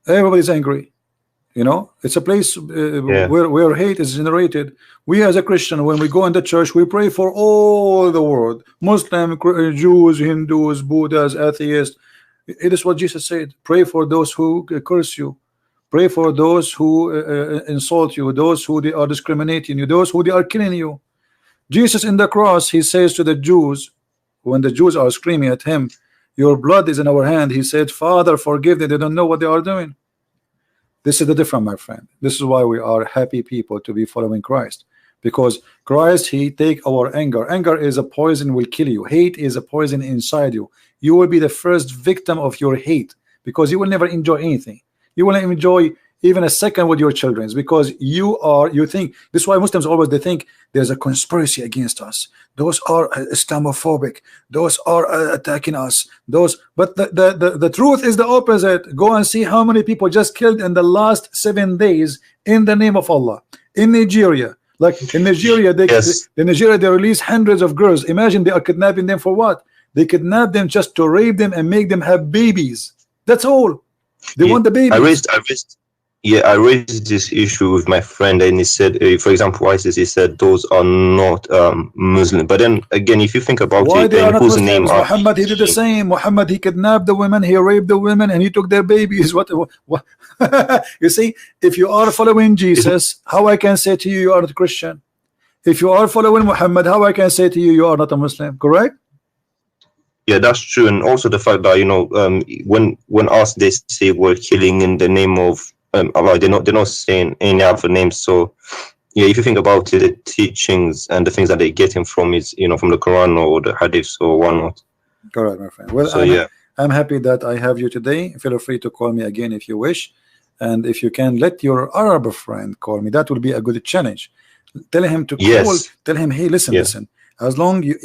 Everybody's angry. You know, it's a place where hate is generated. We as a Christian, when we go in the church, we pray for all the world, Muslim, Jews, Hindus, Buddhas, atheists. It is what Jesus said. Pray for those who curse you. Pray for those who insult you, those who they are discriminating you, those who they are killing you. Jesus in the cross, he says to the Jews, when the Jews are screaming at him, your blood is in our hand, he said, Father, forgive them, they don't know what they are doing. This is the difference, my friend. This is why we are happy people to be following Christ, because Christ, he take our anger. Anger is a poison, will kill you. Hate is a poison inside you. You will be the first victim of your hate, because you will never enjoy anything. You will not enjoy even a second with your children, because you think. This is why Muslims always, they think there's a conspiracy against us. Those are Islamophobic. Those are attacking us. But the truth is the opposite. Go and see how many people just killed in the last 7 days in the name of Allah in Nigeria. Like in Nigeria, they release hundreds of girls. Imagine they are kidnapping them for what? They kidnap them just to rape them and make them have babies. That's all. They want the babies. I raised this issue with my friend, and he said, for example, ISIS, he said those are not Muslim. But then again, if you think about why it, they are not whose Muslims? name are Muhammad, he did the same. Muhammad, he kidnapped the women, he raped the women, and he took their babies. What? You see, if you are following Jesus, how I can say to you, you are not a Christian? If you are following Muhammad, how I can say to you, you are not a Muslim? Correct? Yeah, that's true. And also the fact that, you know, when asked, they say we're killing in the name of Allah, they're not saying any other names. So yeah, if you think about it, the teachings and the things that they're getting from is, you know, from the Quran or the Hadith or whatnot. Correct, my friend. Well, so, I'm happy that I have you today. Feel free to call me again if you wish, and if you can, let your Arab friend call me. That will be a good challenge. Tell him to call. Tell him, hey, listen. As long you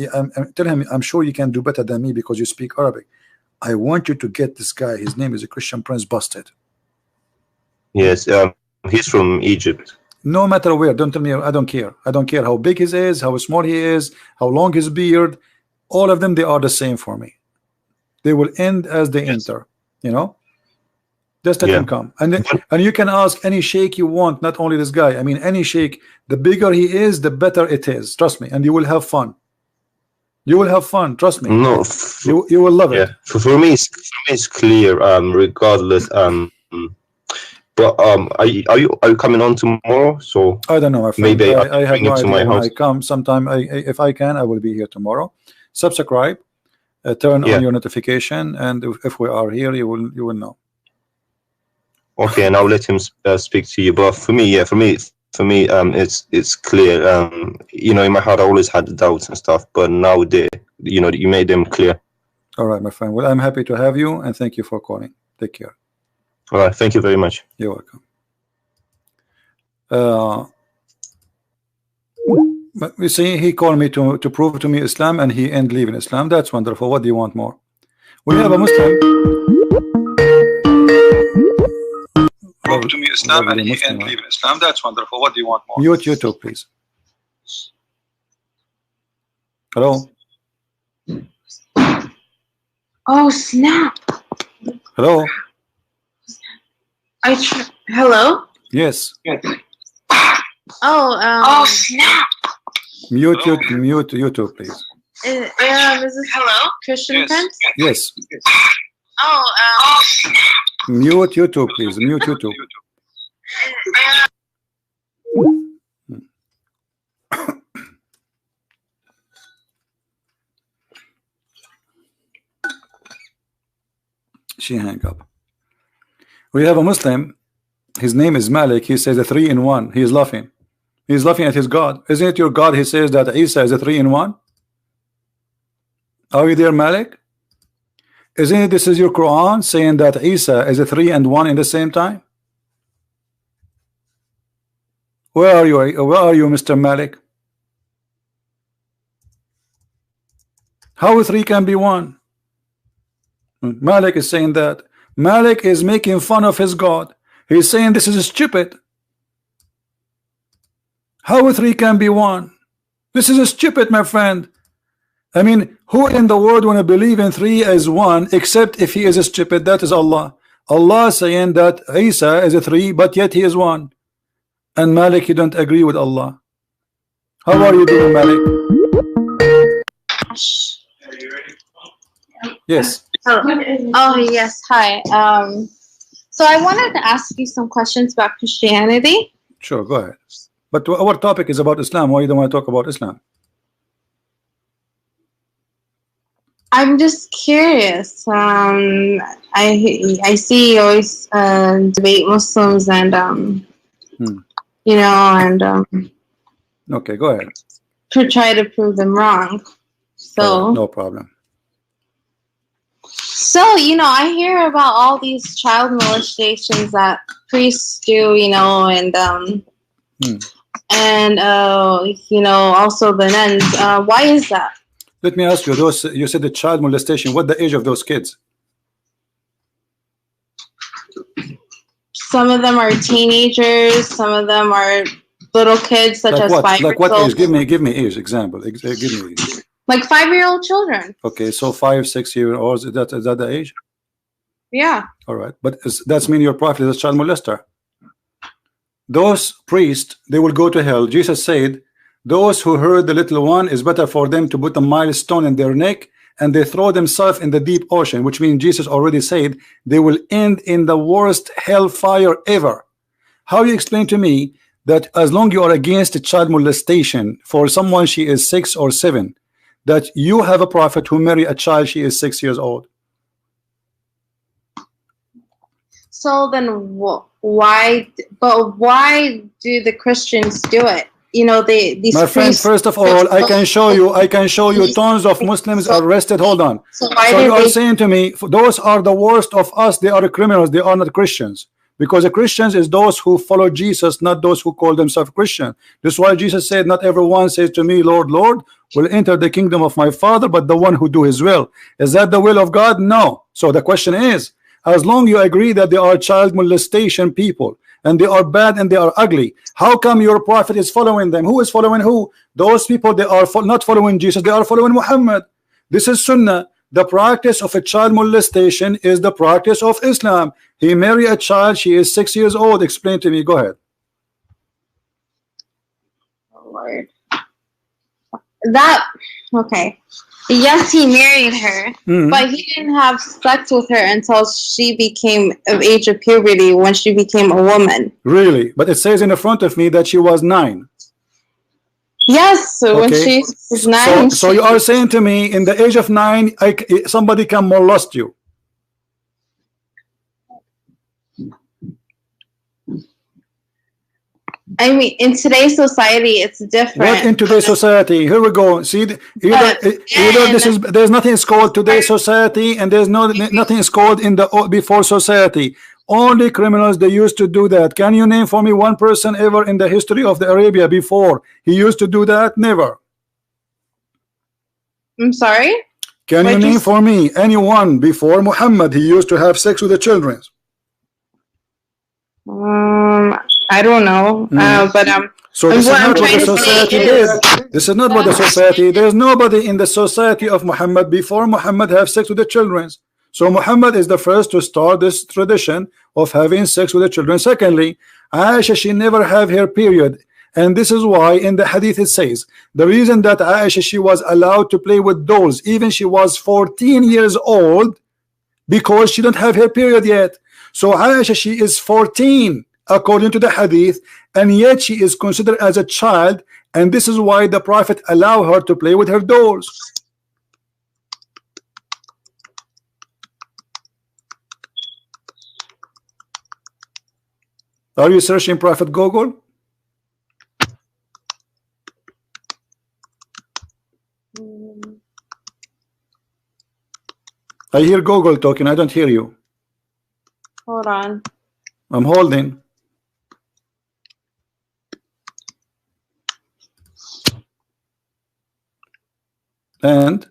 tell him, I'm sure you can do better than me because you speak Arabic. I want you to get this guy. His name is a Christian Prince Busted. Yes, he's from Egypt. No matter where, don't tell me. I don't care. I don't care how big he is, how small he is, how long his beard. All of them, they are the same for me. They will end as they enter. You know, just let him come, and you can ask any sheikh you want, not only this guy. I mean, any sheikh. The bigger he is, the better it is. Trust me, and you will have fun. You will have fun. Trust me. No, you will love it. For me, it's clear. Regardless. But are you coming on tomorrow? So I don't know. My friend. Maybe I have no idea. When I come sometime. If I can, I will be here tomorrow. Subscribe. Turn on your notification, and if we are here, you will know. Okay, and I'll let him speak to you. But for me, it's clear. You know, in my heart, I always had doubts and stuff, but now you made them clear. All right, my friend. Well, I'm happy to have you, and thank you for calling. Take care. All right, thank you very much. You're welcome. But you see, he called me to prove to me Islam, and he ain't leaving Islam. That's wonderful. What do you want more? We have a Muslim. Prove to me Islam, and he ain't leaving Islam. That's wonderful. What do you want more? Mute YouTube, please. Hello. Oh snap! Hello. Hello. Yes. Oh snap! Mute YouTube, please. Is this hello, Christian Prince? Yes. Snap! Mute YouTube, please. Mute YouTube. She hang up. We have a Muslim. His name is Malik. He says a 3-in-1. He is laughing. He's laughing at his God. Isn't it your God? He says that Isa is a 3-in-1. Are you there, Malik? Isn't it this is your Quran saying that Isa is a 3-and-1 in the same time? Where are you? Where are you, Mr. Malik? How 3 can be 1? Malik is saying that. Malik is making fun of his God. He's saying this is stupid. How 3 can be 1? This is stupid, my friend. I mean, who in the world want to believe in 3 as 1 except if he is stupid? That is Allah. Allah saying that Isa is a 3, but yet he is 1. And Malik, you don't agree with Allah. How are you doing, Malik? Yes. Oh yes, hi. So I wanted to ask you some questions about Christianity. Sure, go ahead. But our topic is about Islam. Why you don't want to talk about Islam? I'm just curious. I see you always debate Muslims and you know, and okay, go ahead. to try to prove them wrong. So no problem. So, you know, I hear about all these child molestations that priests do, you know, and you know, also the nuns. Why is that? Let me ask you, those you said the child molestation, what the age of those kids? Some of them are teenagers, some of them are little kids, such like as what? 5 like years what old. age? Give me age example. Give me age. Like 5-year-old children. Okay, so 5, 6 year olds, is that the age? Yeah. All right, but that's mean your prophet is a child molester. Those priests, they will go to hell. Jesus said, those who hurt the little one, is better for them to put a milestone in their neck and they throw themselves in the deep ocean, which means Jesus already said they will end in the worst hellfire ever. How you explain to me that as long you are against child molestation for someone she is 6 or 7, that you have a prophet who marry a child she is 6 years old? So then why do the Christians do it? You know, these my friend, priests, first of all, I can show you tons of Muslims arrested. Hold on. So you are saying to me, those are the worst of us, they are criminals, they are not Christians. Because the Christians is those who follow Jesus, not those who call themselves Christian. This is why Jesus said, not everyone says to me, Lord, Lord, will enter the kingdom of my Father, but the one who do his will. Is that the will of God? No. So the question is, as long you agree that they are child molestation people and they are bad and they are ugly, how come your prophet is following them? Who is following who? Those people, they are not following Jesus, they are following Muhammad. This is Sunnah. The practice of a child molestation is the practice of Islam. He married a child, she is 6 years old. Explain to me, go ahead. Lord. That, okay. Yes, he married her, but he didn't have sex with her until she became of age of puberty, when she became a woman. Really? But it says in the front of me that she was 9. Yes, so when she was 9. So you are saying to me, in the age of 9, somebody can molest you? I mean, in today's society, it's different. What in today's society? Here we go. See, there's nothing is called today's society, and there's nothing is called in the before society. Only criminals, they used to do that. Can you name for me one person ever in the history of the Arabia before he used to do that? Never. I'm sorry? Can you name for me anyone before Muhammad he used to have sex with the children? I don't know, but so this is not what the society did. This is not what the society. There's nobody in the society of Muhammad before Muhammad have sex with the children. So Muhammad is the first to start this tradition of having sex with the children. Secondly, Aisha, she never have her period, and this is why in the hadith it says the reason that Aisha, she was allowed to play with dolls even she was 14 years old, because she don't have her period yet. So Aisha, she is 14 according to the hadith, and yet she is considered as a child, and this is why the prophet allowed her to play with her dolls. Are you searching Prophet Google? I hear Google talking, I don't hear you. Hold on. I'm holding. And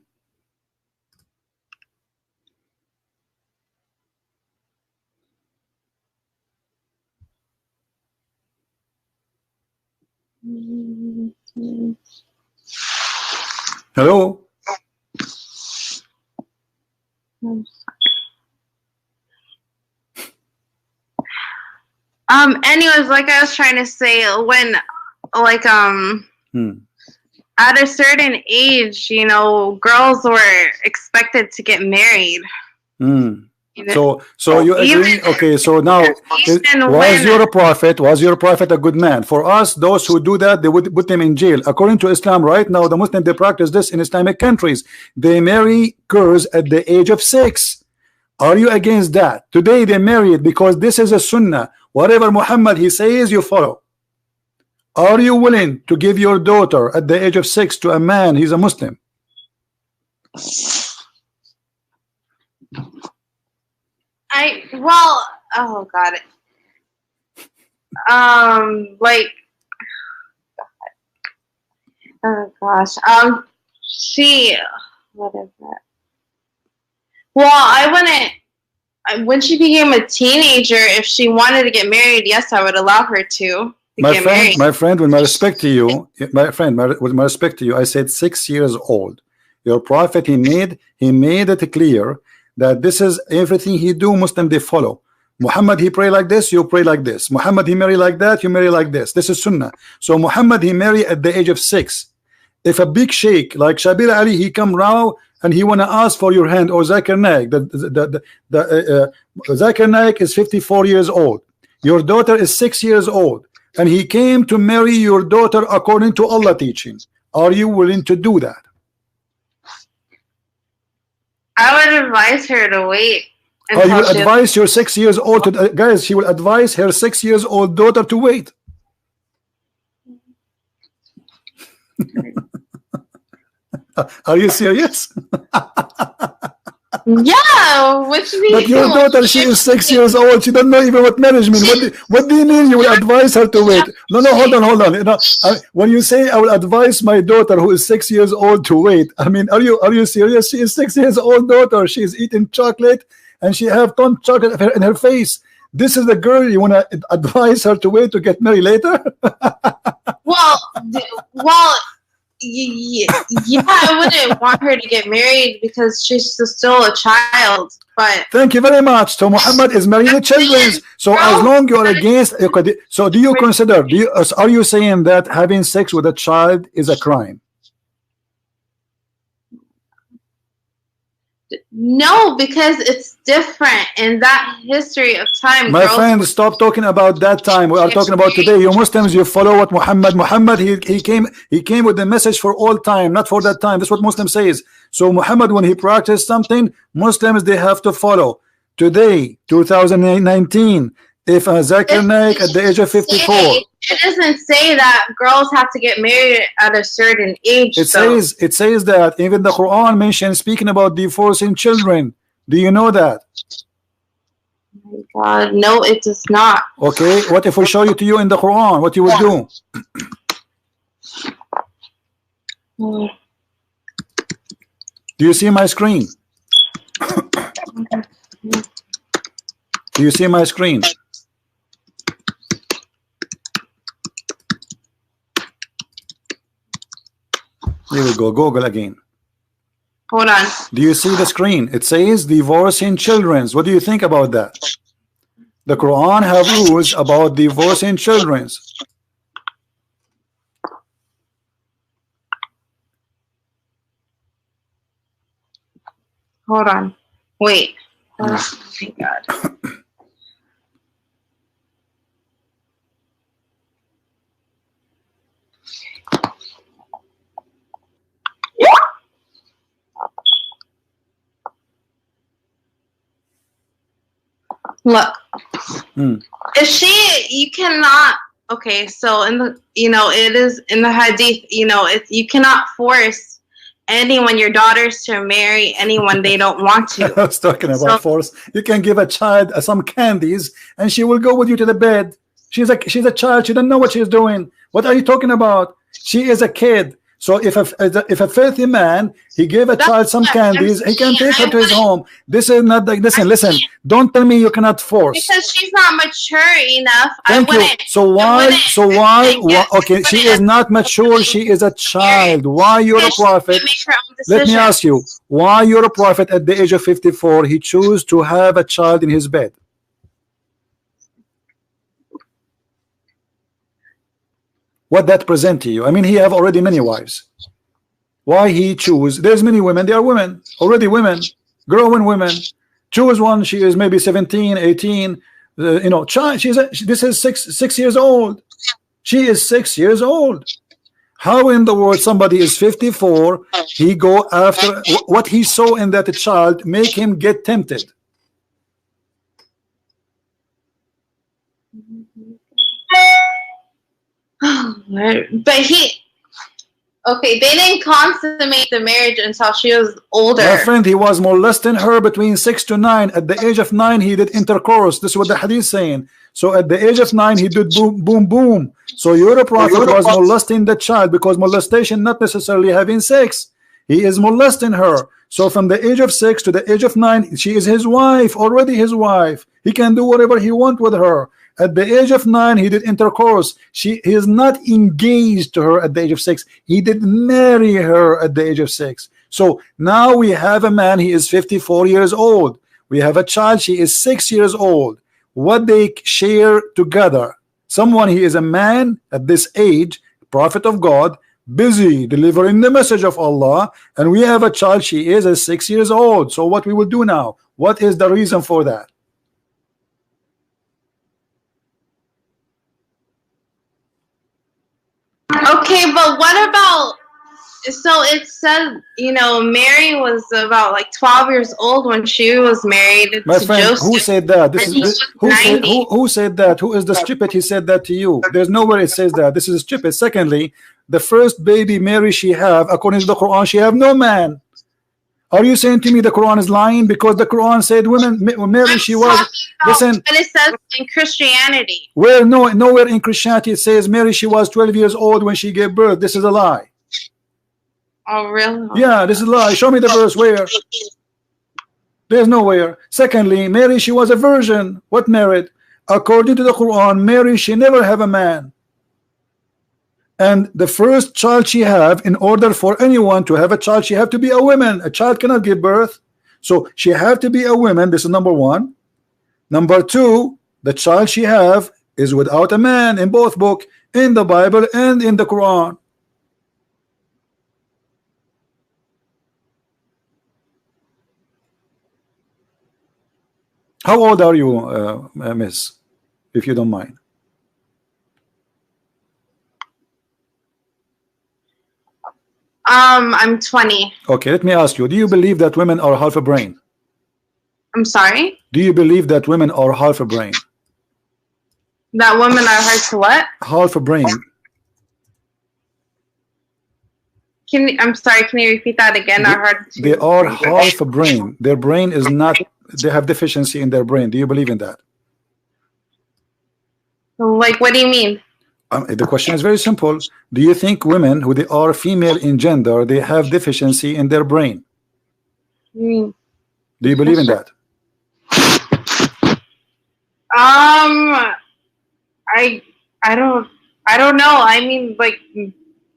hello? Anyways, like I was trying to say, when like at a certain age, you know, girls were expected to get married. So you agree? Okay, so now was your prophet a good man? For us, those who do that, they would put them in jail. According to Islam, right now, the Muslims, they practice this in Islamic countries. They marry girls at the age of 6. Are you against that? Today they marry it because this is a sunnah. Whatever Muhammad he says, you follow. Are you willing to give your daughter at the age of 6 to a man? He's a Muslim. Oh God. Like, oh gosh. What is that? Well, I wouldn't. When she became a teenager, if she wanted to get married, yes, I would allow her to. My friend, with my respect to you, with my respect to you, I said 6 years old. Your prophet, he made it clear that this is everything he do. Muslim, they follow. Muhammad, he pray like this, you pray like this. Muhammad, he marry like that, you marry like this. This is sunnah. So Muhammad, he marry at the age of 6. If a big sheikh like Shabir Ali, he come round and he want to ask for your hand, or Zakir Naik, Zakir Naik is 54 years old. Your daughter is 6 years old, and he came to marry your daughter according to Allah teaching. Are you willing to do that? I would advise her to wait. Oh, you advise your 6 years old to, guys, she will advise her 6 years old daughter to wait. Are you serious? Yeah, which means. But your daughter, she is 6 years old. She don't know even what marriage means. What do you mean you will advise her to wait? No, hold on. You know, when you say I will advise my daughter who is 6 years old to wait, I mean, are you serious? She is 6 years old daughter. She is eating chocolate and she have ton chocolate in her face. This is the girl you want to advise her to wait to get married later? Well. Yeah, I wouldn't want her to get married because she's still a child. But thank you very much. So Muhammad is marrying the children. So as long you are against, so do you consider? Are you saying that having sex with a child is a crime? No, because it's different in that history of time. My friend, stop talking about that time. We are talking about today. You Muslims, you follow what Muhammad he came with the message for all time, not for that time. That's what Muslim says. So Muhammad, when he practiced something, Muslims, they have to follow. Today, 2019, if Zakir Naik at the age of 54. It doesn't say that girls have to get married at a certain age. It says that even the Quran mentions speaking about divorcing children. Do you know that? Oh my God, no, it does not. Okay, what if we show you to you in the Quran? What you would do? Do you see my screen? Do you see my screen? Here we go. Google again. Hold on. Do you see the screen? It says divorcing children. What do you think about that? The Quran have rules about divorcing children. Hold on. Wait. Oh my God. Look, if you cannot. Okay, so in the it is in the hadith. You cannot force anyone, your daughters, to marry anyone they don't want to. I was talking about force. You can give a child some candies, and she will go with you to the bed. She's a child. She doesn't know what she's doing. What are you talking about? She is a kid. So if a filthy man, he gave a child some candies, he can take her to his home. This is not like, listen, don't tell me you cannot force. Because she's not mature enough. Thank you. So why, okay, she is not mature, she is a child. Why you're a prophet? Let me ask you, why you're a prophet at the age of 54, he chose to have a child in his bed? What that present to you? I mean, he have already many wives. Why he choose? There's many women. They are women, already women, growing women. Choose one. She is maybe 17, 18. You know, child. This is 6 years old. She is 6 years old. How in the world somebody is 54? He go after what he saw in that child, make him get tempted. But okay, they didn't consummate the marriage until she was older. My friend, he was molesting her between 6 to 9. At the age of 9, he did intercourse. This is what the hadith is saying. So at the age of 9, he did boom, boom, boom. So your prophet was molesting the child, because molestation not necessarily having sex. He is molesting her. So from the age of 6 to the age of 9, she is his wife, already his wife. He can do whatever he wants with her. At the age of 9, he did intercourse. He is not engaged to her at the age of 6. He did marry her at the age of 6. So now we have a man, he is 54 years old. We have a child, she is 6 years old. What they share together. Someone, he is a man at this age, prophet of God, busy delivering the message of Allah, and we have a child, she is 6 years old. So what we will do now? What is the reason for that? Okay, but what about, so it said, you know, Mary was about like 12 years old when she was married My to friend, Joseph. who said that? Who said that? Who is the Oh. stupid? He said that to you. There's nowhere it says that. This is stupid. Secondly, the first baby Mary she have, according to the Quran, she have no man. Are you saying to me the Quran is lying? Because the Quran said women, Mary she was. Listen, but it says in Christianity. where nowhere in Christianity it says Mary she was 12 years old when she gave birth. This is a lie. Oh, really? Yeah, this is a lie. Show me the verse where. There's nowhere. Secondly, Mary she was a virgin. What merit? According to the Quran, Mary she never have a man. And the first child she have, in order for anyone to have a child, she have to be a woman. A child cannot give birth. So she have to be a woman. This is number one. Number two, the child she have is without a man in both books, in the Bible and in the Quran. How old are you, miss, if you don't mind? I'm 20. Okay, let me ask you, do you believe that women are half a brain? I'm sorry? Do you believe that women are half a brain? That women are hard to what? Half a brain. I'm sorry, can you repeat that again? They are half a brain. Their brain is not, they have deficiency in their brain. Do you believe in that? Like, what do you mean? The question is very simple. Do you think women who they are female in gender, they have deficiency in their brain? Do you believe in that? I don't know. I mean, like,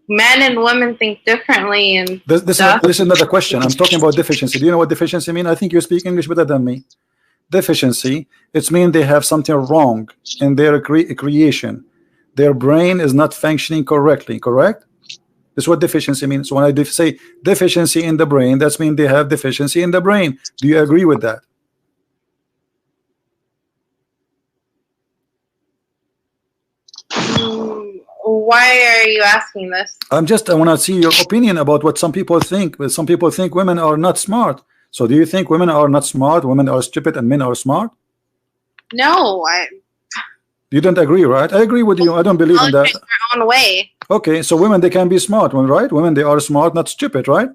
men and women think differently, and this is not a question. I'm talking about deficiency. Do you know what deficiency means? I think you speak English better than me. Deficiency, it means they have something wrong in their creation. Their brain is not functioning correctly, correct? That's what deficiency means. So when I say deficiency in the brain, that means they have deficiency in the brain. Do you agree with that? Why are you asking this? I want to see your opinion about what some people think. Some people think women are not smart. So do you think women are not smart, women are stupid, and men are smart? No, You don't agree, right? I agree with you. I don't believe in that. Their own way. Okay, so women, they can be smart, right? Women, they are smart, not stupid, right?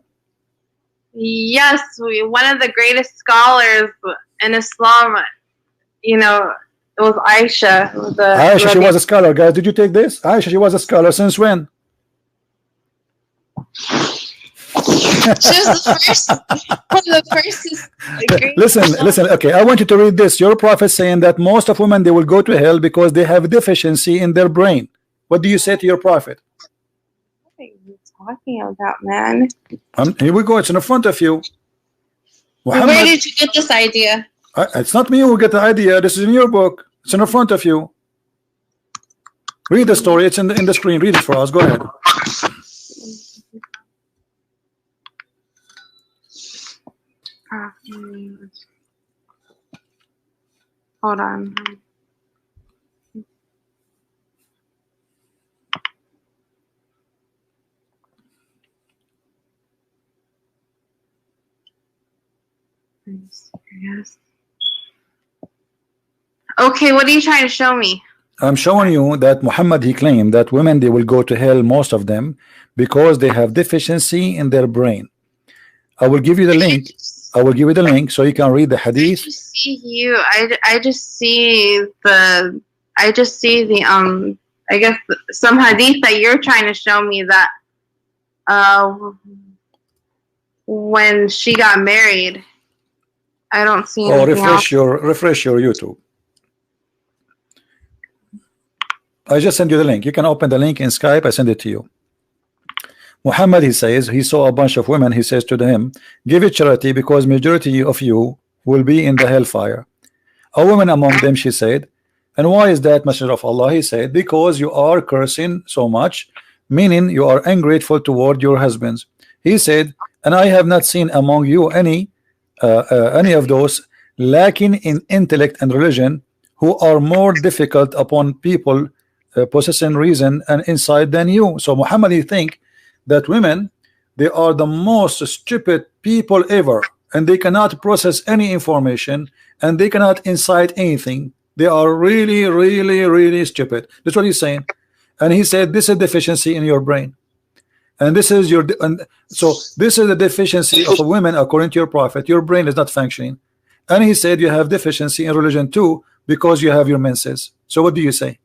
Yes, one of the greatest scholars in Islam, you know, it was Aisha. Aisha, she was a scholar, guys. Did you take this? Aisha, she was a scholar since when? She was the first. Listen. Okay, I want you to read this. Your prophet saying that most of women, they will go to hell because they have deficiency in their brain. What do you say to your prophet? What are you talking about, man? Here we go. It's in front of you. Where did you get this idea? It's not me who get the idea. This is in your book. It's in front of you. Read the story. It's in the screen. Read it for us. Go ahead. Hold on. Yes. Okay, what are you trying to show me? I'm showing you that Muhammad, he claimed that women, they will go to hell, most of them, because they have deficiency in their brain. I will give you the link. I will give you the link so you can read the hadith. I just see you. I just see the I guess some hadith that you're trying to show me that when she got married, I don't see anything refresh your YouTube. I just sent you the link. You can open the link in Skype. I send it to you. Muhammad, he says, he saw a bunch of women. He says to them, give it charity because majority of you will be in the hellfire. A woman among them, she said. And why is that, Messenger of Allah? He said, because you are cursing so much, meaning you are ungrateful toward your husbands. He said, and I have not seen among you any of those lacking in intellect and religion who are more difficult upon people possessing reason and insight than you. So Muhammad, he think that women, they are the most stupid people ever, and they cannot process any information, and they cannot incite anything. They are really, really, really stupid. That's what he's saying. And he said this is deficiency in your brain, and this is your so this is the deficiency of a woman according to your prophet. Your brain is not functioning. And he said you have deficiency in religion too because you have your menses. So what do you say?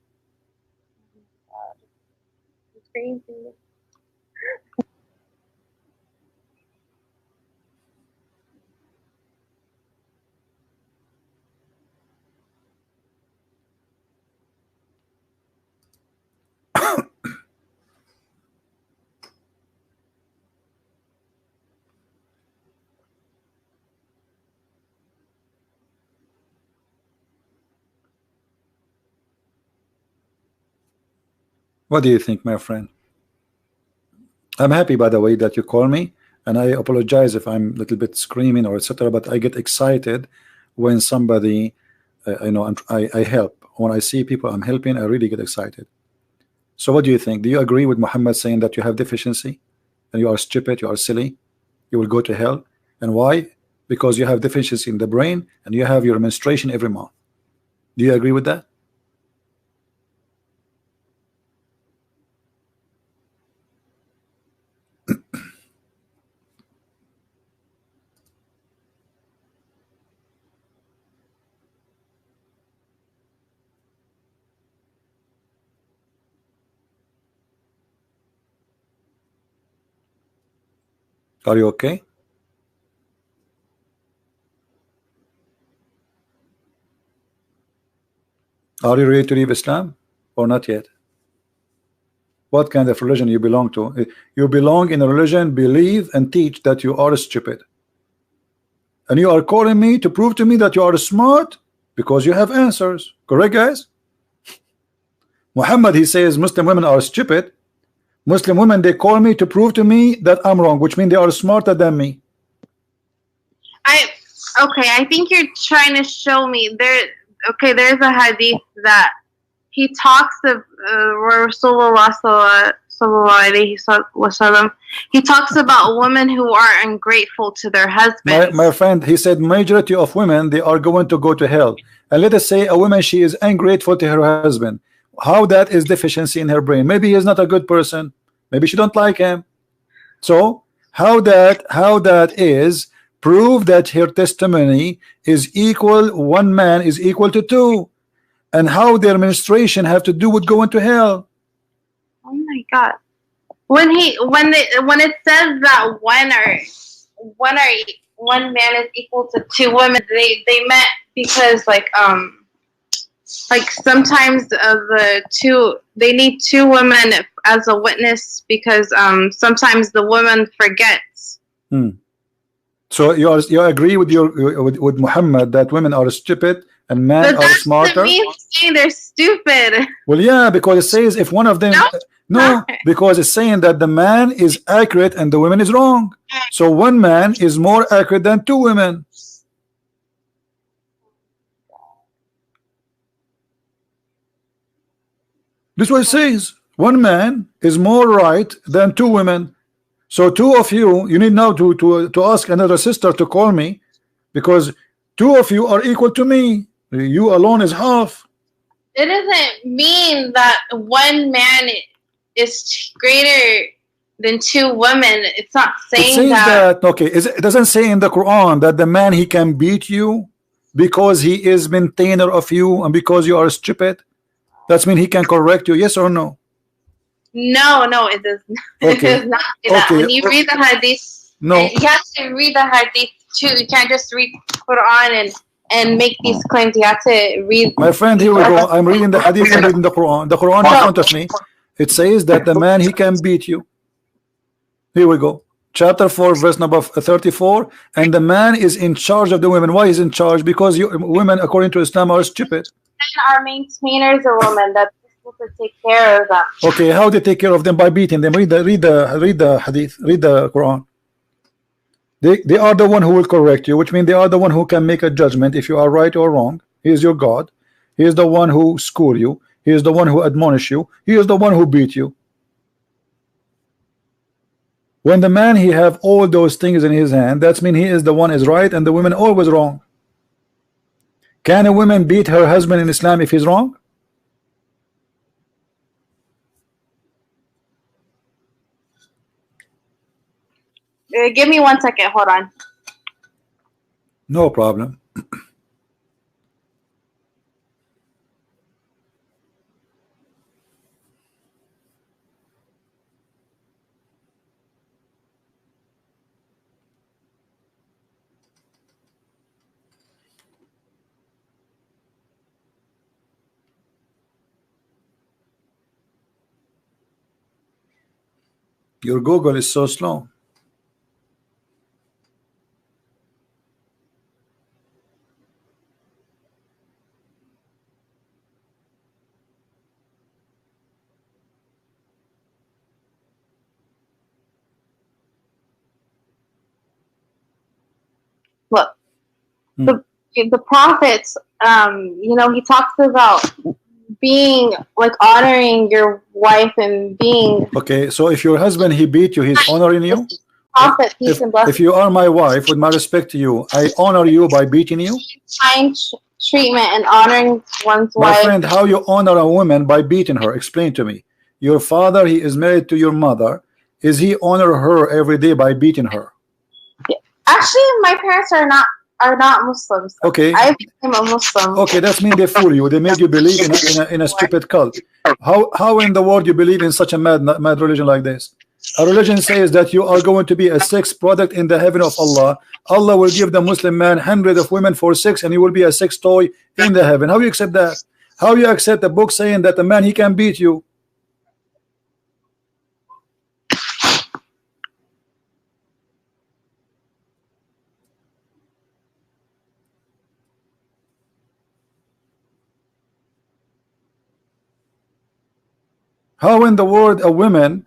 What do you think, my friend? I'm happy, by the way, that you call me, and I apologize if I'm a little bit screaming or etc. But I get excited when somebody, I help. When I see people I'm helping, I really get excited. So, what do you think? Do you agree with Muhammad saying that you have deficiency, and you are stupid, you are silly, you will go to hell? And why? Because you have deficiency in the brain, and you have your menstruation every month. Do you agree with that? Are you okay? Are you ready to leave Islam or not yet? What kind of religion you belong to? You belong in a religion, believe and teach that you are stupid. And you are calling me to prove to me that you are smart because you have answers. Correct, guys? Muhammad, he says Muslim women are stupid. Muslim women, they call me to prove to me that I'm wrong, which means they are smarter than me. I think you're trying to show me there. Okay, there's a hadith that he talks of Rasulullah sallallahu alaihi wasallam. He talks about women who are ungrateful to their husbands. My friend, he said majority of women, they are going to go to hell. And let us say a woman, she is ungrateful to her husband. How that is deficiency in her brain? Maybe he is not a good person. Maybe she don't like him. So how that is prove that her testimony is equal. One man is equal to two, and how their menstruation have to do with going to hell. Oh my God! When it says that one man is equal to two women, they meant because like sometimes they need two women as a witness because sometimes the woman forgets. So you agree with with Muhammad that women are stupid and men are smarter. But that doesn't mean saying they're stupid. Well, yeah, because it says if one of them, no, because it's saying that the man is accurate and the woman is wrong. So one man is more accurate than two women. This is what it says. One man is more right than two women. So two of you, you need now to ask another sister to call me, because two of you are equal to me. You alone is half. It doesn't mean that one man is greater than two women. It's not saying it says that. Okay, it doesn't say in the Quran that the man he can beat you because he is maintainer of you and because you are stupid. That's mean he can correct you. Yes or no? No, it does not. Okay. It does not say that. When you read the hadith, no, you have to read the hadith too. You can't just read Quran and make these claims. You have to read. My friend, here we go. I'm reading the hadith and reading the Quran. The Quran in front of me. It says that the man he can beat you. Here we go. Chapter 4, verse number 34. And the man is in charge of the women. Why is in charge? Because women, according to Islam, are stupid. Men are maintainers of women. That's supposed to take care of them. Okay, how they take care of them? By beating them. Read the hadith. Read the Quran. They are the one who will correct you, which means they are the one who can make a judgment if you are right or wrong. He is your God. He is the one who school you. He is the one who admonish you. He is the one who beat you. When the man he have all those things in his hand, that's mean he is the one is right and the women always wrong. Can a woman beat her husband in Islam if he's wrong? Give me 1 second. Hold on. No problem. Your Google is so slow. Look, the prophets, you know, he talks about being like honoring your wife and being okay. So if your husband he beat you, he's honoring you. Prophet, peace and blessings. If you are my wife, with my respect to you, I honor you by beating you. Kind treatment and honoring one's my wife. friend, how you honor a woman by beating her? Explain to me. Your father, he is married to your mother. Is he honor her every day by beating her? Actually, my parents are not Muslims. Okay. I became a Muslim. Okay, that's mean they fool you. They made you believe in a stupid cult. How in the world you believe in such a mad religion like this? A religion says that you are going to be a sex product in the heaven of Allah. Allah will give the Muslim man hundreds of women for sex, and you will be a sex toy in the heaven. How you accept that? How you accept the book saying that the man he can beat you? How in the world a woman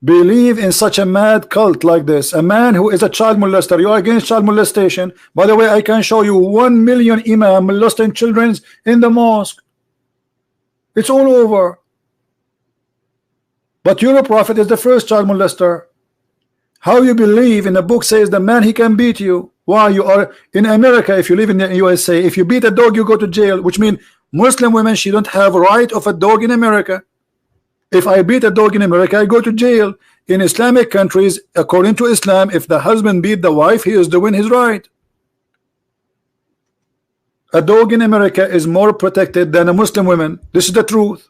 believe in such a mad cult like this? A man who is a child molester. You are against child molestation. By the way, I can show you 1 million imam molesting children in the mosque. It's all over. But your prophet is the first child molester. How you believe in a book says the man he can beat you? Why? You are in America. If you live in the USA, if you beat a dog you go to jail, which means Muslim women, she don't have right of a dog in America. If I beat a dog in America, I go to jail. In Islamic countries, according to Islam, if the husband beat the wife, he is doing his right. A dog in America is more protected than a Muslim woman. This is the truth.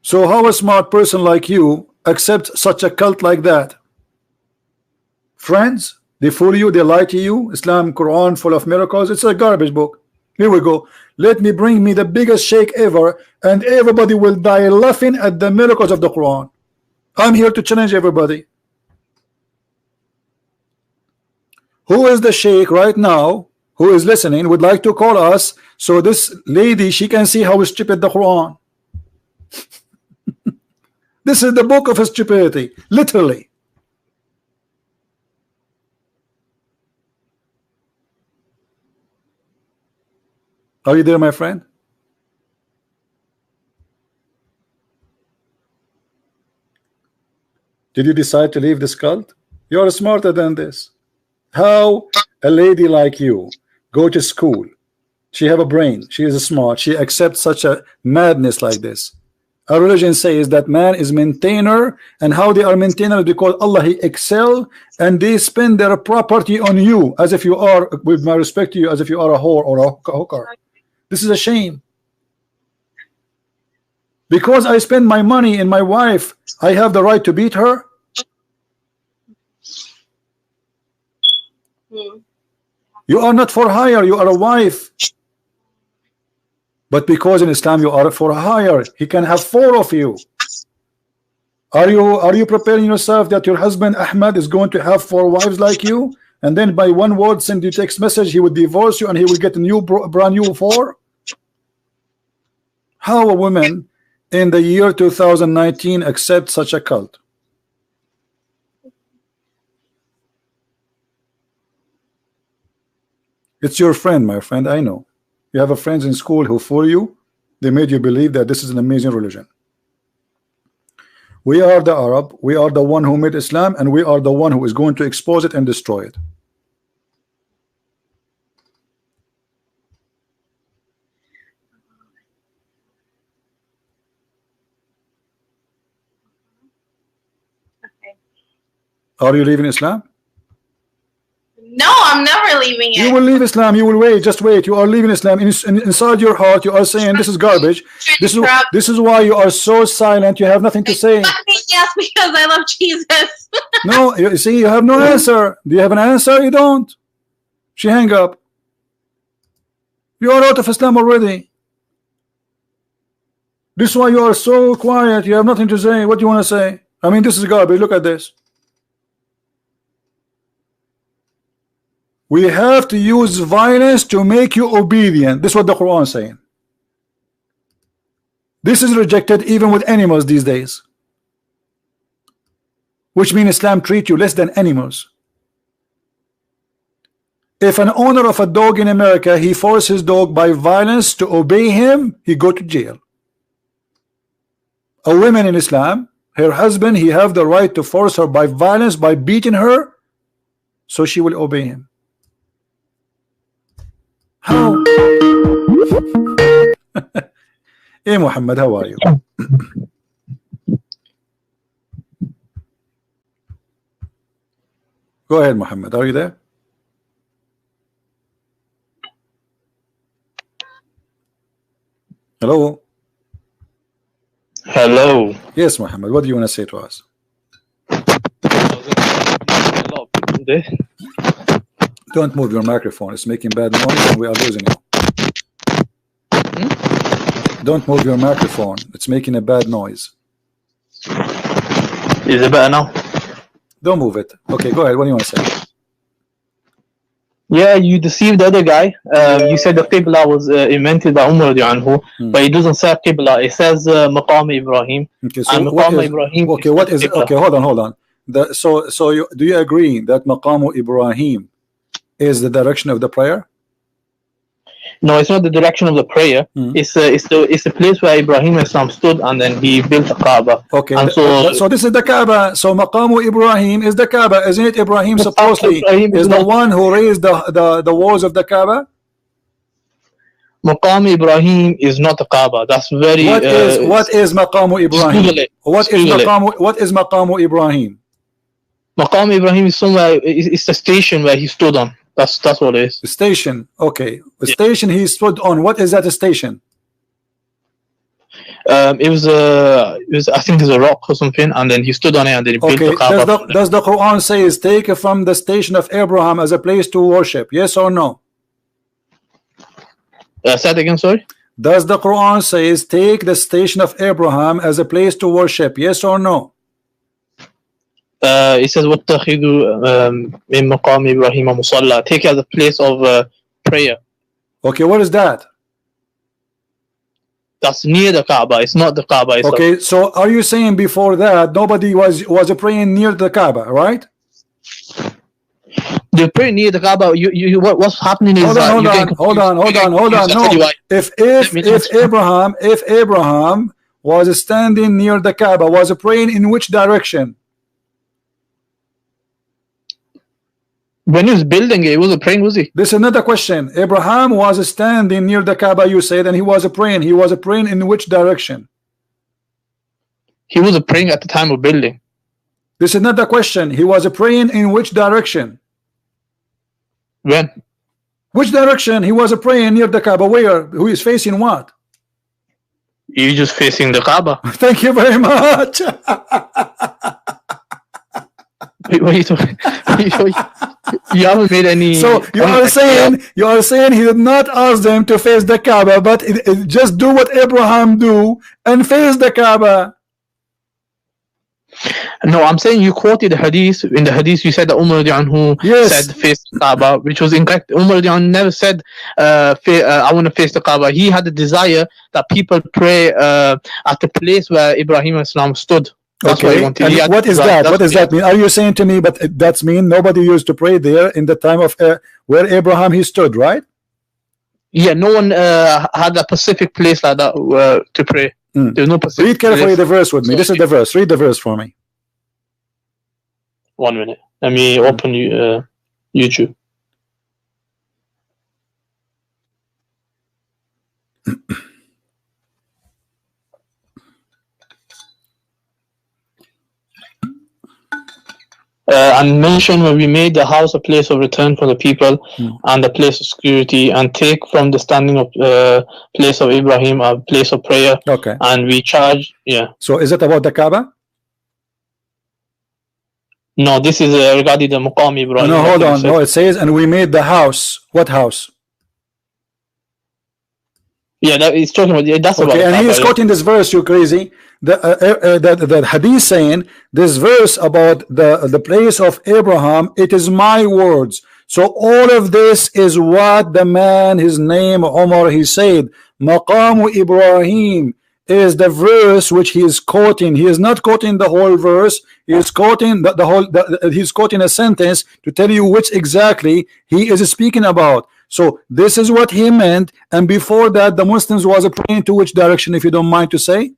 So how a smart person like you accepts such a cult like that? Friends, they fool you, they lie to you. Islam, Quran, full of miracles. It's a garbage book. Here we go. Let me bring me the biggest shake ever, and everybody will die laughing at the miracles of the Quran. I'm here to challenge everybody. Who is the sheikh right now who is listening would like to call us so this lady, she can see how stupid the Quran. This is the book of stupidity, literally. Are you there, my friend? Did you decide to leave this cult? You're smarter than this. How a lady like you go to school, she have a brain, she is smart, she accepts such a madness like this. Our religion says that man is maintainer, and how they are maintainer because Allah He excel, and they spend their property on you as if you are, with my respect to you, as if you are a whore or a hooker. This is a shame. Because I spend my money in my wife, I have the right to beat her. You are not for hire, you are a wife. But because in Islam you are for hire, he can have 4 of you. Are you preparing yourself that your husband Ahmed is going to have 4 wives like you, and then by one word send you text message he would divorce you and he will get a new brand new 4? How a woman in the year 2019 accept such a cult? It's your friend, my friend, I know. You have a friends in school who fool you. They made you believe that this is an amazing religion. We are the Arab, we are the one who made Islam, and we are the one who is going to expose it and destroy it. Okay. Are you leaving Islam? No, I'm never leaving it. You will leave Islam. You will wait. Just wait. You are leaving Islam. Inside your heart, you are saying this is garbage. This is why you are so silent. You have nothing to say. Yes, because I love Jesus. No, you see, you have no answer. Do you have an answer? You don't. She hang up. You are out of Islam already. This is why you are so quiet. You have nothing to say. What do you want to say? I mean, this is garbage. Look at this. We have to use violence to make you obedient. This is what the Quran is saying. This is rejected even with animals these days, which means Islam treat you less than animals. If an owner of a dog in America, he forces his dog by violence to obey him, he go to jail. A woman in Islam, her husband, he have the right to force her by violence, by beating her, so she will obey him. How? Hey Muhammad, how are you? Go ahead, Muhammad. Are you there? Hello. Hello. Yes, Muhammad. What do you want to say to us? Don't move your microphone. It's making bad noise and we are losing you. Don't move your microphone. It's making a bad noise. Is it better now? Don't move it. Okay, go ahead. What do you want to say? Yeah, you deceived the other guy. You said the Qibla was invented by Umar anhu, but it doesn't say Qibla. It says Maqam Ibrahim. Okay, so what is it? Okay, hold on. Do you agree that Maqam Ibrahim is the direction of the prayer? No, it's not the direction of the prayer. It's the place where Ibrahim Islam stood, and then he built the Kaaba. Okay, and so this is the Kaaba. So Maqam Ibrahim is the Kaaba, isn't it? Ibrahim supposedly is the one who raised the walls of the Kaaba. Maqam Ibrahim is not the Kaaba. That's very. What is Maqam Ibrahim? What is Maqam Ibrahim? Maqam Ibrahim is somewhere. It's the station where he stood on. That's what it is. The station. Okay. The station he stood on. What is that station? It was I think it's a rock or something, and then he stood on it and then he built the Kaaba. Does the Quran say is take from the station of Abraham as a place to worship? Yes or no? Say that again, sorry? Does the Quran say is take the station of Abraham as a place to worship? Yes or no? it says وَاتَّخِذُوا مِن مَقَامِ إِبْرَاهِيمَ مُصَلَّى. Take as a place of prayer. Okay, what is that? That's near the Kaaba. It's not the Kaaba itself. Okay, so are you saying before that nobody was praying near the Kaaba, right? They pray near the Kaaba. What's happening is hold on. No, if Abraham was standing near the Kaaba, was praying in which direction? When he was building it, he wasn't praying, was he? This is another question. Abraham was standing near the Kaaba, you said, and he was praying. He was praying in which direction? He wasn't praying at the time of building. This is another question. He was praying in which direction? When? Which direction he was praying near the Kaaba? Where? Who is facing what? You're just facing the Kaaba. Thank you very much. Wait, what are you talking? You haven't made any. So you are saying he did not ask them to face the Kaaba, but just do what Abraham do and face the Kaaba. No, I'm saying you quoted the hadith. In the hadith, you said that Umar anhu said face the Kaaba, which was incorrect. Umar never said I want to face the Kaaba. He had the desire that people pray at the place where Ibrahim Islam stood. That's okay, what what is that? What does that mean? Are you saying to me, but that's mean nobody used to pray there in the time of where Abraham he stood, right? Yeah, no one had a specific place like that to pray. There's no specific. Read carefully place. the verse with me. This is the verse. Read the verse for me. 1 minute. Let me open YouTube. And mention when we made the house a place of return for the people and a place of security, and take from the standing of place of Ibrahim a place of prayer. Okay. And we charge, So is it about the Kaaba? No, this is regarding the Maqam Ibrahim. No, hold on. No, it says, and we made the house. What house? Yeah, that is talking about. That's okay, about. And he is quoting this verse. You crazy? The hadith saying this verse about the place of Abraham. It is my words. So all of this is what the man, his name Omar, he said. Maqamu Ibrahim is the verse which he is quoting. He is not quoting the whole verse. He is quoting the whole. He's quoting a sentence to tell you which exactly he is speaking about. So this is what he meant. And before that, the Muslims was praying to which direction, if you don't mind to say?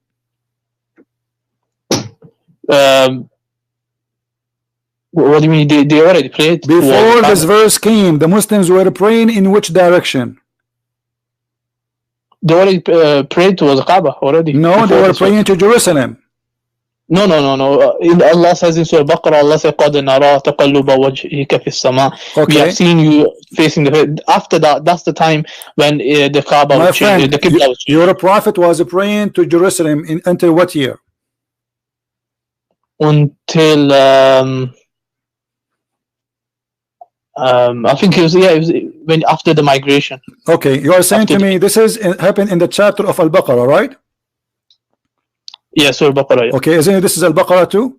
What do you mean? They already prayed? Before this verse came, the Muslims were praying in which direction? They already prayed towards the Kaaba already. No, they were praying to Jerusalem. No. Allah says in Surah Baqarah, Allah says, قَدْ نَرَى تَقَلُّبَ وَجْهِكَ فِي السَّمَاءِ. We have seen you facing the. After that, that's the time when the Kaaba was changed. The Qibla was changed. Your prophet was praying to Jerusalem until what year? Until I think it was when after the migration. Okay, you are saying to me this is happened in the chapter of Al-Baqarah, right? Yes, Surah Baqarah. Yeah. Okay, isn't this is Al-Baqarah too?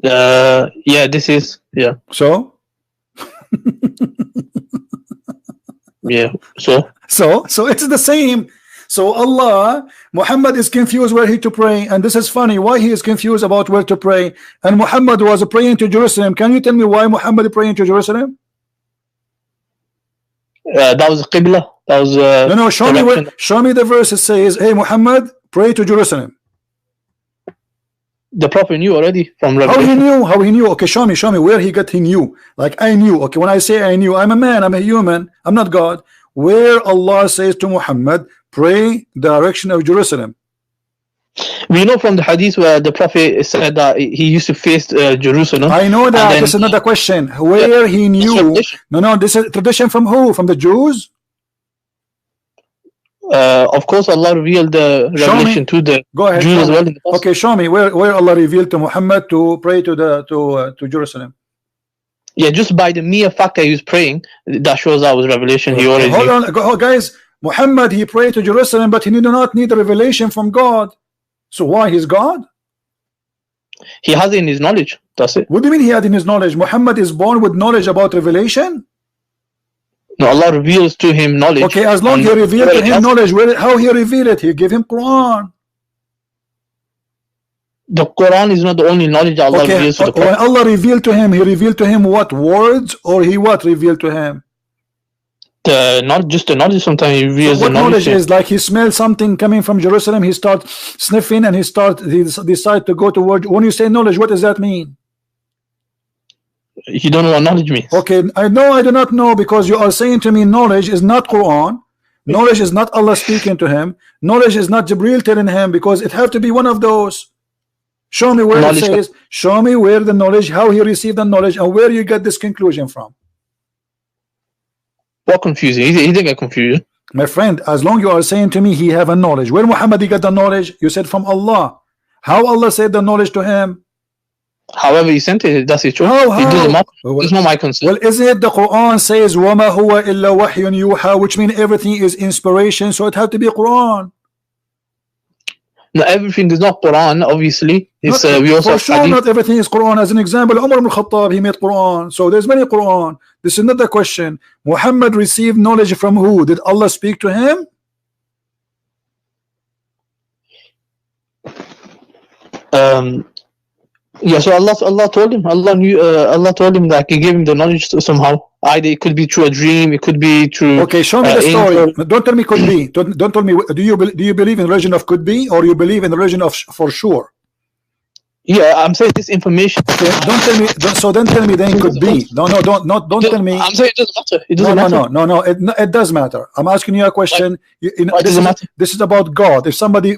Yeah, this is So? Yeah. So it's the same. So Allah, Muhammad is confused where he to pray, and this is funny. Why he is confused about where to pray? And Muhammad was praying to Jerusalem. Can you tell me why Muhammad praying to Jerusalem? That was Qibla. That was no. Show me the verse. It says, "Hey Muhammad, pray to Jerusalem." The Prophet knew already from Revelation. How he knew? Okay, show me where he knew. Like I knew. Okay, when I say I knew, I'm a man. I'm a human. I'm not God. Where Allah says to Muhammad, pray direction of Jerusalem. We know from the hadith where the Prophet said that he used to face Jerusalem. I know that. This is another question. Where he knew? No. This is tradition from who? From the Jews? Of course, Allah revealed the revelation to the Jews as well. Okay, show me where Allah revealed to Muhammad to pray to Jerusalem. Yeah, just by the mere fact that he was praying, that shows that was revelation. He already hold on, guys. Muhammad, he prayed to Jerusalem, but he did not need a revelation from God. So why he's God? He has it in his knowledge. That's it. What do you mean he had in his knowledge? Muhammad is born with knowledge about revelation? No, Allah reveals to him knowledge. Okay, as long as he revealed to him knowledge, how he revealed it? He gave him Quran. The Quran is not the only knowledge Allah reveals to the Prophet. When Allah revealed to him, he revealed to him what? Words? Or he what revealed to him? Not just the knowledge. Sometimes he reveals so what the knowledge. Is like he smelled something coming from Jerusalem, he starts sniffing and he decide to go towards. When you say knowledge, what does that mean? You don't know what knowledge means. Okay, I do not know, because you are saying to me knowledge is not Quran, knowledge is not Allah speaking to him, knowledge is not Jibreel telling him, because it have to be one of those. Show me where knowledge it says, show me where the knowledge, how he received the knowledge, and where you get this conclusion from. What confusing? He didn't get confused. My friend, as long you are saying to me he have a knowledge, where Muhammad he got the knowledge? You said from Allah. How Allah said the knowledge to him? However he sent it, that's it true. It's not my concern. Well, isn't it the Quran says وَمَا هُوَ إِلَّا وَحْيٌ يُوحَى, which means everything is inspiration, so it had to be Quran. No, everything is not Quran, obviously. It's, we also for sure, not everything is Quran. As an example, Umar ibn Khattab, he made Quran. So there's many Quran. This is not the question. Muhammad received knowledge from who? Did Allah speak to him? Yeah, so Allah told him. Allah told him that He gave him the knowledge somehow. Either it could be through a dream, it could be through. Okay, show me the story. Don't tell me could be. Don't tell me. Do you believe in the religion of could be, or you believe in the religion of for sure? Yeah, I'm saying this information. Okay, don't tell me. Don't tell me then could be. No, don't tell me. I'm saying it doesn't matter. It doesn't matter. No. It does matter. I'm asking you a question. This is about God.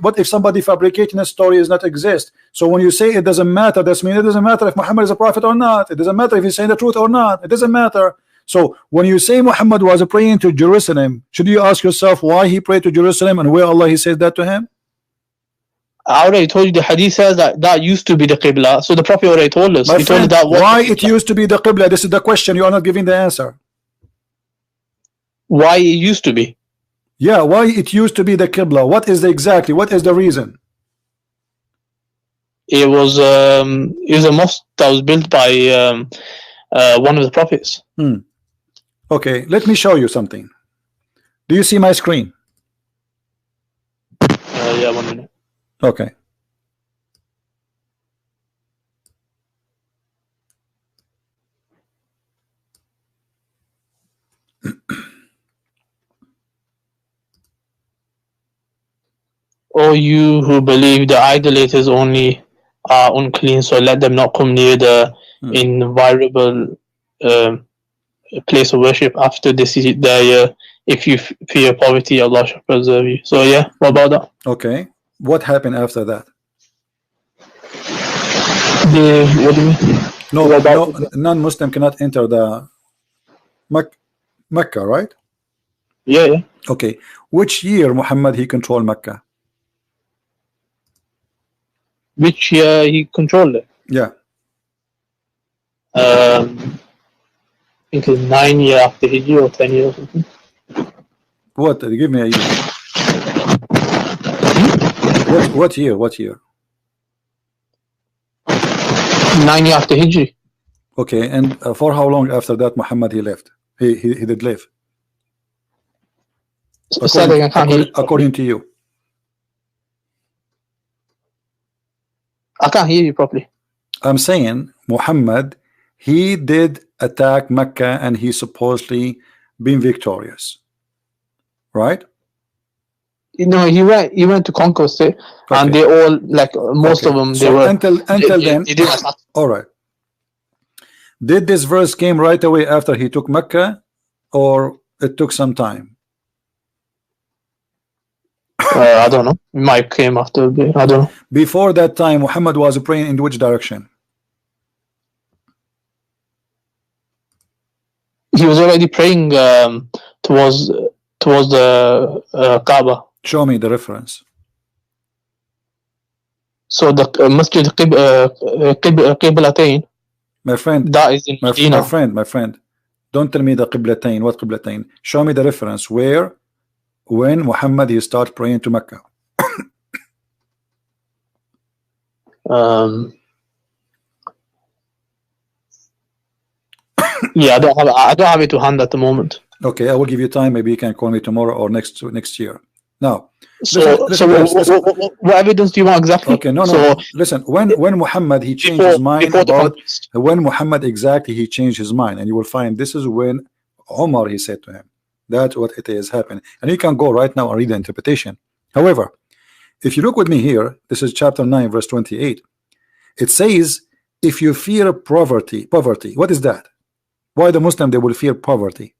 What if somebody fabricating a story does not exist? So when you say it doesn't matter, that means it doesn't matter if Muhammad is a prophet or not. It doesn't matter if he's saying the truth or not. It doesn't matter. So when you say Muhammad was praying to Jerusalem, should you ask yourself why he prayed to Jerusalem and where Allah he said that to him? I already told you the hadith says that used to be the Qibla. So the Prophet already told us. He told us that why it used to be the Qibla? This is the question. You are not giving the answer. Why it used to be? Yeah, why it used to be the Qibla? What is the reason? It was a mosque that was built by one of the prophets. Okay, let me show you something. Do you see my screen? Yeah, 1 minute. Okay. O you who believe, the idolaters only are unclean, so let them not come near the inviolable place of worship after this is their if you fear poverty, Allah shall preserve you. So yeah, what about that? Okay. What happened after that? What do you mean? No, non-Muslim cannot enter the Mecca, right? Yeah. Okay. Which year Muhammad he controlled Mecca? Which year he controlled it? Yeah. I think it's 9 years after Hijri or 10 years or something. What? Give me a year. What year? 9 years after Hijri. Okay, and for how long after that Muhammad he left? He did live. According to you. I can't hear you properly. I'm saying Muhammad he did attack Mecca and he supposedly been victorious, right? No, he went to conquer it, and they all most of them they were until then. All right. Did this verse came right away after he took Mecca, or it took some time? I don't know. It might came after a bit. I don't know. Before that time, Muhammad was praying in which direction? He was already praying towards the Kaaba. Show me the reference. So the Masjid Qiblatain. My friend, that is in Medina. My friend, don't tell me the Qiblatain. What Qiblatain? Show me the reference where, when Muhammad he start praying to Mecca. Yeah, I don't have it to hand at the moment. Okay, I will give you time. Maybe you can call me tomorrow or next year. Now, so what evidence do you want exactly? Okay, no. Listen, when Muhammad he changed his mind about when Muhammad exactly he changed his mind, and you will find this is when Omar he said to him, that's what it is happening, and you can go right now and read the interpretation. However, if you look with me here, this is chapter 9, verse 28. It says, if you fear poverty, what is that? Why the Muslim they will fear poverty?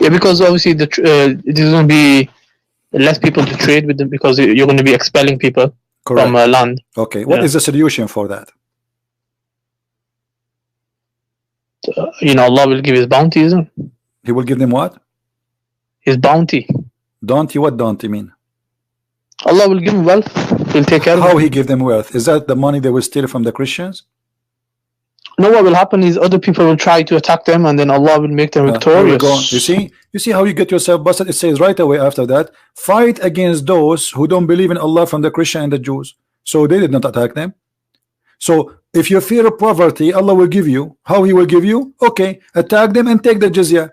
Yeah, because obviously there's going to be less people to trade with them because you're going to be expelling people from land. Okay, what is the solution for that? Allah will give his bounty, isn't it? He will give them what? His bounty. Bounty? What bounty mean? Allah will give them wealth. He'll take care of them. How he give them wealth? Is that the money they will steal from the Christians? No, what will happen is other people will try to attack them, and then Allah will make them victorious. You see how you get yourself busted? It says right away after that, fight against those who don't believe in Allah from the Christian and the Jews. So they did not attack them. So if you fear poverty, Allah will give you. How he will give you? Okay, attack them and take the jizya.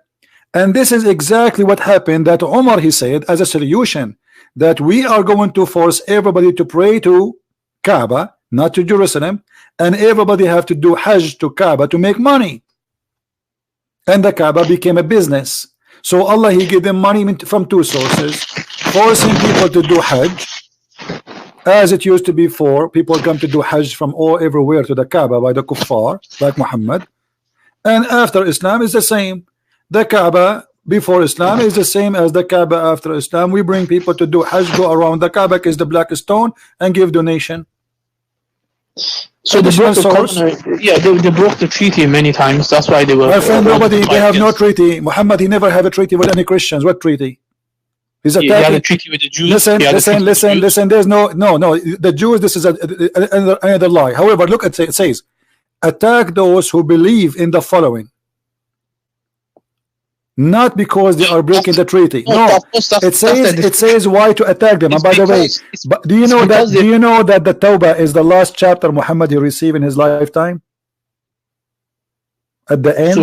And this is exactly what happened that Omar he said as a solution, that we are going to force everybody to pray to Kaaba, not to Jerusalem, and everybody have to do Hajj to Kaaba to make money, and the Kaaba became a business. So Allah he gave them money from two sources, forcing people to do Hajj, as it used to be before. People come to do Hajj from everywhere to the Kaaba by the kuffar like Muhammad, and after Islam is the same. The Kaaba before Islam is the same as the Kaaba after Islam. We bring people to do Hajj, go around the Kaaba, kiss the black stone, and give donation. So they broke they broke the treaty many times. That's why they were. My friend, they have no treaty. Muhammad he never had a treaty with any Christians. What treaty? He's attacking. He had a treaty with the Jews. Listen. There's no. The Jews. This is another lie. However, look at it says, attack those who believe in the following. Not because they are breaking the treaty. No, it says why to attack them. And by the way, do you know that the Tawbah is the last chapter Muhammad he received in his lifetime? At the end,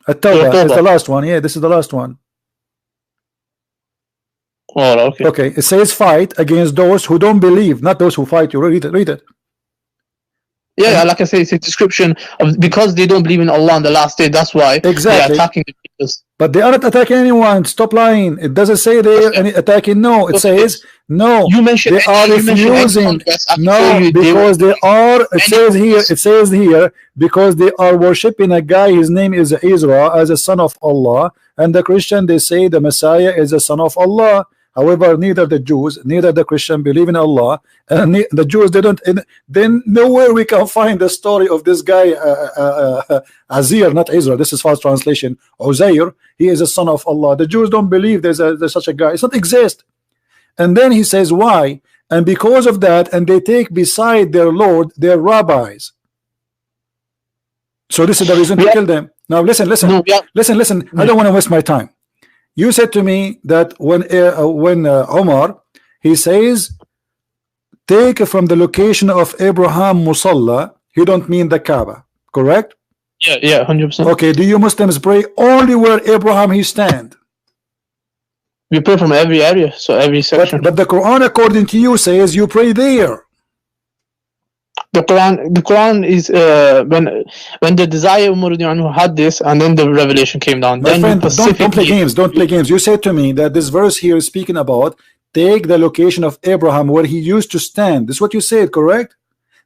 At-Tawbah is the last one. Yeah, this is the last one. Oh, okay. Okay, it says fight against those who don't believe, not those who fight you. Read it. Yeah, like I say, it's a description of because they don't believe in Allah on the last day. That's why they're attacking the people. But they aren't attacking anyone. Stop lying. It doesn't say they're attacking. No, it says no. You mentioned they are refusing. No, because they are. It says here because they are worshiping a guy. His name is Israel as a son of Allah, and the Christian they say the Messiah is a son of Allah. However, neither the Jews, neither the Christian believe in Allah, and the Jews they don't. Then nowhere we can find the story of this guy Azir, not Israel. This is false translation. Uzair, he is a son of Allah. The Jews don't believe there's such a guy. It doesn't exist. And then he says why? And because of that, and they take beside their Lord their rabbis. So this is the reason to kill them. Now listen. Listen. I don't want to waste my time. You said to me that when Omar he says take from the location of Abraham Musalla, he don't mean the Kaaba, correct? Yeah, 100%. Okay, do you Muslims pray only where Abraham he stand? We pray from every area, so every section. But the Quran, according to you, says you pray there. The Quran is when the desire Umar had this, and then the revelation came down. My friend, don't play games. Don't play games. You said to me that this verse here is speaking about take the location of Abraham where he used to stand. This is what you said, correct?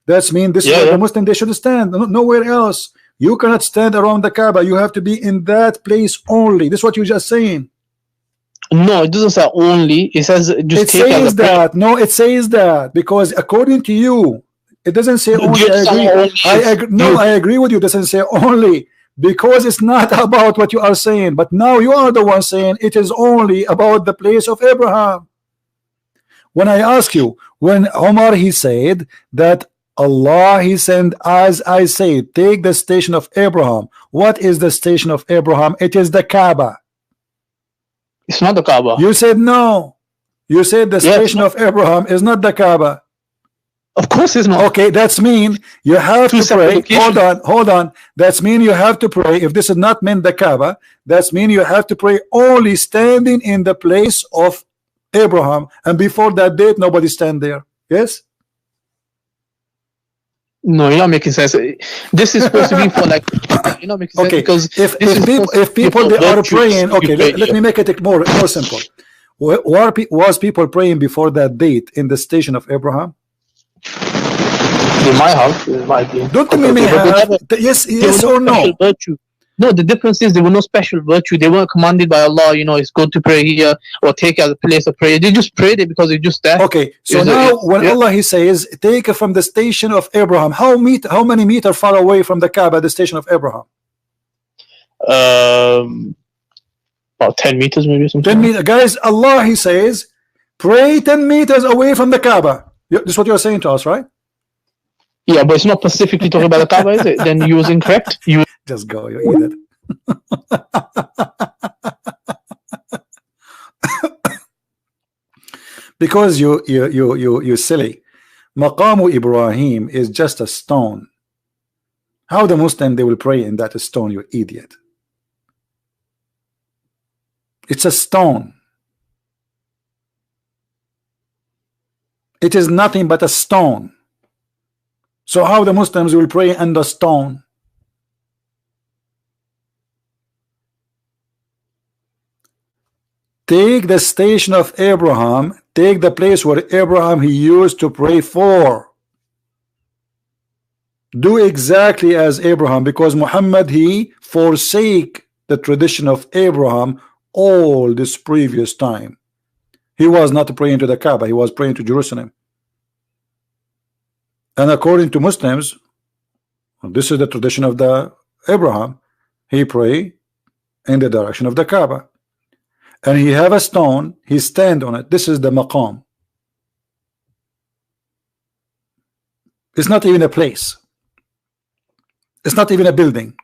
That's mean this is where the Muslim they should stand, nowhere else. You cannot stand around the Kaaba. You have to be in that place only. This is what you're just saying. No, it doesn't say only. It says just. It says that. No, it says that because according to you. It doesn't say only. I agree with you. It doesn't say only because it's not about what you are saying. But now you are the one saying it is only about the place of Abraham. When I ask you, when Omar he said that Allah he sent, as I say, take the station of Abraham. What is the station of Abraham? It is the Kaaba. It's not the Kaaba. You said no. You said the station of Abraham is not the Kaaba. Of course it's not. Okay, that's mean you have to pray. Hold on. That's mean you have to pray. If this is not meant the Kaaba, that's mean you have to pray only standing in the place of Abraham, and before that date nobody stand there. Yes? No, you're not making sense. This is supposed to be for like, you're not making sense because if people they are praying, okay, let me make it more simple. Was people praying before that date in the station of Abraham? They might have. It might be. Don't they may have? Yes or no? Virtue. No, the difference is there were no special virtue. They weren't commanded by Allah. You know, it's good to pray here or take it as a place of prayer. They just prayed it because it's just there. Okay, so now when Allah he says, take it from the station of Abraham. How many meters far away from the Kaaba, the station of Abraham? About 10 meters, maybe something. 10 meters, guys. Allah he says, pray 10 meters away from the Kaaba. This is what you're saying to us, right? Yeah, but it's not specifically talking about the Kaaba, is it? Then you was incorrect. You just go, you eat it. Because you silly. Maqamu Ibrahim is just a stone. How the Muslim they will pray in that stone, you idiot? It's a stone. It is nothing but a stone. So how the Muslims will pray under stone? Take the station of Abraham, take the place where Abraham he used to pray for. Do exactly as Abraham, because Muhammad he forsake the tradition of Abraham all this previous time. He was not praying to the Kaaba, he was praying to Jerusalem. And according to Muslims, this is the tradition of the Abraham. He pray in the direction of the Kaaba, and he have a stone. He stand on it. This is the maqam. It's not even a place. It's not even a building.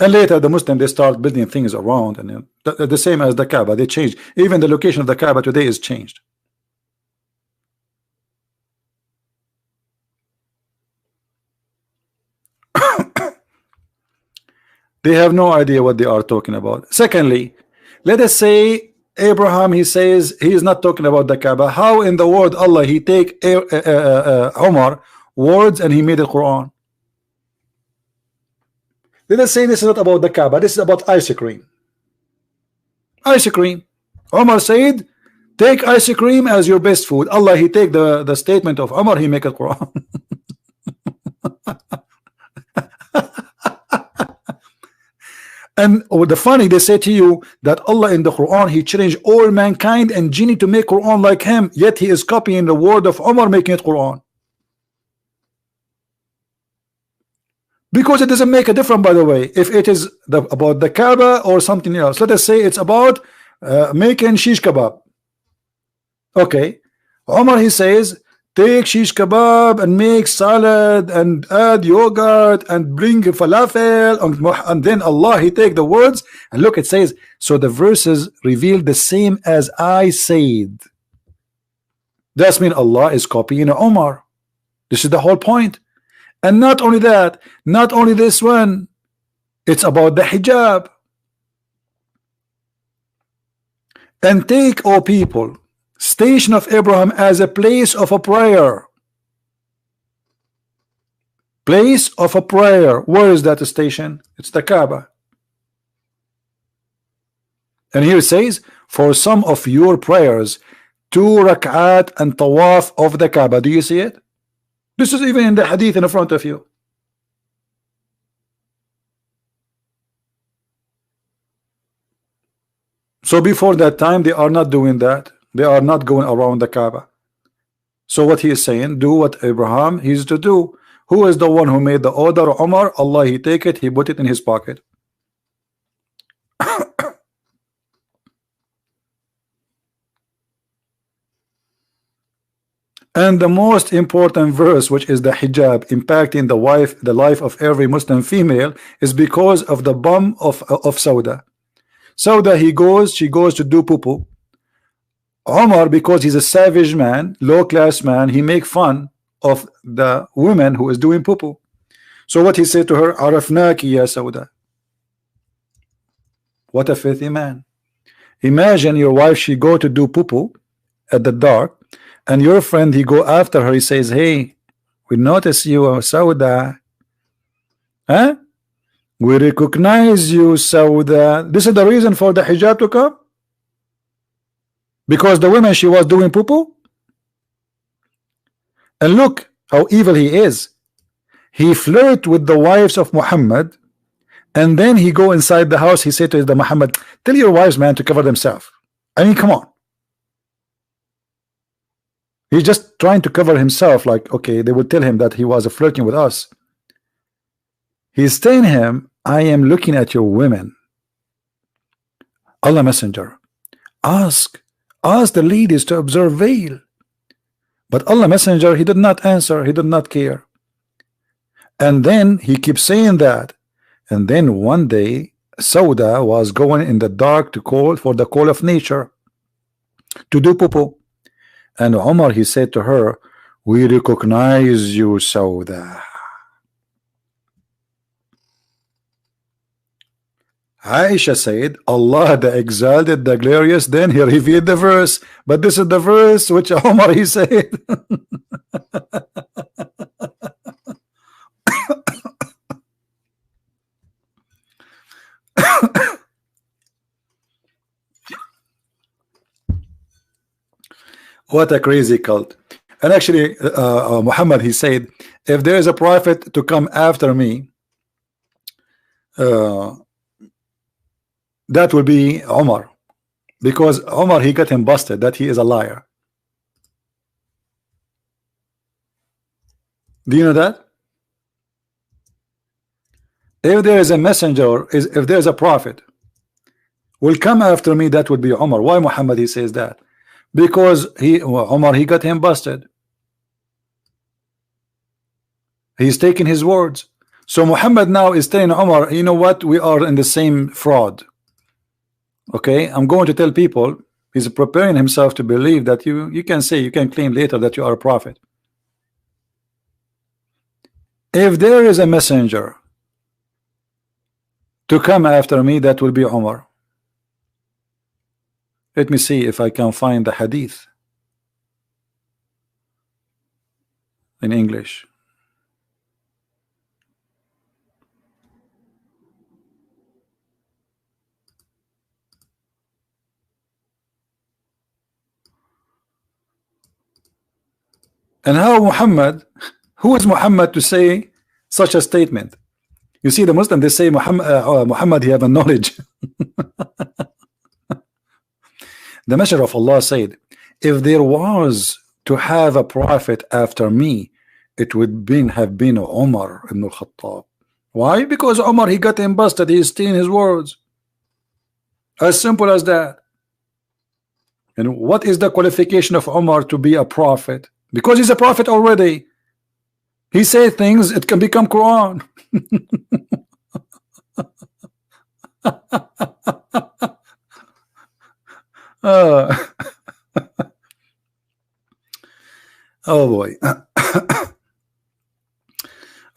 And later the Muslim they start building things around, and the same as the Kaaba. They change. Even the location of the Kaaba today is changed. They have no idea what they are talking about. Secondly, let us say Abraham he says he is not talking about the Kaaba. How in the word Allah he take Umar words and he made the Quran? Let us say this is not about the Kaaba. This is about ice cream. Ice cream. Umar said, take ice cream as your best food. Allah he take the statement of Umar, he make a Quran. And the funny, they say to you that Allah in the Quran he changed all mankind and genie to make Quran like him, yet he is copying the word of Umar making it Quran. Because it doesn't make a difference, by the way, if it is about the Kaaba or something else. Let us say it's about making shish kebab. Okay, Umar he says take shish kebab and make salad and add yogurt and bring falafel, and then Allah he take the words and look, it says, so the verses reveal the same as I said. That's mean Allah is copying Umar. This is the whole point. And not only that, not only this one, it's about the hijab. And take, O people, station of Abraham as a place of a prayer. Place of a prayer. Where is that station? It's the Kaaba. And here it says, for some of your prayers, 2 rak'at and tawaf of the Kaaba. Do you see it? This is even in the hadith in front of you. So before that time, they are not doing that. They are not going around the Kaaba. So what he is saying, do what Abraham is to do. Who is the one who made the order? Umar. Allah he take it, he put it in his pocket. And the most important verse, which is the hijab impacting the life of every Muslim female, is because of the bomb of Sauda. Sauda, she goes to do poo-poo. Omar, because he's a savage man, low-class man, he make fun of the woman who is doing poo-poo. So what he said to her, Arafnaki ya Sauda. What a filthy man. Imagine your wife, she go to do poo-poo at the dark, and your friend, he go after her, he says, hey, we notice you, Sauda. Huh? We recognize you, Sauda. This is the reason for the hijab to come? Because the woman, she was doing poo-poo? And look how evil he is. He flirt with the wives of Muhammad, and then he go inside the house, he said to the Muhammad, tell your wives, man, to cover themselves. I mean, come on. He's just trying to cover himself, like, okay, they would tell him that he was flirting with us. He's telling him, I am looking at your women. Allah Messenger, ask the ladies to observe veil. But Allah Messenger, he did not answer, he did not care. And then he keeps saying that. And then one day, Sauda was going in the dark to call for the call of nature, to do poo-poo. And Omar, he said to her, we recognize you, Sauda. Aisha said, Allah the exalted, the glorious, then he revealed the verse. But this is the verse which Omar, he said. What a crazy cult. And actually, Muhammad, he said, if there is a prophet to come after me, that will be Omar, because Omar, he got him busted that he is a liar. Do you know that? If there is a messenger, if there is a prophet will come after me, that would be Omar. Why Muhammad, he says that? Because Omar, he got him busted. He's taking his words. So Muhammad now is telling Omar, you know what, we are in the same fraud. Okay, I'm going to tell people, he's preparing himself to believe that you can say, you can claim later that you are a prophet. If there is a messenger to come after me, that will be Omar. Let me see if I can find the hadith in English. And how Muhammad, who is Muhammad to say such a statement? You see, the Muslim, they say Muhammad, he have a knowledge. The Messenger of Allah said, if there was to have a prophet after me, it would have been Umar ibn al-Khattab. Why? Because Umar, he got him busted, he is stealing his words. As simple as that. And what is the qualification of Umar to be a prophet? Because he's a prophet already. He says things, it can become Quran. Oh boy.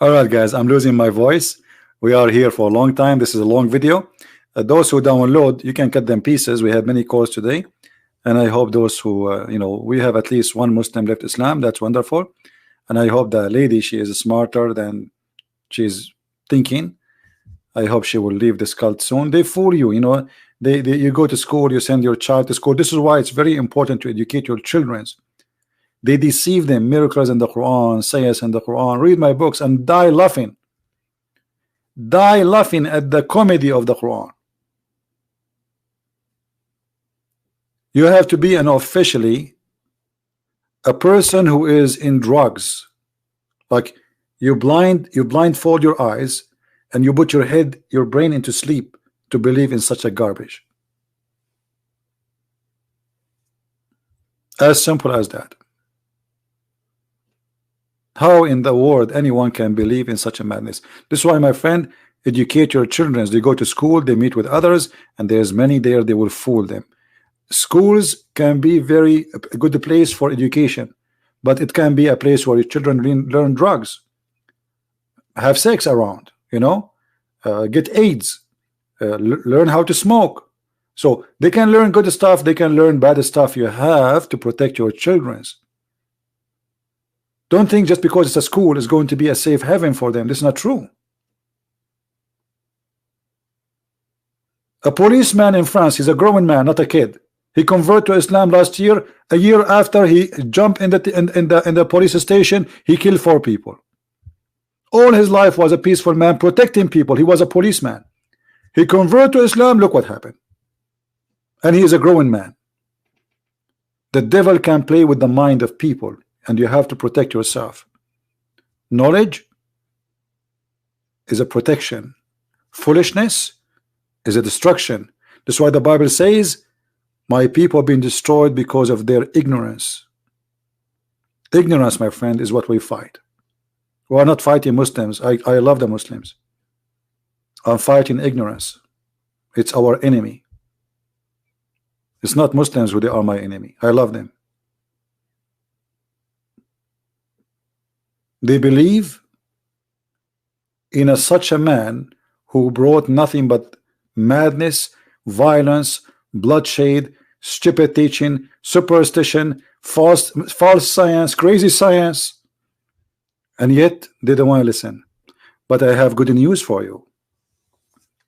All right, guys, I'm losing my voice. We are here for a long time. This is a long video. Those who download, you can cut them pieces. We have many calls today, and I hope those who you know, we have at least one Muslim left Islam. That's wonderful. And I hope the lady, she is smarter than she's thinking. I hope she will leave this cult soon. They fool you, you know. You go to school, you send your child to school. This is why it's very important to educate your children. They deceive them. Miracles in the Quran, sayas in the Quran. Read my books and die laughing. Die laughing at the comedy of the Quran. You have to be an officially a person who is in drugs. Like you blindfold your eyes and you put your brain into sleep to believe in such a garbage. As simple as that. How in the world anyone can believe in such a madness? This is why, my friend, educate your children. They go to school, they meet with others, and there's many there, they will fool them. Schools can be very a good place for education, but it can be a place where your children learn drugs, have sex around, you know, get AIDS, learn how to smoke. So they can learn good stuff, they can learn bad stuff. You have to protect your children. Don't think just because it's a school is going to be a safe haven for them. This is not true. A policeman in France, he's a grown man, not a kid. He converted to Islam last year. A year after he jumped in the police station, he killed 4 people. All his life was a peaceful man protecting people. He was a policeman. He converted to Islam. Look what happened. And he is a growing man. The devil can play with the mind of people, and you have to protect yourself. Knowledge is a protection. Foolishness is a destruction. That's why the Bible says, my people have been destroyed because of their ignorance. Ignorance, my friend, is what we fight. We are not fighting Muslims. I love the Muslims. I'm fighting ignorance. It's our enemy. It's not Muslims who they are my enemy. I love them. They believe in such a man who brought nothing but madness, violence, bloodshed, stupid teaching, superstition, false science, crazy science, and yet they don't want to listen. But I have good news for you.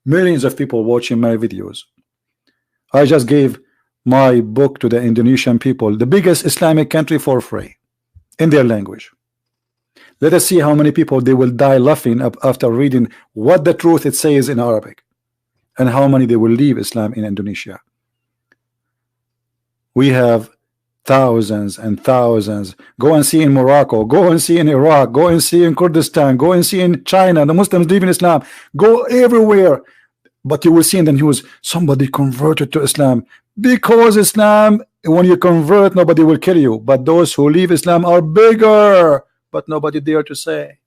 Millions of people watching my videos. I just gave my book to the Indonesian people, the biggest Islamic country, for free in their language. Let us see how many people they will die laughing after reading what the truth it says in Arabic, and how many they will leave Islam in Indonesia. We have thousands and thousands. Go and see in Morocco, go and see in Iraq, go and see in Kurdistan, go and see in China, the Muslims leaving Islam. Go everywhere. But you will see in the news, somebody converted to Islam. Because Islam, when you convert, nobody will kill you. But those who leave Islam are bigger, but nobody dare to say.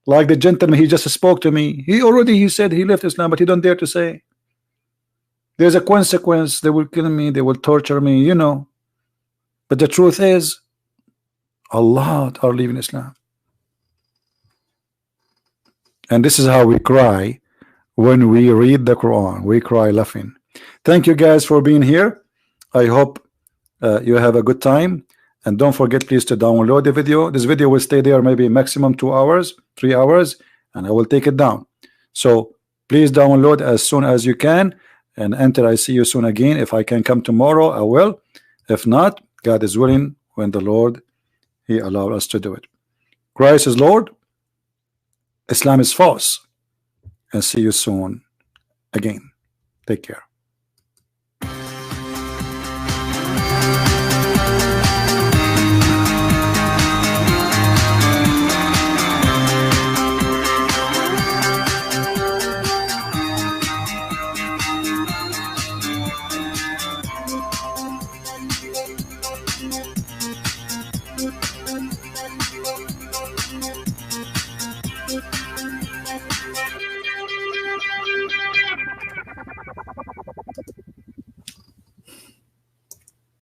Like the gentleman, he just spoke to me. He said he left Islam, but he don't dare to say. There's a consequence. They will kill me. They will torture me, you know. But the truth is, a lot are leaving Islam. And this is how we cry when we read the Quran. We cry laughing. Thank you guys for being here. I hope you have a good time. And don't forget, please, to download the video. This video will stay there maybe maximum 2 hours, 3 hours, and I will take it down. So please download as soon as you can. And enter, I see you soon again. If I can come tomorrow, I will. If not, God is willing, when the Lord, He allowed us to do it. Christ is Lord. Islam is false. And see you soon again. Take care.